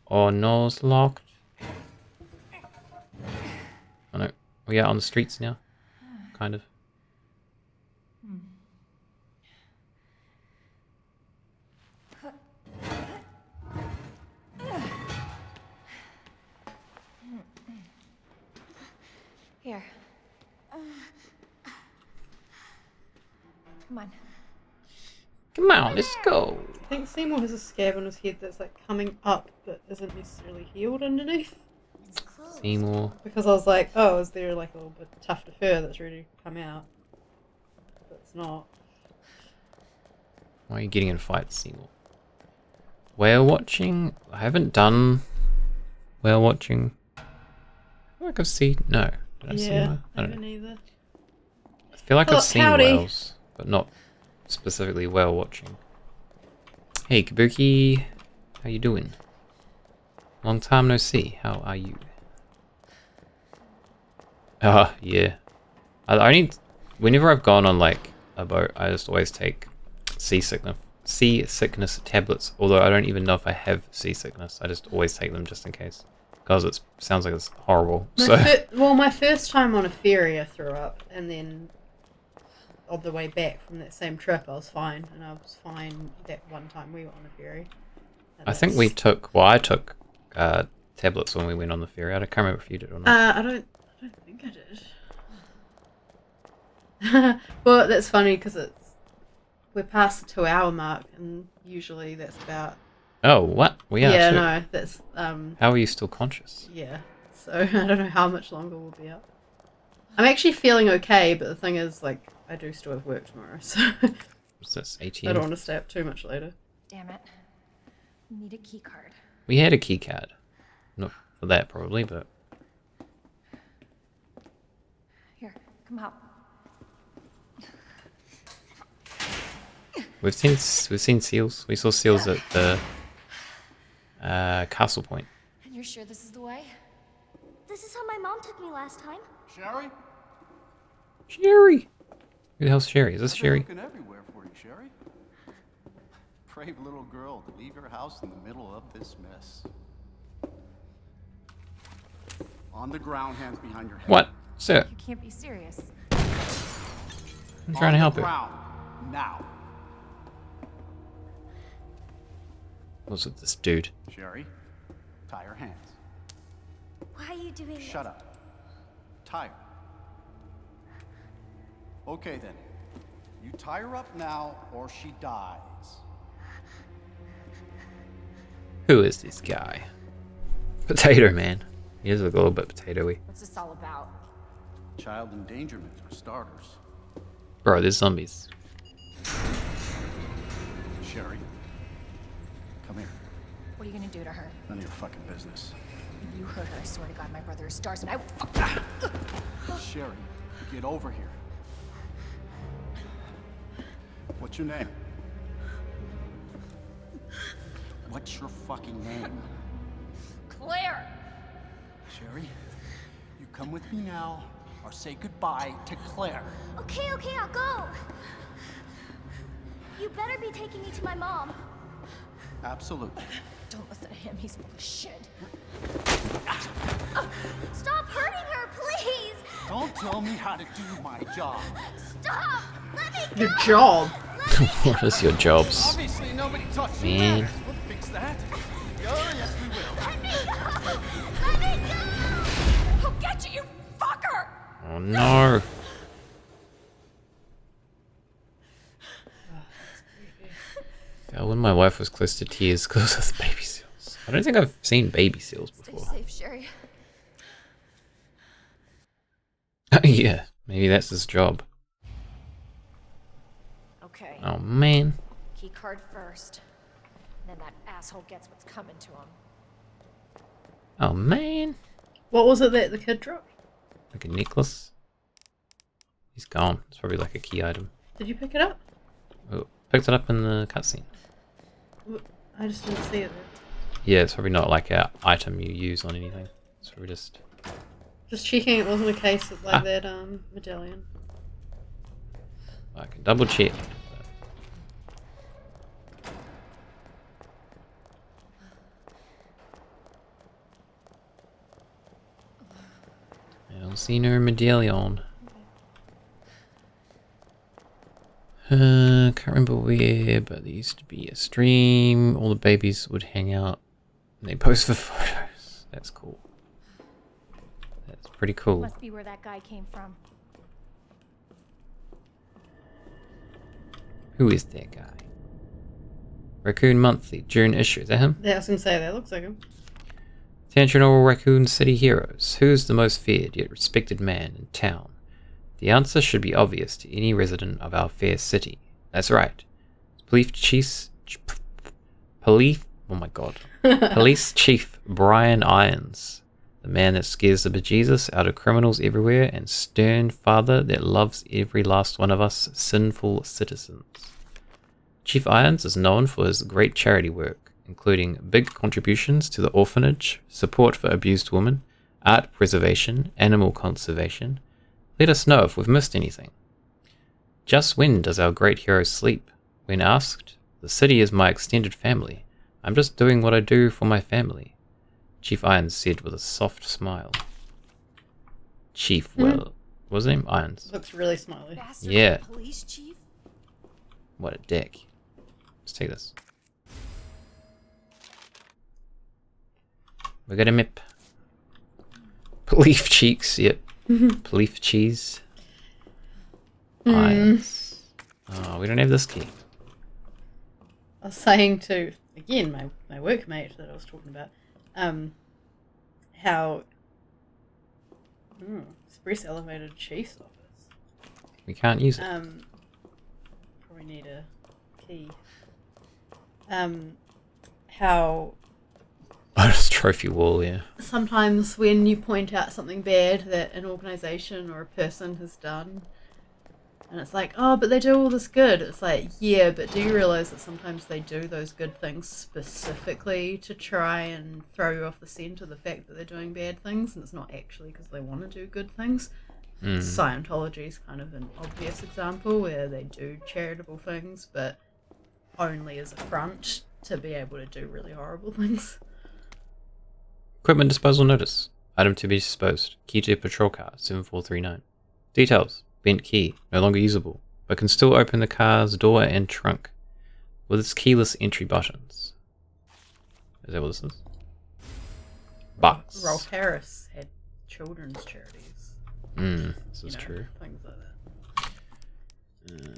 Oh no, it's locked. Oh no, we are on the streets now. Kind of. Here. Come on. Come on, let's go. I think Seymour has a scab on his head that's like coming up but isn't necessarily healed underneath. It's closed. Seymour. Because I was like, oh, is there like a little bit of tuft of fur that's ready to come out? But it's not. Why are you getting in fights, Seymour? Whale watching? I haven't done whale watching. I feel like I've seen. No. Did I see Yeah, one? I I don't haven't know. either. I feel like Oh, I've seen howdy. whales, but not specifically whale watching. Hey, Kabuki. How you doing? Long time no see. How are you? Ah, yeah. I only, whenever I've gone on like a boat, I just always take seasickness tablets. Although I don't even know if I have seasickness. I just always take them just in case, because it sounds like it's horrible. My first time on a ferry, I threw up, and then on the way back from that same trip, I was fine, and I was fine that one time we were on a ferry. And I think that's- I took tablets when we went on the ferry. I can't remember if you did or not. I don't think I did. Well, that's funny because we're past the 2-hour mark, and usually that's about. Oh, what? We are too. No, that's How are you still conscious? yeah. So I don't know how much longer we'll be up. I'm actually feeling okay, but the thing is, like, I do still have work tomorrow, so What's this? I 18? don't want to stay up too much later. Damn it. Need a key card. We had a key card. Not for that probably, but Here, come help. we've seen seals. We saw seals at the Castle Point. And you're sure this is the way? This is how my mom took me last time. Sherry? Sherry. Who the hell's Sherry? Is this I've been Sherry? looking everywhere for you, Sherry. Brave little girl to leave your house in the middle of this mess. On the ground, hands behind your head. What? Sir, You can't be serious. I'm trying to help her. Ground. Now. What's with this dude? Sherry, tie her hands. Why are you doing this? Shut up. Tie her. Okay then. You tie her up now or she dies. Who is this guy? Potato Man. He does look a little bit potatoey. What's this all about? Child endangerment for starters. Bro, there's zombies. Sherry, come here. What are you gonna do to her? None of your fucking business. If you hurt her, I swear to God, my brother is stars and I will fuck you. Sherry, get over here. What's your name? What's your fucking name? Claire! Sherry, you come with me now, or say goodbye to Claire. Okay, I'll go. You better be taking me to my mom. Absolutely. Don't listen to him, he's full of shit. Stop hurting her, please. Don't tell me how to do my job. Stop. Let me go. Your job. What is your jobs? Obviously, nobody touched you. Man. We'll fix that. Oh, yes, we will. Let me go. Let me go. I'll get you, you fucker! Oh no. God, when my wife was close to tears because of the baby seals. I don't think I've seen baby seals Stay before. safe, Sherry. Yeah, maybe that's his job. Okay, Oh man. key card first. And then that asshole gets what's coming to him. Oh man. What was it that the kid dropped? Like a necklace. He's gone. It's probably like a key item. Did you pick it up? Oh, picked it up in the cutscene. I just didn't see it there. Yeah, it's probably not like a item you use on anything. It's probably just. Just checking it wasn't a case of like that medallion. I can double check. I don't see no medallion. Can't remember where, but there used to be a stream. All the babies would hang out and they post for photos. That's cool. That's pretty cool. Must be where that guy came from. Who is that guy? Raccoon Monthly, June issue. Is that him? Yeah, I was gonna say that looks like him. Attention all Raccoon City heroes. Who's the most feared yet respected man in town? The answer should be obvious to any resident of our fair city. That's right. Police Chief Brian Irons. The man that scares the bejesus out of criminals everywhere and stern father that loves every last one of us sinful citizens. Chief Irons is known for his great charity work, including big contributions to the orphanage, support for abused women, art preservation, animal conservation. Let us know if we've missed anything. Just when does our great hero sleep? When asked, the city is my extended family. I'm just doing what I do for my family. Chief Irons said with a soft smile. Chief, well, what was his name? Irons. Looks really smiley. Bastard Yeah. police chief? What a dick. Let's take this. We got a map. Leaf cheeks, yep. Leaf cheese. Irons. Oh, we don't have this key. I was saying to, again, my workmate that I was talking about, how express elevated chief's office. We can't use it. Probably need a key. How Oh, just trophy wall, yeah. sometimes when you point out something bad that an organization or a person has done, and it's like, oh, but they do all this good. It's like, yeah, but do you realize that sometimes they do those good things specifically to try and throw you off the scent of the fact that they're doing bad things, and it's not actually because they want to do good things? Scientology is kind of an obvious example where they do charitable things, but only as a front to be able to do really horrible things. Equipment disposal notice. Item to be disposed. Key to patrol car 7439. Details. Bent key. No longer usable, but can still open the car's door and trunk with its keyless entry buttons. Is that what this is? Bucks. Rolf Harris had children's charities. This is you know, true. Things like that.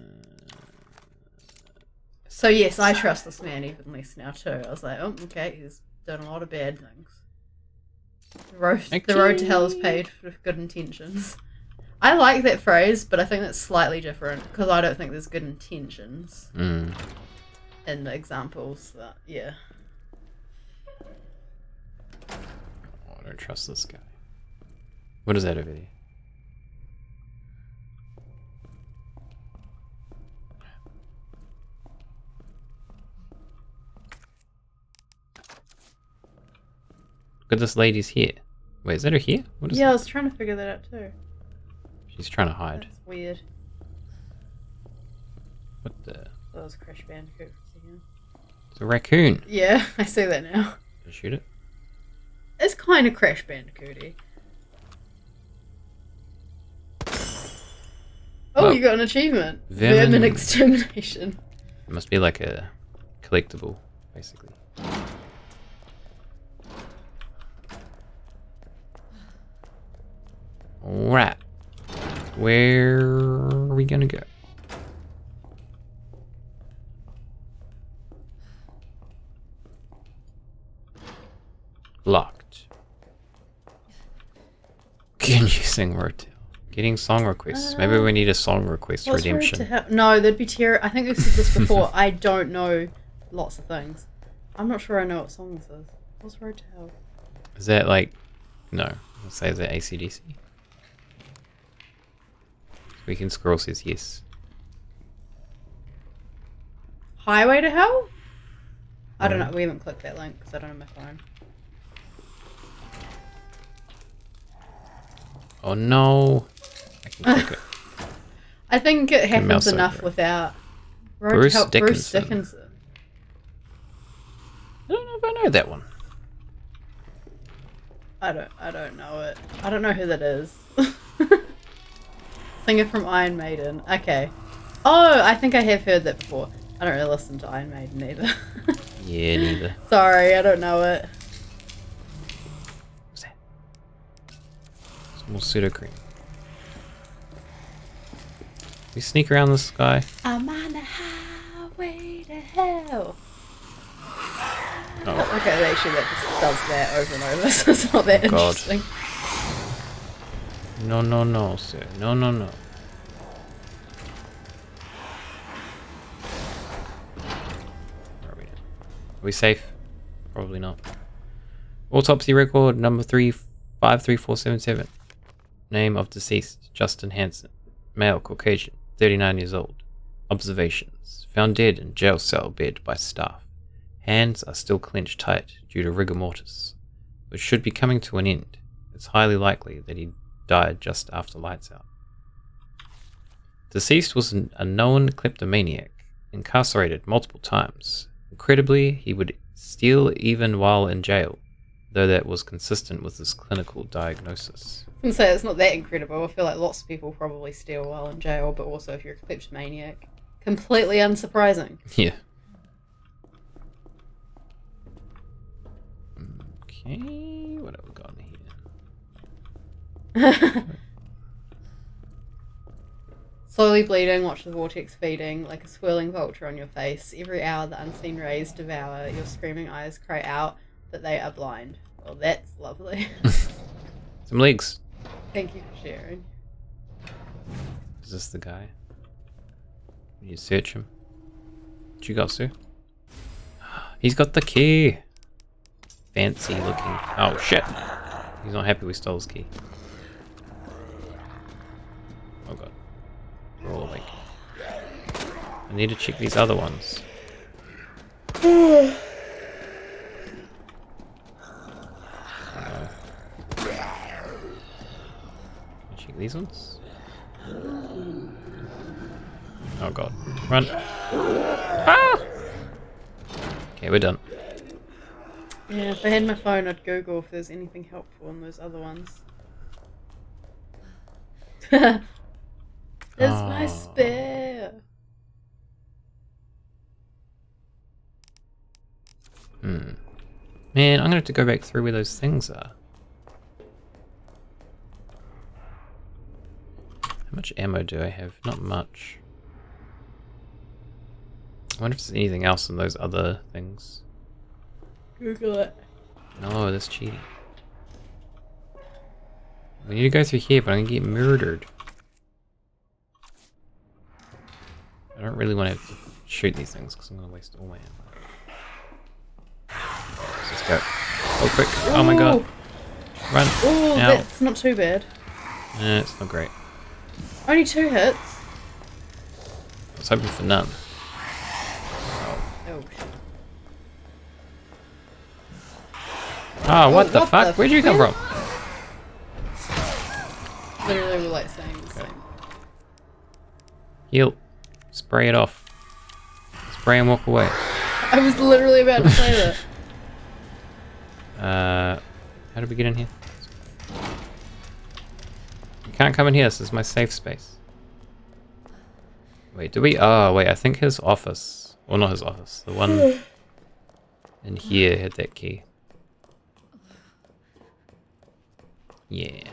So yes, I trust this man even less now too. I was like, oh, okay, he's done a lot of bad things. The road to hell is paved with good intentions. I like that phrase, but I think that's slightly different because I don't think there's good intentions in the examples. That yeah. Oh, I don't trust this guy. What is that over there? Look at this lady's hair. Wait, is that her hair? What is Yeah, I that? was trying to figure that out too. She's trying to hide. That's weird. What the? That was Crash Bandicoot for a second. It's a raccoon. Yeah, I see that now. Did I shoot it? It's kind of Crash Bandicoot-y. Oh, Well, you got an achievement. vermin- Vermin extermination. It must be like a collectible, basically. Alright. Where are we gonna go? Locked. Can you sing Rotel? Getting song requests. Maybe we need a song request What's Road redemption. to Hell? No, that'd be terrible. I think we've said this before. I don't know lots of things. I'm not sure I know what song this is. What's Road to Hell? Is that like... No. Let's say is that AC/DC? Weekend Squirrel says yes. Highway to Hell? I don't know. We haven't clicked that link because I don't have my phone. Oh no! I can click it. I think it happens mouse enough over. without Road Bruce to Hell. Bruce Dickinson. Dickinson. I don't know if I know that one. I don't know it. I don't know who that is. Singer from Iron Maiden. Okay. Oh, I think I have heard that before. I don't really listen to Iron Maiden either. Yeah, neither. Sorry, I don't know it. What's that? Some more pseudo-cream. We sneak around this guy. I'm on the highway to hell. Oh, Okay, actually that just does that over and over, so it's not that God. interesting. no, no, no, sir. No, no, no. Where are we? Are we safe? Probably not. Autopsy record number 353477. Name of deceased, Justin Hansen. Male, Caucasian, 39 years old. Observations. Found dead in jail cell bed by staff. Hands are still clenched tight due to rigor mortis, which should be coming to an end. It's highly likely that he died just after lights out. Deceased was a known kleptomaniac, incarcerated multiple times. Incredibly, he would steal even while in jail, though that was consistent with his clinical diagnosis. I can say it's not that incredible. I feel like lots of people probably steal while in jail, but also if you're a kleptomaniac, completely unsurprising. Yeah. Okay, what have we got here? Slowly bleeding, watch the vortex feeding, like a swirling vulture on your face. Every hour the unseen rays devour, your screaming eyes cry out that they are blind. Well, that's lovely. Some legs. Thank you for sharing. Is this the guy? Can you search him? What you got, sir? He's got the key. Fancy looking. Oh shit. He's not happy we stole his key. Oh god. We're all awake. I need to check these other ones. Check these ones. Oh god. Run. Ah! Okay, we're done. Yeah, if I had my phone, I'd Google if there's anything helpful in those other ones. There's my spare. Man, I'm gonna have to go back through where those things are. How much ammo do I have? Not much. I wonder if there's anything else in those other things. Google it. No, that's cheating. We need to go through here, but I'm gonna get murdered. I don't really want to shoot these things because I'm gonna waste all my ammo. Let's just go. Oh, quick. Oh my god. Run. Oh, Ow. that's not too bad. It's not great. Only 2 hits. I was hoping for none. Oh, shit. Ah, what the what fuck? the Where'd you come from? Literally, we're like saying the same. Heal. Spray it off. Spray and walk away. I was literally about to say that. How do we get in here? You can't come in here. This is my safe space. Wait, do we? Oh, wait. I think his office. Well, not his office. The one in here had that key. Yeah.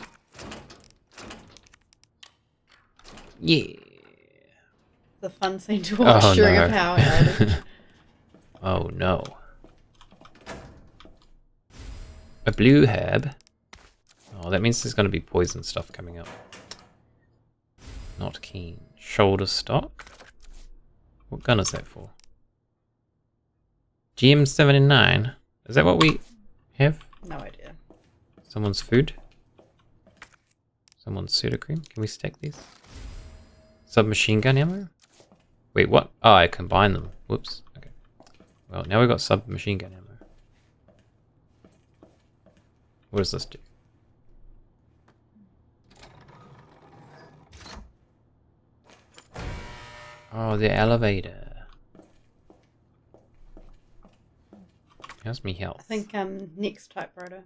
Yeah. It's a fun scene to watch Oh, during no. a power outage. Oh no. A blue herb. Oh, that means there's going to be poison stuff coming up. Not keen. Shoulder stock. What gun is that for? GM79. Is that what we have? No idea. Someone's food? Someone's Sudocrem? Can we stack these? Submachine gun ammo? Wait, what? Oh, I combine them. Whoops. Okay. Well, now we've got submachine gun ammo. What does this do? Oh, the elevator. How's me health? I think next typewriter.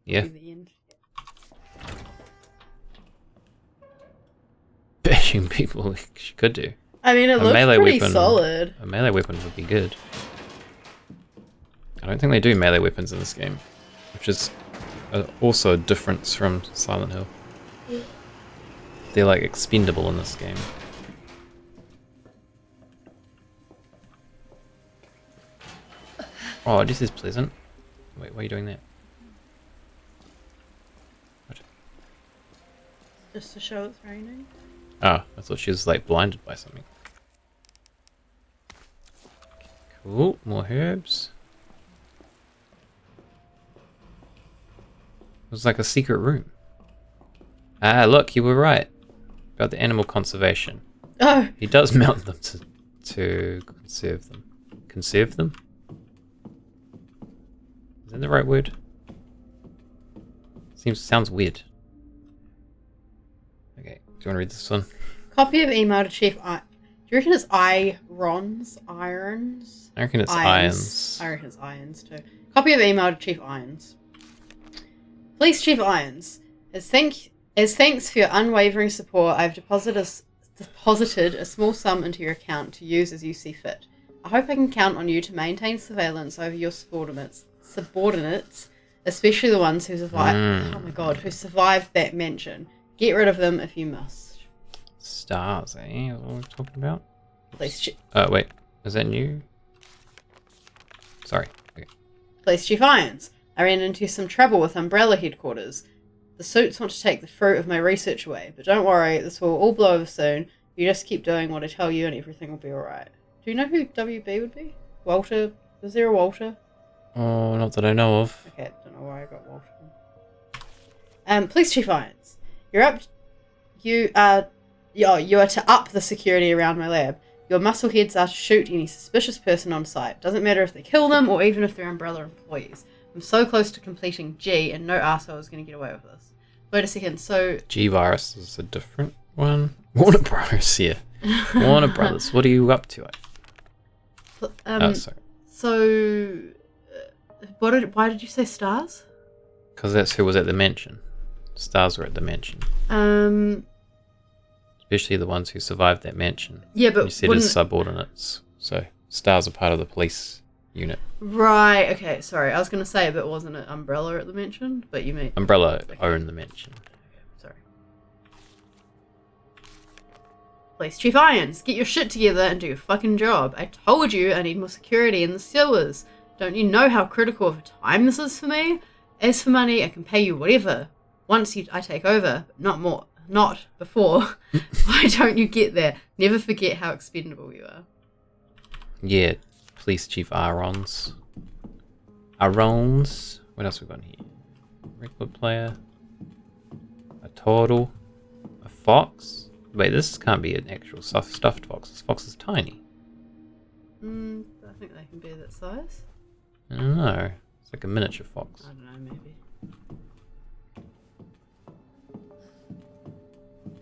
Yeah. Be the end. Bashing people, she could do. I mean, it A looks melee pretty weapon. solid. A melee weapon would be good. I don't think they do melee weapons in this game, which is also a difference from Silent Hill. They're like expendable in this game. Oh, this is pleasant. Wait, why are you doing that? What? Just to show it's raining. Oh, I thought she was like blinded by something. Cool, more herbs. It was like a secret room. Ah, look, you were right about the animal conservation. Oh, He does mount them to conserve them. Conserve them? Is that the right word? Sounds weird. Okay, do you want to read this one? copy of email to Chief I. Do you reckon it's Irons? Irons? I reckon it's irons. I reckon it's Irons too. Copy of email to Chief Irons. Please, Chief Irons, as thanks for your unwavering support, I've deposited a small sum into your account to use as you see fit. I hope I can count on you to maintain surveillance over your subordinates, especially the ones who survived. Oh my god, who survived that mention. Get rid of them if you must. Stars, eh? What are we talking about? Please, Wait. Is that new? Sorry. Okay. Police Chief Irons. I ran into some trouble with Umbrella headquarters. The suits want to take the fruit of my research away, but don't worry, this will all blow over soon. You just keep doing what I tell you and everything will be alright. Do you know who WB would be? Walter? Is there a Walter? Oh, not that I know of. Okay, don't know why I got Walter. Police Chief Irons. You are to up the security around my lab. Your muscleheads are to shoot any suspicious person on sight. Doesn't matter if they kill them or even if they're Umbrella employees. I'm so close to completing G and no arsehole is going to get away with this. Wait a second, so... G-Virus is a different one. Warner Brothers here. Warner Brothers, what are you up to? Sorry. So... why did you say stars? Because that's who was at the mansion. Stars were at the mansion. Especially the ones who survived that mansion. Yeah, but you said as subordinates. So stars are part of the police unit. Right, okay, sorry. I was going to say, but wasn't it Umbrella at the mansion? But you mean... Umbrella own the mansion. Okay, sorry. Police Chief Irons, get your shit together and do your fucking job. I told you I need more security in the sewers. Don't you know how critical of a time this is for me? As for money, I can pay you whatever. Once I take over, but not more. Not before. Why don't you get there? Never forget how expendable you are. Yeah, Police Chief Irons. Irons. What else we got in here? Record player. A turtle. A fox. Wait, this can't be an actual stuffed fox. This fox is tiny. I think they can be that size. I don't know. It's like a miniature fox. I don't know, maybe.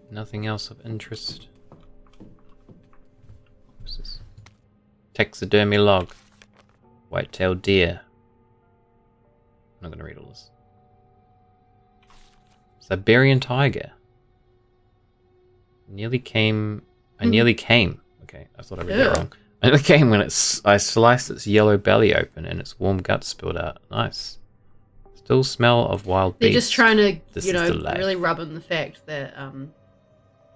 Nothing else of interest. What's this? Taxidermy log. White-tailed deer. I'm not going to read all this. Siberian tiger. I nearly came. Okay, I thought I read that wrong. I nearly came when I sliced its yellow belly open and its warm guts spilled out. Nice. Still smell of wild beasts. They're just trying to, This is the life. really rub in the fact that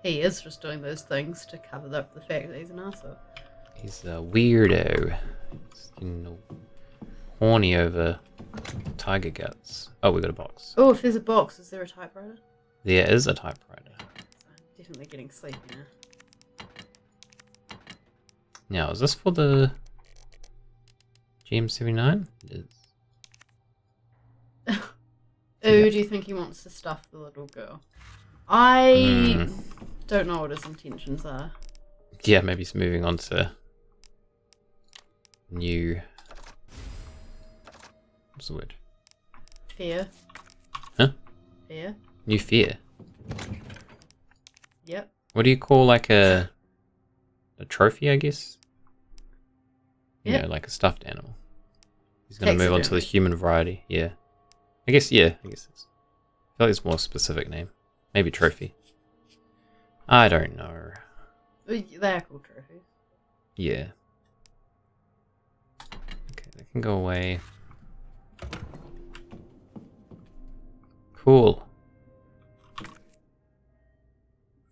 he is just doing those things to cover up the fact that he's an arsehole. He's a weirdo. He's, horny over tiger guts. Oh, we got a box. Oh, if there's a box, is there a typewriter? There is a typewriter. I'm definitely getting sleepy now. Now, is this for the GM79? It is. Who do you think he wants to stuff the little girl? I don't know what his intentions are. Yeah, maybe he's moving on to new. What's the word? Fear. Huh? Fear. New fear. Yep. What do you call like a trophy? I guess. You Yep. know, like a stuffed animal. He's gonna move on to the human variety. Yeah. I guess. Yeah. I guess it's. I feel like it's a more specific name. Maybe trophy. I don't know. They are called trophies. Yeah. Okay, they can go away. Cool. I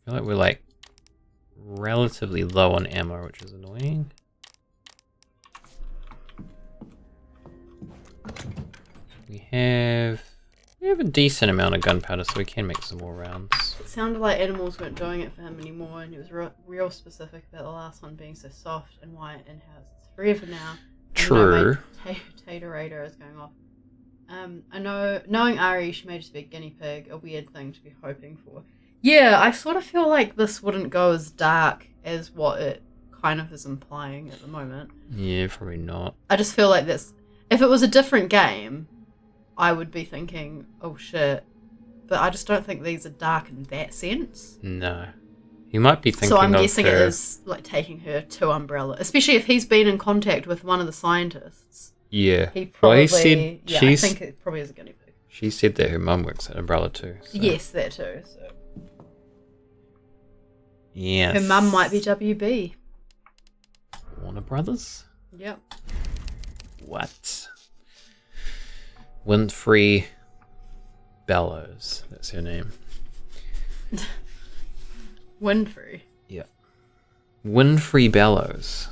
feel like we're like relatively low on ammo, which is annoying. we have a decent amount of gunpowder, so we can make some more rounds. It sounded like animals weren't doing it for him anymore, and he was real specific about the last one being so soft and white and how it's forever now. True. My taterator is going off. I know, knowing Ari, she may just be a guinea pig, a weird thing to be hoping for. Yeah, I sort of feel like this wouldn't go as dark as what it kind of is implying at the moment. Yeah, probably not. I just feel like this. If it was a different game, I would be thinking, oh shit. But I just don't think these are dark in that sense. No. You might be thinking So I'm of guessing her... it is like taking her to Umbrella, especially if he's been in contact with one of the scientists. Yeah. He probably, said yeah, she's... I think it probably is a guinea pig. She said that her mum works at Umbrella too. So. Yes, that too. So. Yes. Her mum might be WB. Warner Brothers? Yep. What? Winfrey Bellows. That's her name. Winfrey. Yeah. Winfrey Bellows.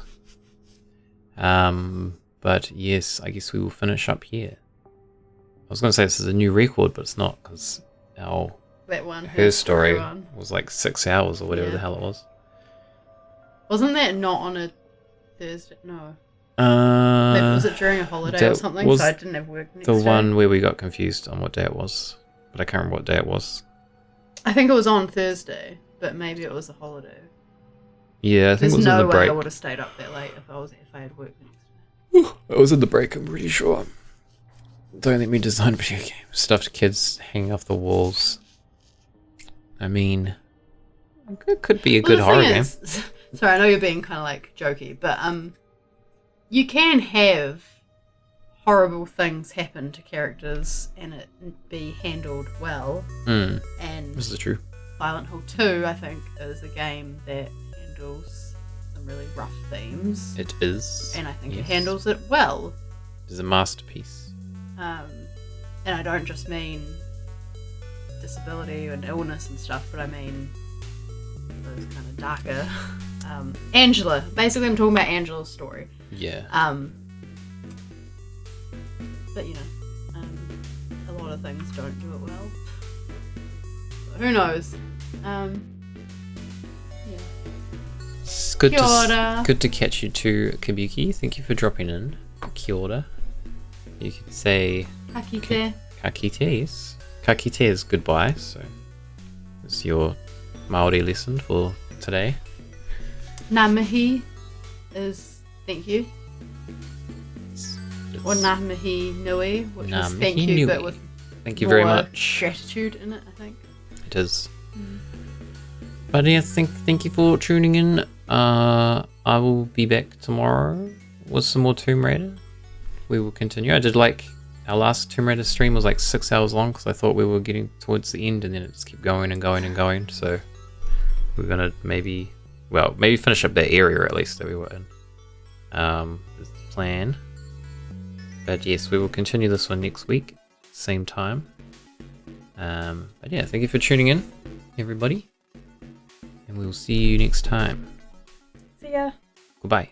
But yes, I guess we will finish up here. I was going to say this is a new record, but it's not, because That one. her story one. was like 6 hours or whatever Yeah. the hell it was. Wasn't that not on a Thursday? No. Maybe was it during a holiday or that something? was So I didn't have work next The day. one where we got confused on what day it was, but I can't remember what day it was. I think it was on Thursday, but maybe it was a holiday. Yeah, I think There's it was no in the way break. I would have stayed up that late if I had work next day. It was in the break, I'm pretty sure. Don't let me design video games. Stuffed kids hanging off the walls. I mean, it could be a good the horror thing game. is- sorry, I know you're being kind of like jokey, but you can have horrible things happen to characters and it be handled well. Hmm, And this is true. Silent Hill 2, I think, is a game that handles some really rough themes. It is. And I think it yes. handles it well. It is a masterpiece. And I don't just mean disability and illness and stuff, but I mean those kind of darker. Angela. Basically, I'm talking about Angela's story. Yeah. But, you know, a lot of things don't do it well. So who knows? Yeah. It's good Kia ora. good to catch you too, Kabuki. Thank you for dropping in. Kia ora. You could say Kakite. kakite, yes. Kakite is goodbye, so it's your Māori lesson for today. Ngā mihi is thank you. It's- Or ngā mihi nui, which Ngā is thank mihi you, nui. but with Thank you very more much. gratitude in it, I think. It is. But yeah, thank you for tuning in. I will be back tomorrow with some more Tomb Raider. We will continue. I did like our last Tomb Raider stream was like 6 hours long because I thought we were getting towards the end and then it just kept going and going and going. So we're gonna maybe finish up that area at least that we were in. Is the plan. But yes, we will continue this one next week, same time. But yeah, thank you for tuning in, everybody. And we will see you next time. See ya. Goodbye.